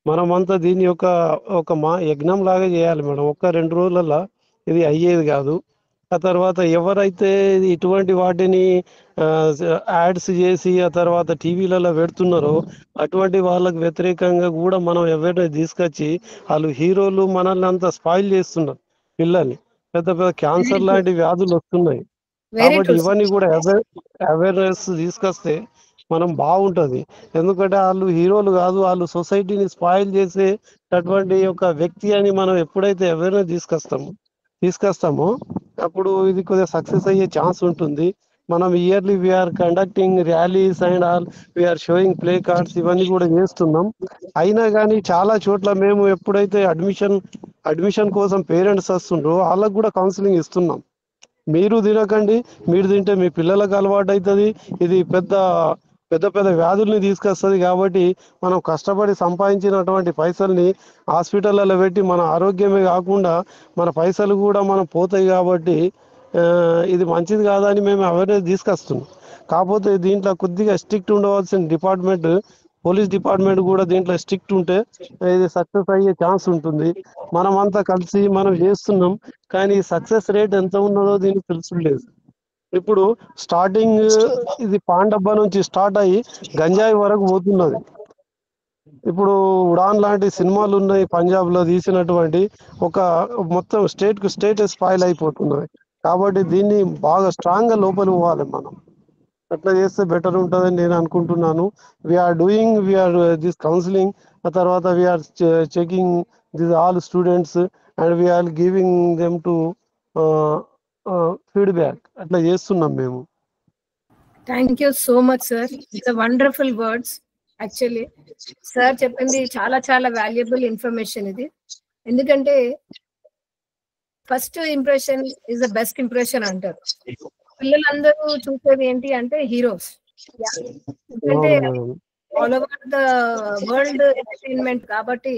మనమంతా దీని ఒక యజ్ఞం లాగా చేయాలి మేడం. 1-2 రోజులలో ఇది అయ్యేది కాదు. ఆ తర్వాత ఎవరైతే ఇటువంటి వాటిని యాడ్స్ చేసి ఆ తర్వాత టీవీలలో పెడుతున్నారో అటువంటి వాళ్ళకు వ్యతిరేకంగా కూడా మనం ఎవరైనా తీసుకొచ్చి వాళ్ళు హీరోలు మనల్ని అంతా స్పాయిల్ చేస్తున్నారు పిల్లల్ని. పెద్ద పెద్ద క్యాన్సర్ లాంటి వ్యాధులు వస్తున్నాయి. కాబట్టి ఇవన్నీ కూడా అవేర్నెస్ తీసుకొస్తే మనం బాగుంటుంది. ఎందుకంటే వాళ్ళు హీరోలు కాదు, వాళ్ళు సొసైటీని స్పాయిల్ చేసేటటువంటి ఒక వ్యక్తి అని మనం ఎప్పుడైతే అవేర్నెస్ తీసుకొస్తామో అప్పుడు ఇది కొద్దిగా సక్సెస్ అయ్యే ఛాన్స్ ఉంటుంది. మనం yearly we're conducting rallies and all, we're showing play cards, ఇవన్నీ కూడా చేస్తున్నాం. అయినా కానీ చాలా చోట్ల మేము ఎప్పుడైతే అడ్మిషన్ కోసం పేరెంట్స్ వస్తుండ్రో వాళ్ళకు కూడా కౌన్సిలింగ్ ఇస్తున్నాం. మీరు తినకండి, మీరు తింటే మీ పిల్లలకు అలవాటు అవుతుంది, ఇది పెద్ద పెద్ద వ్యాధుల్ని తీసుకొస్తుంది. కాబట్టి మనం కష్టపడి సంపాదించినటువంటి పైసల్ని హాస్పిటల్లో పెట్టి మన ఆరోగ్యమే కాకుండా మన పైసలు కూడా మనం పోతాయి. కాబట్టి ఇది మంచిది కాదని మేము అవేర్నెస్ తీసుకొస్తున్నాం. కాకపోతే దీంట్లో కొద్దిగా స్ట్రిక్ట్ ఉండవలసిన డిపార్ట్మెంట్, పోలీస్ డిపార్ట్మెంట్ కూడా దీంట్లో స్ట్రిక్ట్ ఉంటే ఇది సక్సెస్ అయ్యే ఛాన్స్ ఉంటుంది. మనమంతా కలిసి మనం చేస్తున్నాం, కానీ సక్సెస్ రేట్ ఎంత ఉన్నదో దీనికి తెలుసులేదు. ఇప్పుడు స్టార్టింగ్ ఇది పాన్ డబ్బా నుంచి స్టార్ట్ అయ్యి గంజాయి వరకు పోతున్నది. ఇప్పుడు ఉడాన్ లాంటి సినిమాలు ఉన్నాయి పంజాబ్లో తీసినటువంటి, ఒక మొత్తం స్టేట్ స్పాయిల్ అయిపోతున్నది. కాబట్టి దీన్ని బాగా స్ట్రాంగ్గా లోపలి పోవాలి మనం. అట్లా చేస్తే బెటర్ ఉంటుందని నేను అనుకుంటున్నాను. వీఆర్ దిస్ కౌన్సిలింగ్, ఆ తర్వాత we're checking this all students and we're giving them to feedback. అట్లా చేస్తున్నాం మేము. Thank you so much sir. It's wonderful words. Actually sir చెప్పింది చాలా చాలా వాల్యుబుల్ ఇన్ఫర్మేషన్ ఇది. ఎందుకంటే first impression is the best impression అంటారు. పిల్లలందరూ చూసేది ఏంటి అంటే హీరోస్. ఎందుకంటే all over the world entertainment కాబట్టి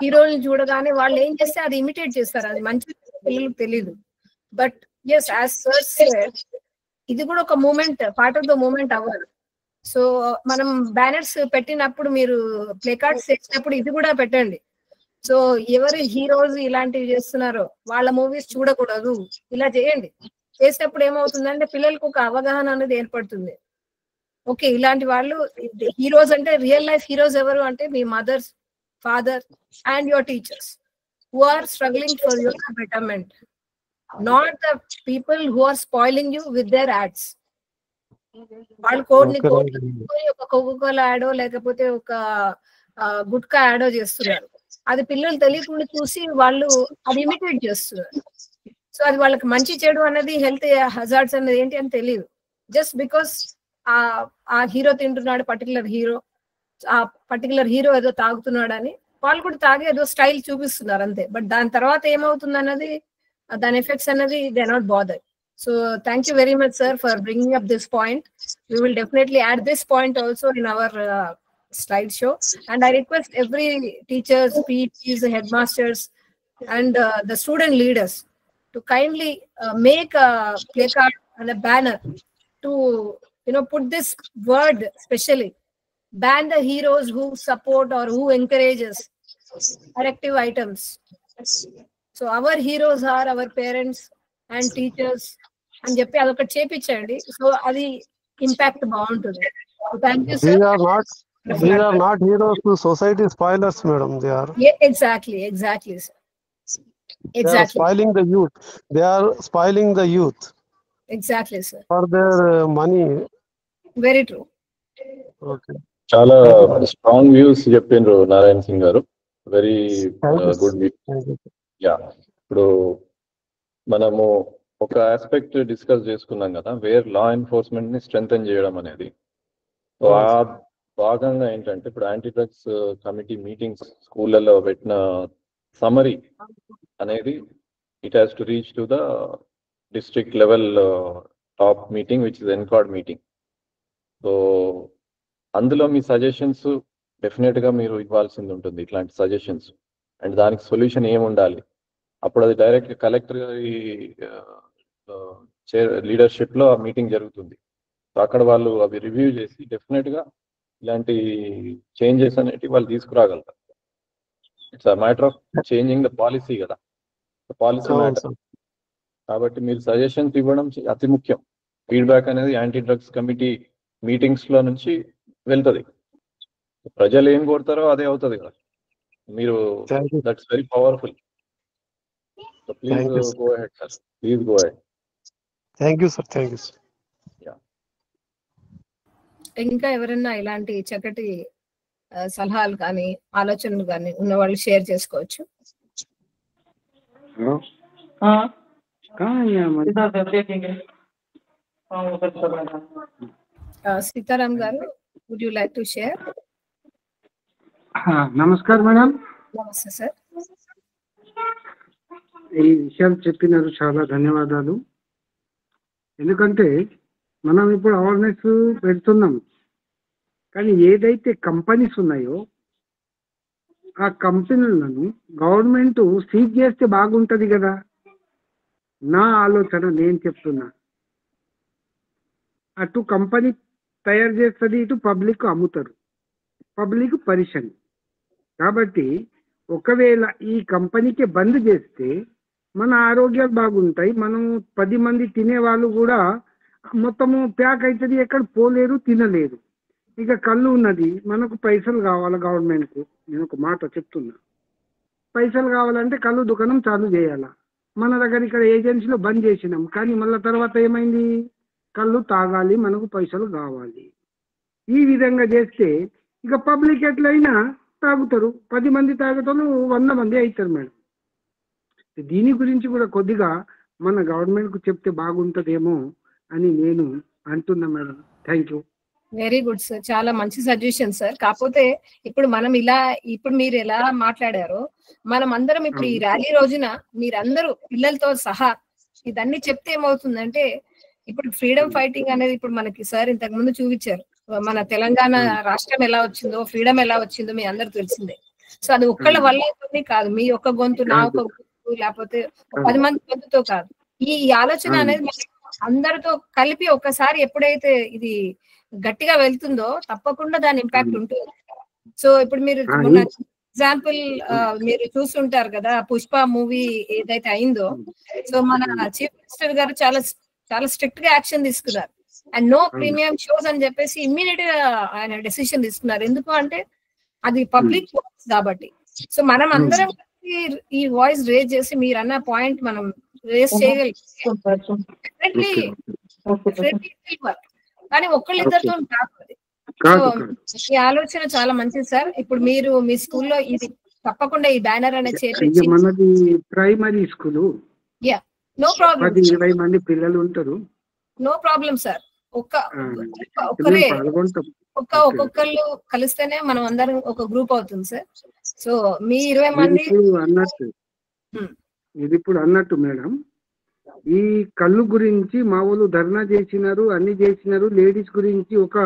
హీరోని చూడగానే వాళ్ళు ఏం చేస్తే అది ఇమిటేట్ చేస్తారు. అది మంచి పిల్లలకు తెలియదు. But yes, as sir said, ఇది కూడా ఒక movement, part of the movement అవ్వాలి. సో మనం బ్యానర్స్ పెట్టినప్పుడు, మీరు ప్లే కార్డ్స్ చేసినప్పుడు ఇది కూడా పెట్టండి. సో ఎవరు హీరోస్ ఇలాంటివి చేస్తున్నారో వాళ్ళ మూవీస్ చూడకూడదు, ఇలా చేయండి. చేసినప్పుడు ఏమవుతుందంటే పిల్లలకు ఒక అవగాహన అనేది ఏర్పడుతుంది. ఓకే, ఇలాంటి వాళ్ళు హీరోస్ అంటే రియల్ లైఫ్ హీరోస్ ఎవరు అంటే మీ mother, father and your teachers who are struggling for your betterment, not the people who are spoiling you with their ads. వాళ్ళు కోడ్ని ఒక కోకోకోలా యాడో లేకపోతే ఒక గుట్కా యాడో చేస్తున్నారు. అది పిల్లలు తెలియకుండా చూసి వాళ్ళు అది ఇమిటేట్ చేస్తున్నారు. సో అది వాళ్ళకి మంచి చెడు అనేది, హెల్త్ హజార్డ్స్ అనేది ఏంటి అని తెలియదు. జస్ట్ బికాస్ ఆ హీరో తింటున్నాడు, ఆ పర్టికులర్ హీరో ఏదో తాగుతున్నాడు అని వాళ్ళు కూడా తాగి ఏదో స్టైల్ చూపిస్తున్నారు అంతే. బట్ దాని తర్వాత ఏమవుతుంది అన్నది, దాని ఎఫెక్ట్స్ అన్నది they are not bother. So thank you very much sir for bringing up this point. We will definitely add this point also in our slide show, and I request every teachers, PTs, headmasters and the student leaders to kindly make a placard and a banner to put this word, especially ban the heroes who support or who encourages addictive items. So our heroes are our parents and teachers అని చెప్పి అదొకటి చేపించండి. So అది impact బాగుంటుంది. Thank you sir. These are not heroes to society spoilers, madam. They are exactly sir. Exactly. They are spoiling the youth. They are spoiling the youth. Exactly sir. For their money. Very true. Okay. చాలా strong views చెప్పిండ్రు నారాయణ సింగ్ గారు. Very good view. Yeah, ఇప్పుడు మనము ఒక aspect discuss చేసుకున్నాం కదా, wear law enforcement ని strengthen చేయడం అనేది. సో ఆ భాగంగా ఏంటంటే ఇప్పుడు యాంటీ డ్రగ్స్ కమిటీ మీటింగ్స్ స్కూళ్ళల్లో పెట్టిన సమరీ అనేది it has to reach to the district level top meeting which is ఎన్కార్డ్ meeting. So అందులో మీ సజెషన్స్ డెఫినెట్ గా మీరు ఇవ్వాల్సింది ఉంటుంది, ఇట్లాంటి సజెషన్స్. అండ్ దానికి సొల్యూషన్ ఏమి ఉండాలి, అప్పుడు అది డైరెక్ట్ కలెక్టర్ గారి లీడర్షిప్ లో ఆ మీటింగ్ జరుగుతుంది. సో అక్కడ వాళ్ళు అవి రివ్యూ చేసి డెఫినెట్ గా ఇలాంటి చేంజెస్ అనేటివి వాళ్ళు తీసుకురాగలుగుతారు. It's a matter of changing the policy కదా, పాలసీ మ్యాటర్. కాబట్టి మీరు సజెషన్స్ ఇవ్వడం అతి ముఖ్యం. ఫీడ్బ్యాక్ అనేది యాంటీ డ్రగ్స్ కమిటీ మీటింగ్స్ లో నుంచి వెళ్తుంది. ప్రజలు ఏం కోరుతారో అదే అవుతుంది కదా. మీరు that's very powerful. So please go ahead sir, please go ahead. Thank you sir, thank you sir. ఇంకా ఎవరైనా ఇలాంటి చక్కటి సలహాలు కానీ ఆలోచనలు కానీ ఉన్న వాళ్ళు షేర్ చేసుకోవచ్చు. Sitaram garu, would you like to share? నమస్కారం మేడం. నమస్తే సార్. ఈ విషయాలు చెప్పినారు, చాలా ధన్యవాదాలు. ఎందుకంటే మనం ఇప్పుడు అవేర్నెస్ పెడుతున్నాం, కానీ ఏదైతే కంపెనీస్ ఉన్నాయో ఆ కంపెనీలను గవర్నమెంట్ సీజ్ చేస్తే బాగుంటది కదా. నా ఆలోచన, నేను చెప్తున్నా. అటు కంపెనీ తయారు చేస్తుంది, ఇటు పబ్లిక్ అమ్ముతారు, పబ్లిక్ పరిషన్. కాబట్టి ఒకవేళ ఈ కంపెనీకి బంద్ చేస్తే మన ఆరోగ్యాలు బాగుంటాయి. మనం 10 మంది తినే వాళ్ళు కూడా మొత్తము ప్యాక్ అవుతుంది, ఎక్కడ పోలేరు, తినలేరు. ఇక కళ్ళు ఉన్నది, మనకు పైసలు కావాలి గవర్నమెంట్కు. నేను ఒక మాట చెప్తున్నా, పైసలు కావాలంటే కళ్ళు దుకాణం చాలు చేయాలా. మన దగ్గర ఇక్కడ ఏజెన్సీలో బంద్ చేసినాం, కానీ మళ్ళీ తర్వాత ఏమైంది, కళ్ళు తాగాలి, మనకు పైసలు కావాలి. ఈ విధంగా చేస్తే ఇక పబ్లిక్ ఎట్లయినా తాగుతారు. 10 మంది తాగుతారు, 100 మంది అవుతారు మేడం. దీని గురించి కూడా కొద్దిగా మన గవర్నమెంట్కు చెప్తే బాగుంటుందేమో అని నేను అంటున్నా madam. Thank you. Very good sir, చాలా మంచి సజెషన్ సార్. కాకపోతే ఇప్పుడు మనం ఇప్పుడు మీరు ఎలా మాట్లాడారో మనం అందరం ఇప్పుడు ఈ ర్యాలీ రోజున మీరందరూ పిల్లలతో సహా ఇదన్నీ చెప్తే ఏమవుతుందంటే, ఇప్పుడు ఫ్రీడమ్ ఫైటింగ్ అనేది ఇప్పుడు మనకి సార్ ఇంతకు ముందు చూపించారు. మన తెలంగాణ రాష్ట్రం ఎలా వచ్చిందో, ఫ్రీడమ్ ఎలా వచ్చిందో మీ అందరు తెలిసిందే. సో అది ఒక్కళ్ళ వల్ల అవుతుంది కాదు, మీ ఒక్క గొంతు, నా ఒక గొంతు, లేకపోతే 10 మంది గొంతుతో కాదు. ఈ ఆలోచన అనేది అందరితో కలిపి ఒక్కసారి ఎప్పుడైతే ఇది గట్టిగా వెళ్తుందో తప్పకుండా దాని ఇంపాక్ట్ ఉంటుంది. సో ఇప్పుడు మీరు ఎగ్జాంపుల్ మీరు చూస్తుంటారు కదా, పుష్ప మూవీ ఏదైతే అయిందో, సో మన చీఫ్ మినిస్టర్ గారు చాలా చాలా స్ట్రిక్ట్ గా యాక్షన్ తీసుకున్నారు. అండ్ నో ప్రీమియం షోస్ అని చెప్పేసి ఇమ్మీడియట్ గా ఆయన డెసిషన్ తీసుకున్నారు. ఎందుకు అంటే అది పబ్లిక్ కాబట్టి. సో మనం అందరం ఈ వాయిస్ రేజ్ చేసి మీరు అన్న పాయింట్ మనం రేజ్ చేయగలిగితే కానీ ఒక్కళ్ళిద్దరితో కాదు. ఈ ఆలోచన చాలా మంచిది సార్. ఇప్పుడు మీరు మీ స్కూల్లో ఇది తప్పకుండా ఈ బ్యానర్ అనేది చేపించి, మనది primary school, yeah no problem, 10-20 మంది పిల్లలు ఉంటారు. No problem sir. ఒక్కొక్కళ్ళు కలిస్తేనే మనం అందరం ఒక గ్రూప్ అవుతుంది సార్. సో మీ 20 మంది అన్నట్టు, ఇది ఇప్పుడు అన్నట్టు మేడం, ఈ కళ్ళు గురించి మా వాళ్ళు ధర్నా చేసినారు, అన్ని చేసినారు. లేడీస్ గురించి ఒక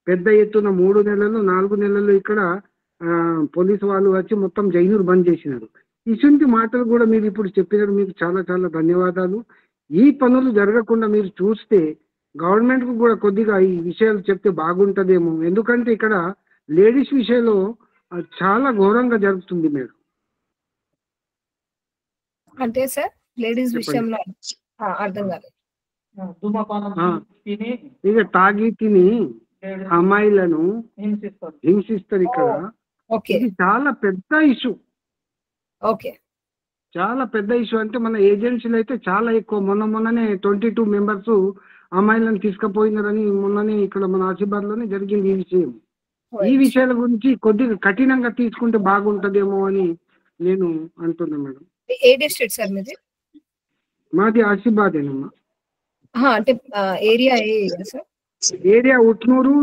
పెద్ద ఎత్తున 3 నెలలు 4 నెలలు ఇక్కడ పోలీసు వాళ్ళు వచ్చి మొత్తం జైనూరు బంద్ చేసినారు. ఇటువంటి మాటలు కూడా మీరు ఇప్పుడు చెప్పినారు, మీకు చాలా చాలా ధన్యవాదాలు. ఈ పనులు జరగకుండా మీరు చూస్తే గవర్నమెంట్ కు కూడా కొద్దిగా ఈ విషయాలు చెప్తే బాగుంటదేమో. ఎందుకంటే ఇక్కడ లేడీస్ విషయంలో చాలా ఘోరంగా జరుగుతుంది మేడం. అంటే సార్ లేడీస్ విషయంలో అర్థం కాలేదు. ఇక తాగి తిని అమ్మాయిలను హింసిస్తారు ఇక్కడ. ఇది చాలా పెద్ద ఇష్యూ. ఓకే, చాలా పెద్ద ఇష్యూ. అంటే మన ఏజెన్సీలు అయితే చాలా ఎక్కువ. మొన్ననే 22 మెంబర్స్ అమ్మాయిలను తీసుకుపోయినారని మొన్ననే ఇక్కడ మన ఆసిఫాబాద్ లోనే జరిగింది ఈ విషయం. ఈ విషయాల గురించి కొద్దిగా కఠినంగా తీసుకుంటే బాగుంటదేమో అని నేను అంటున్నా మేడం. ఏ డిస్ట్రిక్ట్ సార్ మీది? మాది ఆసిఫాబాదేనమ్మా. అంటే area sir? Area Utnoor,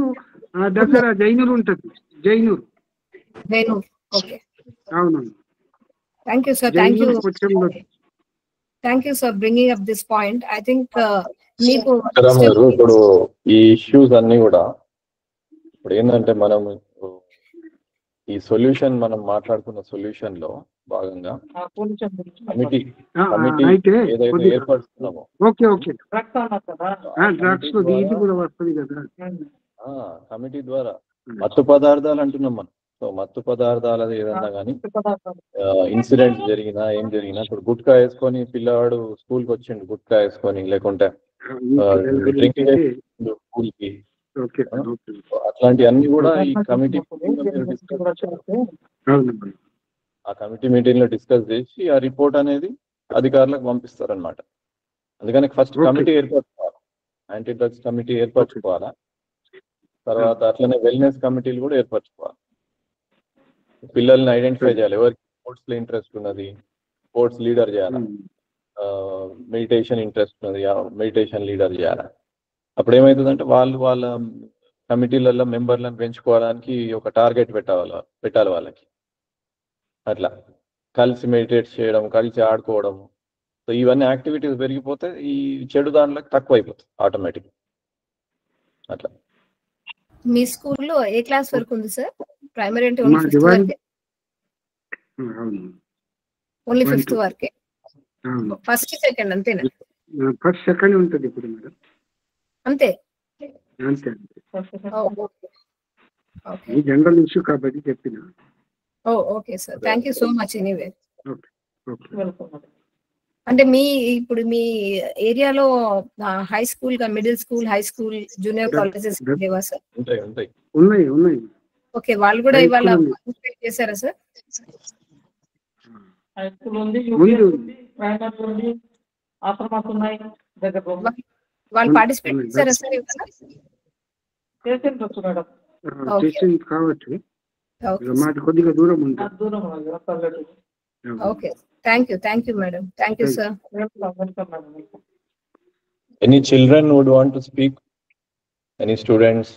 Dasara Jainoor ఉంటుంది. జైనూరు. ఓకే. అవునమ్మా. Thank you sir. Thank you sir bringing up this point. I think మీకు ఇప్పుడు ఈ ఇష్యూస్ అన్ని కూడా ఇప్పుడు ఏంటంటే మనం ఈ సొల్యూషన్ మనం మాట్లాడుకున్న సొల్యూషన్ లో భాగంగా కమిటీ ఏదైతే ఏర్పరుస్తున్నామో కమిటీ ద్వారా మత్తు పదార్థాలు అంటున్నాం మనం. సో మత్తు పదార్థాలు ఏదన్నా కానీ ఇన్సిడెంట్స్ జరిగినా ఏం జరిగినా, ఇప్పుడు గుట్కా వేసుకొని పిల్లవాడు స్కూల్కి వచ్చిండు, గుట్కా వేసుకొని, లేకుంటే డ్రింకింగ్ స్కూల్ కి, అట్లాంటివన్నీ కూడా ఈ కమిటీ ఆ కమిటీ మీటింగ్ లో డిస్కస్ చేసి ఆ రిపోర్ట్ అనేది అధికారులకు పంపిస్తారనమాట. అందుకని ఫస్ట్ కమిటీ ఏర్పరచుకోవాలి, యాంటీ డ్రగ్స్ కమిటీ ఏర్పరచుకోవాలా. తర్వాత అట్లనే వెల్నెస్ కమిటీలు కూడా ఏర్పరచుకోవాలి. పిల్లల్ని ఐడెంటిఫై చేయాలి, ఎవరికి స్పోర్ట్స్ లో ఇంట్రెస్ట్ ఉన్నది, స్పోర్ట్స్ లీడర్ చేయాలి, మెడిటేషన్ ఇంట్రెస్ట్ ఉన్నది, మెడిటేషన్ లీడర్ చేయాలి. అప్పుడు ఏమవుతుందంటే వాళ్ళ కమిటీలలో మెంబర్లను పెంచుకోవడానికి ఒక టార్గెట్ పెట్టాలి వాళ్ళకి. అట్లా కలిసి మెడిటేట్ చేయడం, కలిసి ఆడుకోవడం, సో ఇవన్నీ యాక్టివిటీస్ పెరిగిపోతే ఈ చెడు దాంట్లోకి తక్కువ అయిపోతుంది ఆటోమేటిక్. అట్లా మీ స్కూల్లో ఏ క్లాస్ వరకు ఉంది సార్? ప్రైమరీ అంటే ఓన్లీ ఫిఫ్త్ వరకే? ఓన్లీ ఫిఫ్త్ వరకే? ఫస్ట్ సెకండ్ అంతేనా? ఫస్ట్ సెకండ్ ఉంటుంది ఇప్పుడు మేడం. అంతే అంతే. జనరల్ ఇష్యూ కాబట్టి చెప్పిన. Okay sir, thank you so much. Anyway అంటే ఇప్పుడు మీ ఏరియాలో high school, middle school, high school, junior colleges లేవా సార్? ఉన్నాయి. ఓకే, వాళ్ళు కూడా ఇవాళ పార్టిసిపేట్ చేశారా సార్? హై స్కూల్ ఉంది, యూపీఎస్ ఉంది, ప్రైమరీ ఉంది, ఆశ్రమాలు ఉన్నాయి దగ్గర. వాళ్ళు పార్టిసిపేట్ చేశారా సార్ ఇవాళ? చేసిండొచ్చు మేడం. చేసింది కావచ్చు, మాది కొద్దిగా దూరం ఉంది. Okay, thank you madam. Thank you sir. Any children would want to speak? Any students?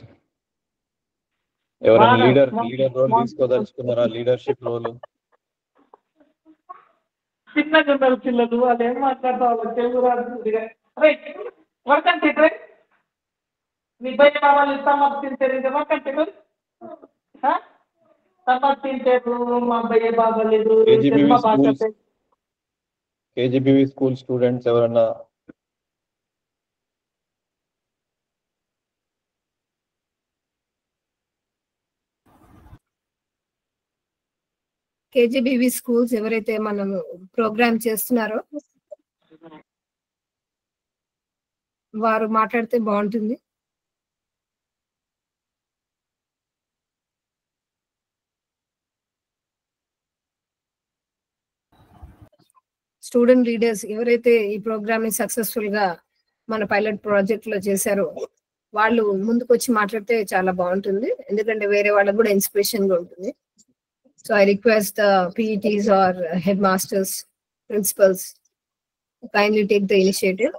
ఎవరైనా లీడర్ రోల్ తీసుకోదలుచుకున్నారా? లీడర్షిప్ రోల్ చిన్నగా ఉన్నారు పిల్లలు, వాళ్ళు ఏం మాట్లాడతారు తెలుగు రాదు. వర్కంటే మీ బయట వాళ్ళు సమర్థించారు, వర్కంటే సమర్థించారు. మా అబ్బాయి బాగలేదు. కేజీబీవీ స్కూల్ స్టూడెంట్స్ ఎవరన్నా? కేజీబీవీ స్కూల్స్ ఎవరైతే మనం ప్రోగ్రామ్ చేస్తున్నారో వారు మాట్లాడితే బాగుంటుంది. స్టూడెంట్ లీడర్స్ ఎవరైతే ఈ ప్రోగ్రామ్ ని సక్సెస్ఫుల్ గా మన పైలట్ ప్రాజెక్ట్ లో చేశారో వాళ్ళు ముందుకు వచ్చి మాట్లాడితే చాలా బాగుంటుంది, ఎందుకంటే వేరే వాళ్ళకు కూడా ఇన్స్పిరేషన్ గా ఉంటుంది. So I request the PETs or headmasters, principals to kindly take the initiative.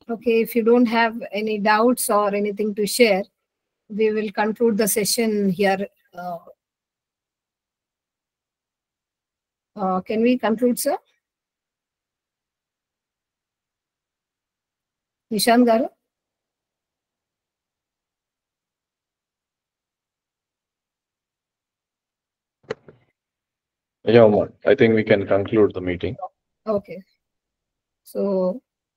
Okay, if you don't have any doubts or anything to share, we will conclude the session here. Can we conclude, sir? Nishant garu? Yeah, I think we can conclude the meeting. Okay. So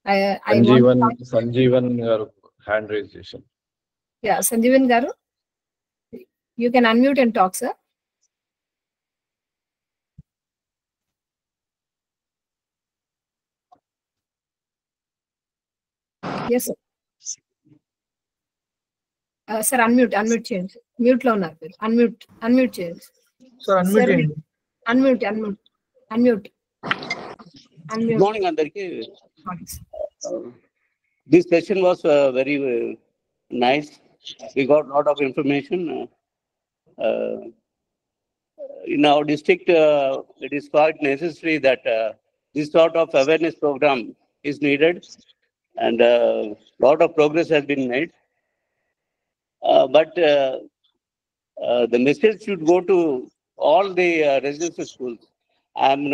Sanjeevan garu hand raise చేశారు. Yeah, Sanjeevan garu, you can unmute and talk, sir. Yes, sir. Sir, unmute చేయండి. Mute లో ఉన్నారు మీరు. Unmute చేయండి. Sir, unmute చేయండి. Unmute. Unmute. morning, Andarki. This session was very nice. We got a lot of information. In our district, it is quite necessary that this sort of awareness program is needed, and a lot of progress has been made. But the message should go to all the residential schools. I'm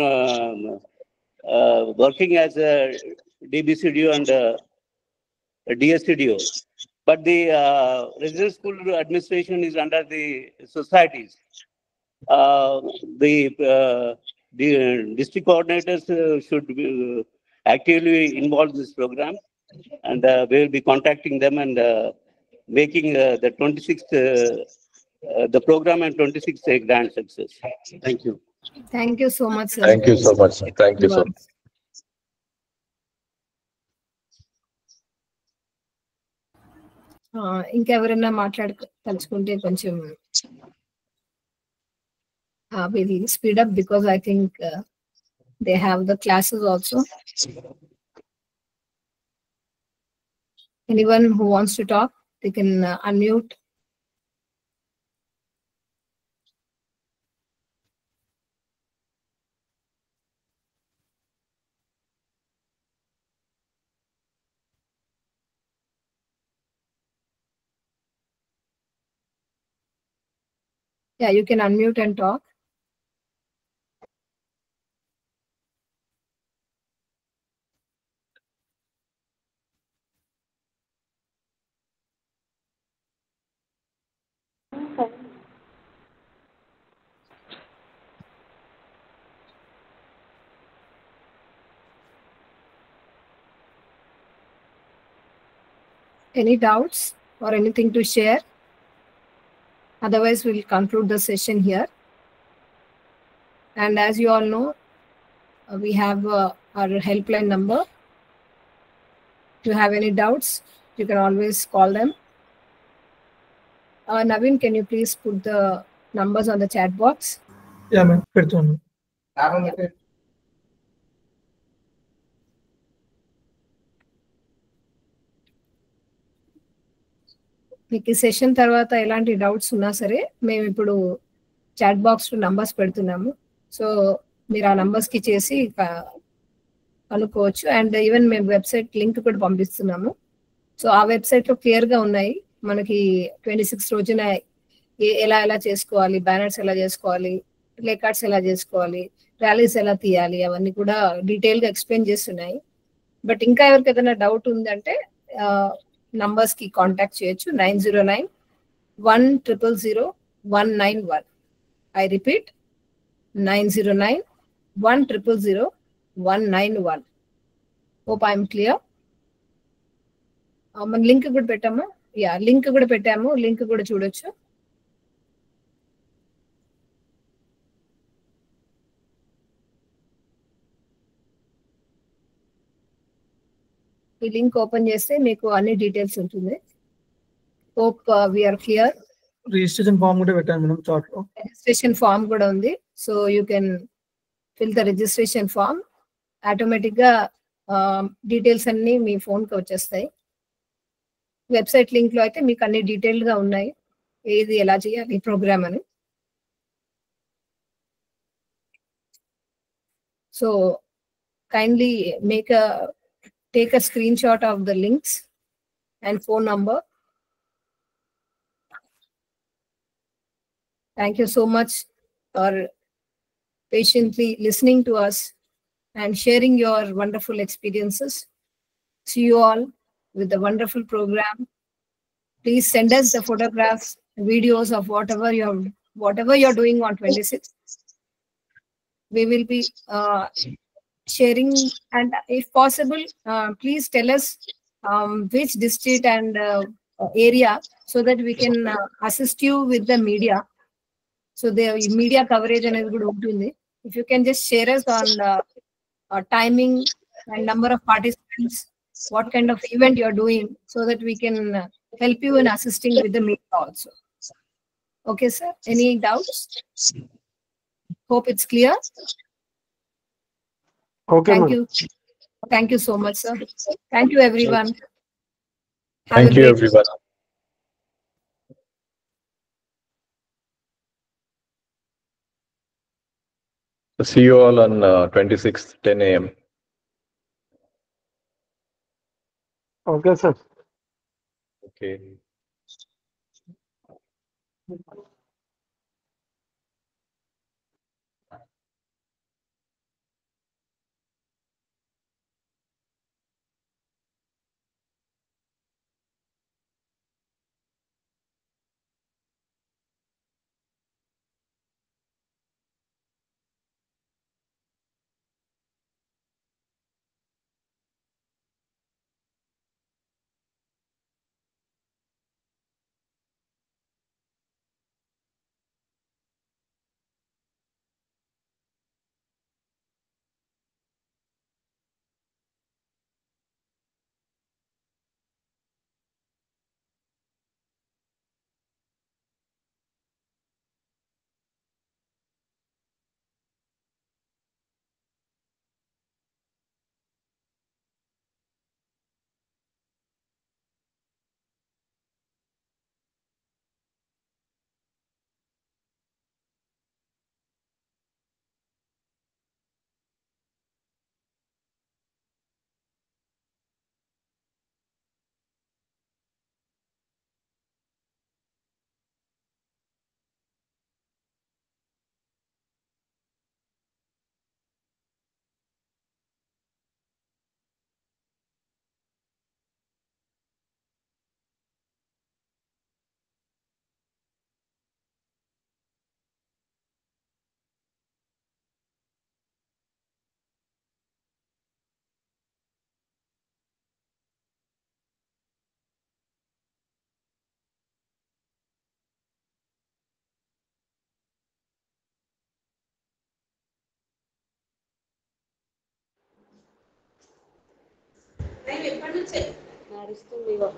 working as a DBCDO and a DSCDO, but the residential school administration is under the societies. The district coordinators should be, actively involve this program, and we will be contacting them and making the 26th the program and 26th a grand success. Thank you. Thank you so much, sir. Thank you so much, sir. Thank you so much. ఇంకెవరైనా మాట్లాడదలుచుకుంటే కొంచెం we'll speed up because I think they have the classes also. Anyone who wants to talk, they can unmute. Yeah, you can unmute and talk. Any doubts or anything to share? Otherwise, we'll conclude the session here. And as you all know, we have our helpline number. If you have any doubts, you can always call them. Naveen, can you please put the numbers on the chat box? Yeah, ma'am. మీకు ఈ session తర్వాత ఎలాంటి doubts ఉన్నా సరే మేము ఇప్పుడు chat box లో numbers పెడుతున్నాము. సో మీరు ఆ నంబర్స్ కి చేసి కనుక్కోవచ్చు. అండ్ ఈవెన్ మేము వెబ్సైట్ లింక్ కూడా పంపిస్తున్నాము. సో ఆ వెబ్సైట్ లో క్లియర్ గా ఉన్నాయి మనకి 26 రోజున ఎలా చేసుకోవాలి, బ్యానర్స్ ఎలా చేసుకోవాలి, ప్లే కార్డ్స్ ఎలా చేసుకోవాలి, ర్యాలీస్ ఎలా తీయాలి, అవన్నీ కూడా డీటెయిల్ గా ఎక్స్ప్లెయిన్ చేస్తున్నాయి. బట్ ఇంకా ఎవరికి ఏదైనా డౌట్ ఉందంటే నంబర్స్ కి కాంటాక్ట్ చేయొచ్చు. 909-1000191. I repeat 909-1000191. Hope I'm clear. మన లింక్ కూడా పెట్టాము. లింక్ కూడా పెట్టాము. లింక్ కూడా చూడొచ్చు. ఈ లింక్ ఓపెన్ చేస్తే మీకు అన్ని డీటెయిల్స్ ఉంటుంది. Hope we're clear. Registration form కూడా పెట్టాను మేడం చాట్ లో. రిజిస్ట్రేషన్ ఫామ్ కూడా ఉంది. So you can fill the registration form. Automatic గా డీటెయిల్స్ అన్ని మీ ఫోన్ కి వచ్చేస్తాయి. వెబ్సైట్ లింక్ లో అయితే మీకు అన్ని డీటెయిల్ గా ఉన్నాయి, ఏది ఎలా చేయాలి ప్రోగ్రామ్ అని. So kindly take a screenshot of the links and phone number. Thank you so much for patiently listening to us and sharing your wonderful experiences. See you all with the wonderful program. Please send us the photographs, videos of whatever you're doing on 26th. We will be sharing, and if possible, please tell us which district and area so that we can assist you with the media. So the media coverage అనేది కూడా ఉంటుంది. If you can just share us on timing and number of participants, what kind of event you are doing, so that we can help you in assisting with the media also. Okay, sir. Any doubts? Hope it's clear. Okay, Thank madam. you. Thank you so much, sir. Thank you, everyone. Have Thank a you, great everyone. See you all on 26th, 10 a.m. Okay, sir. Okay. ఎప్పటి నుంచే నడుస్తుంది ఇగో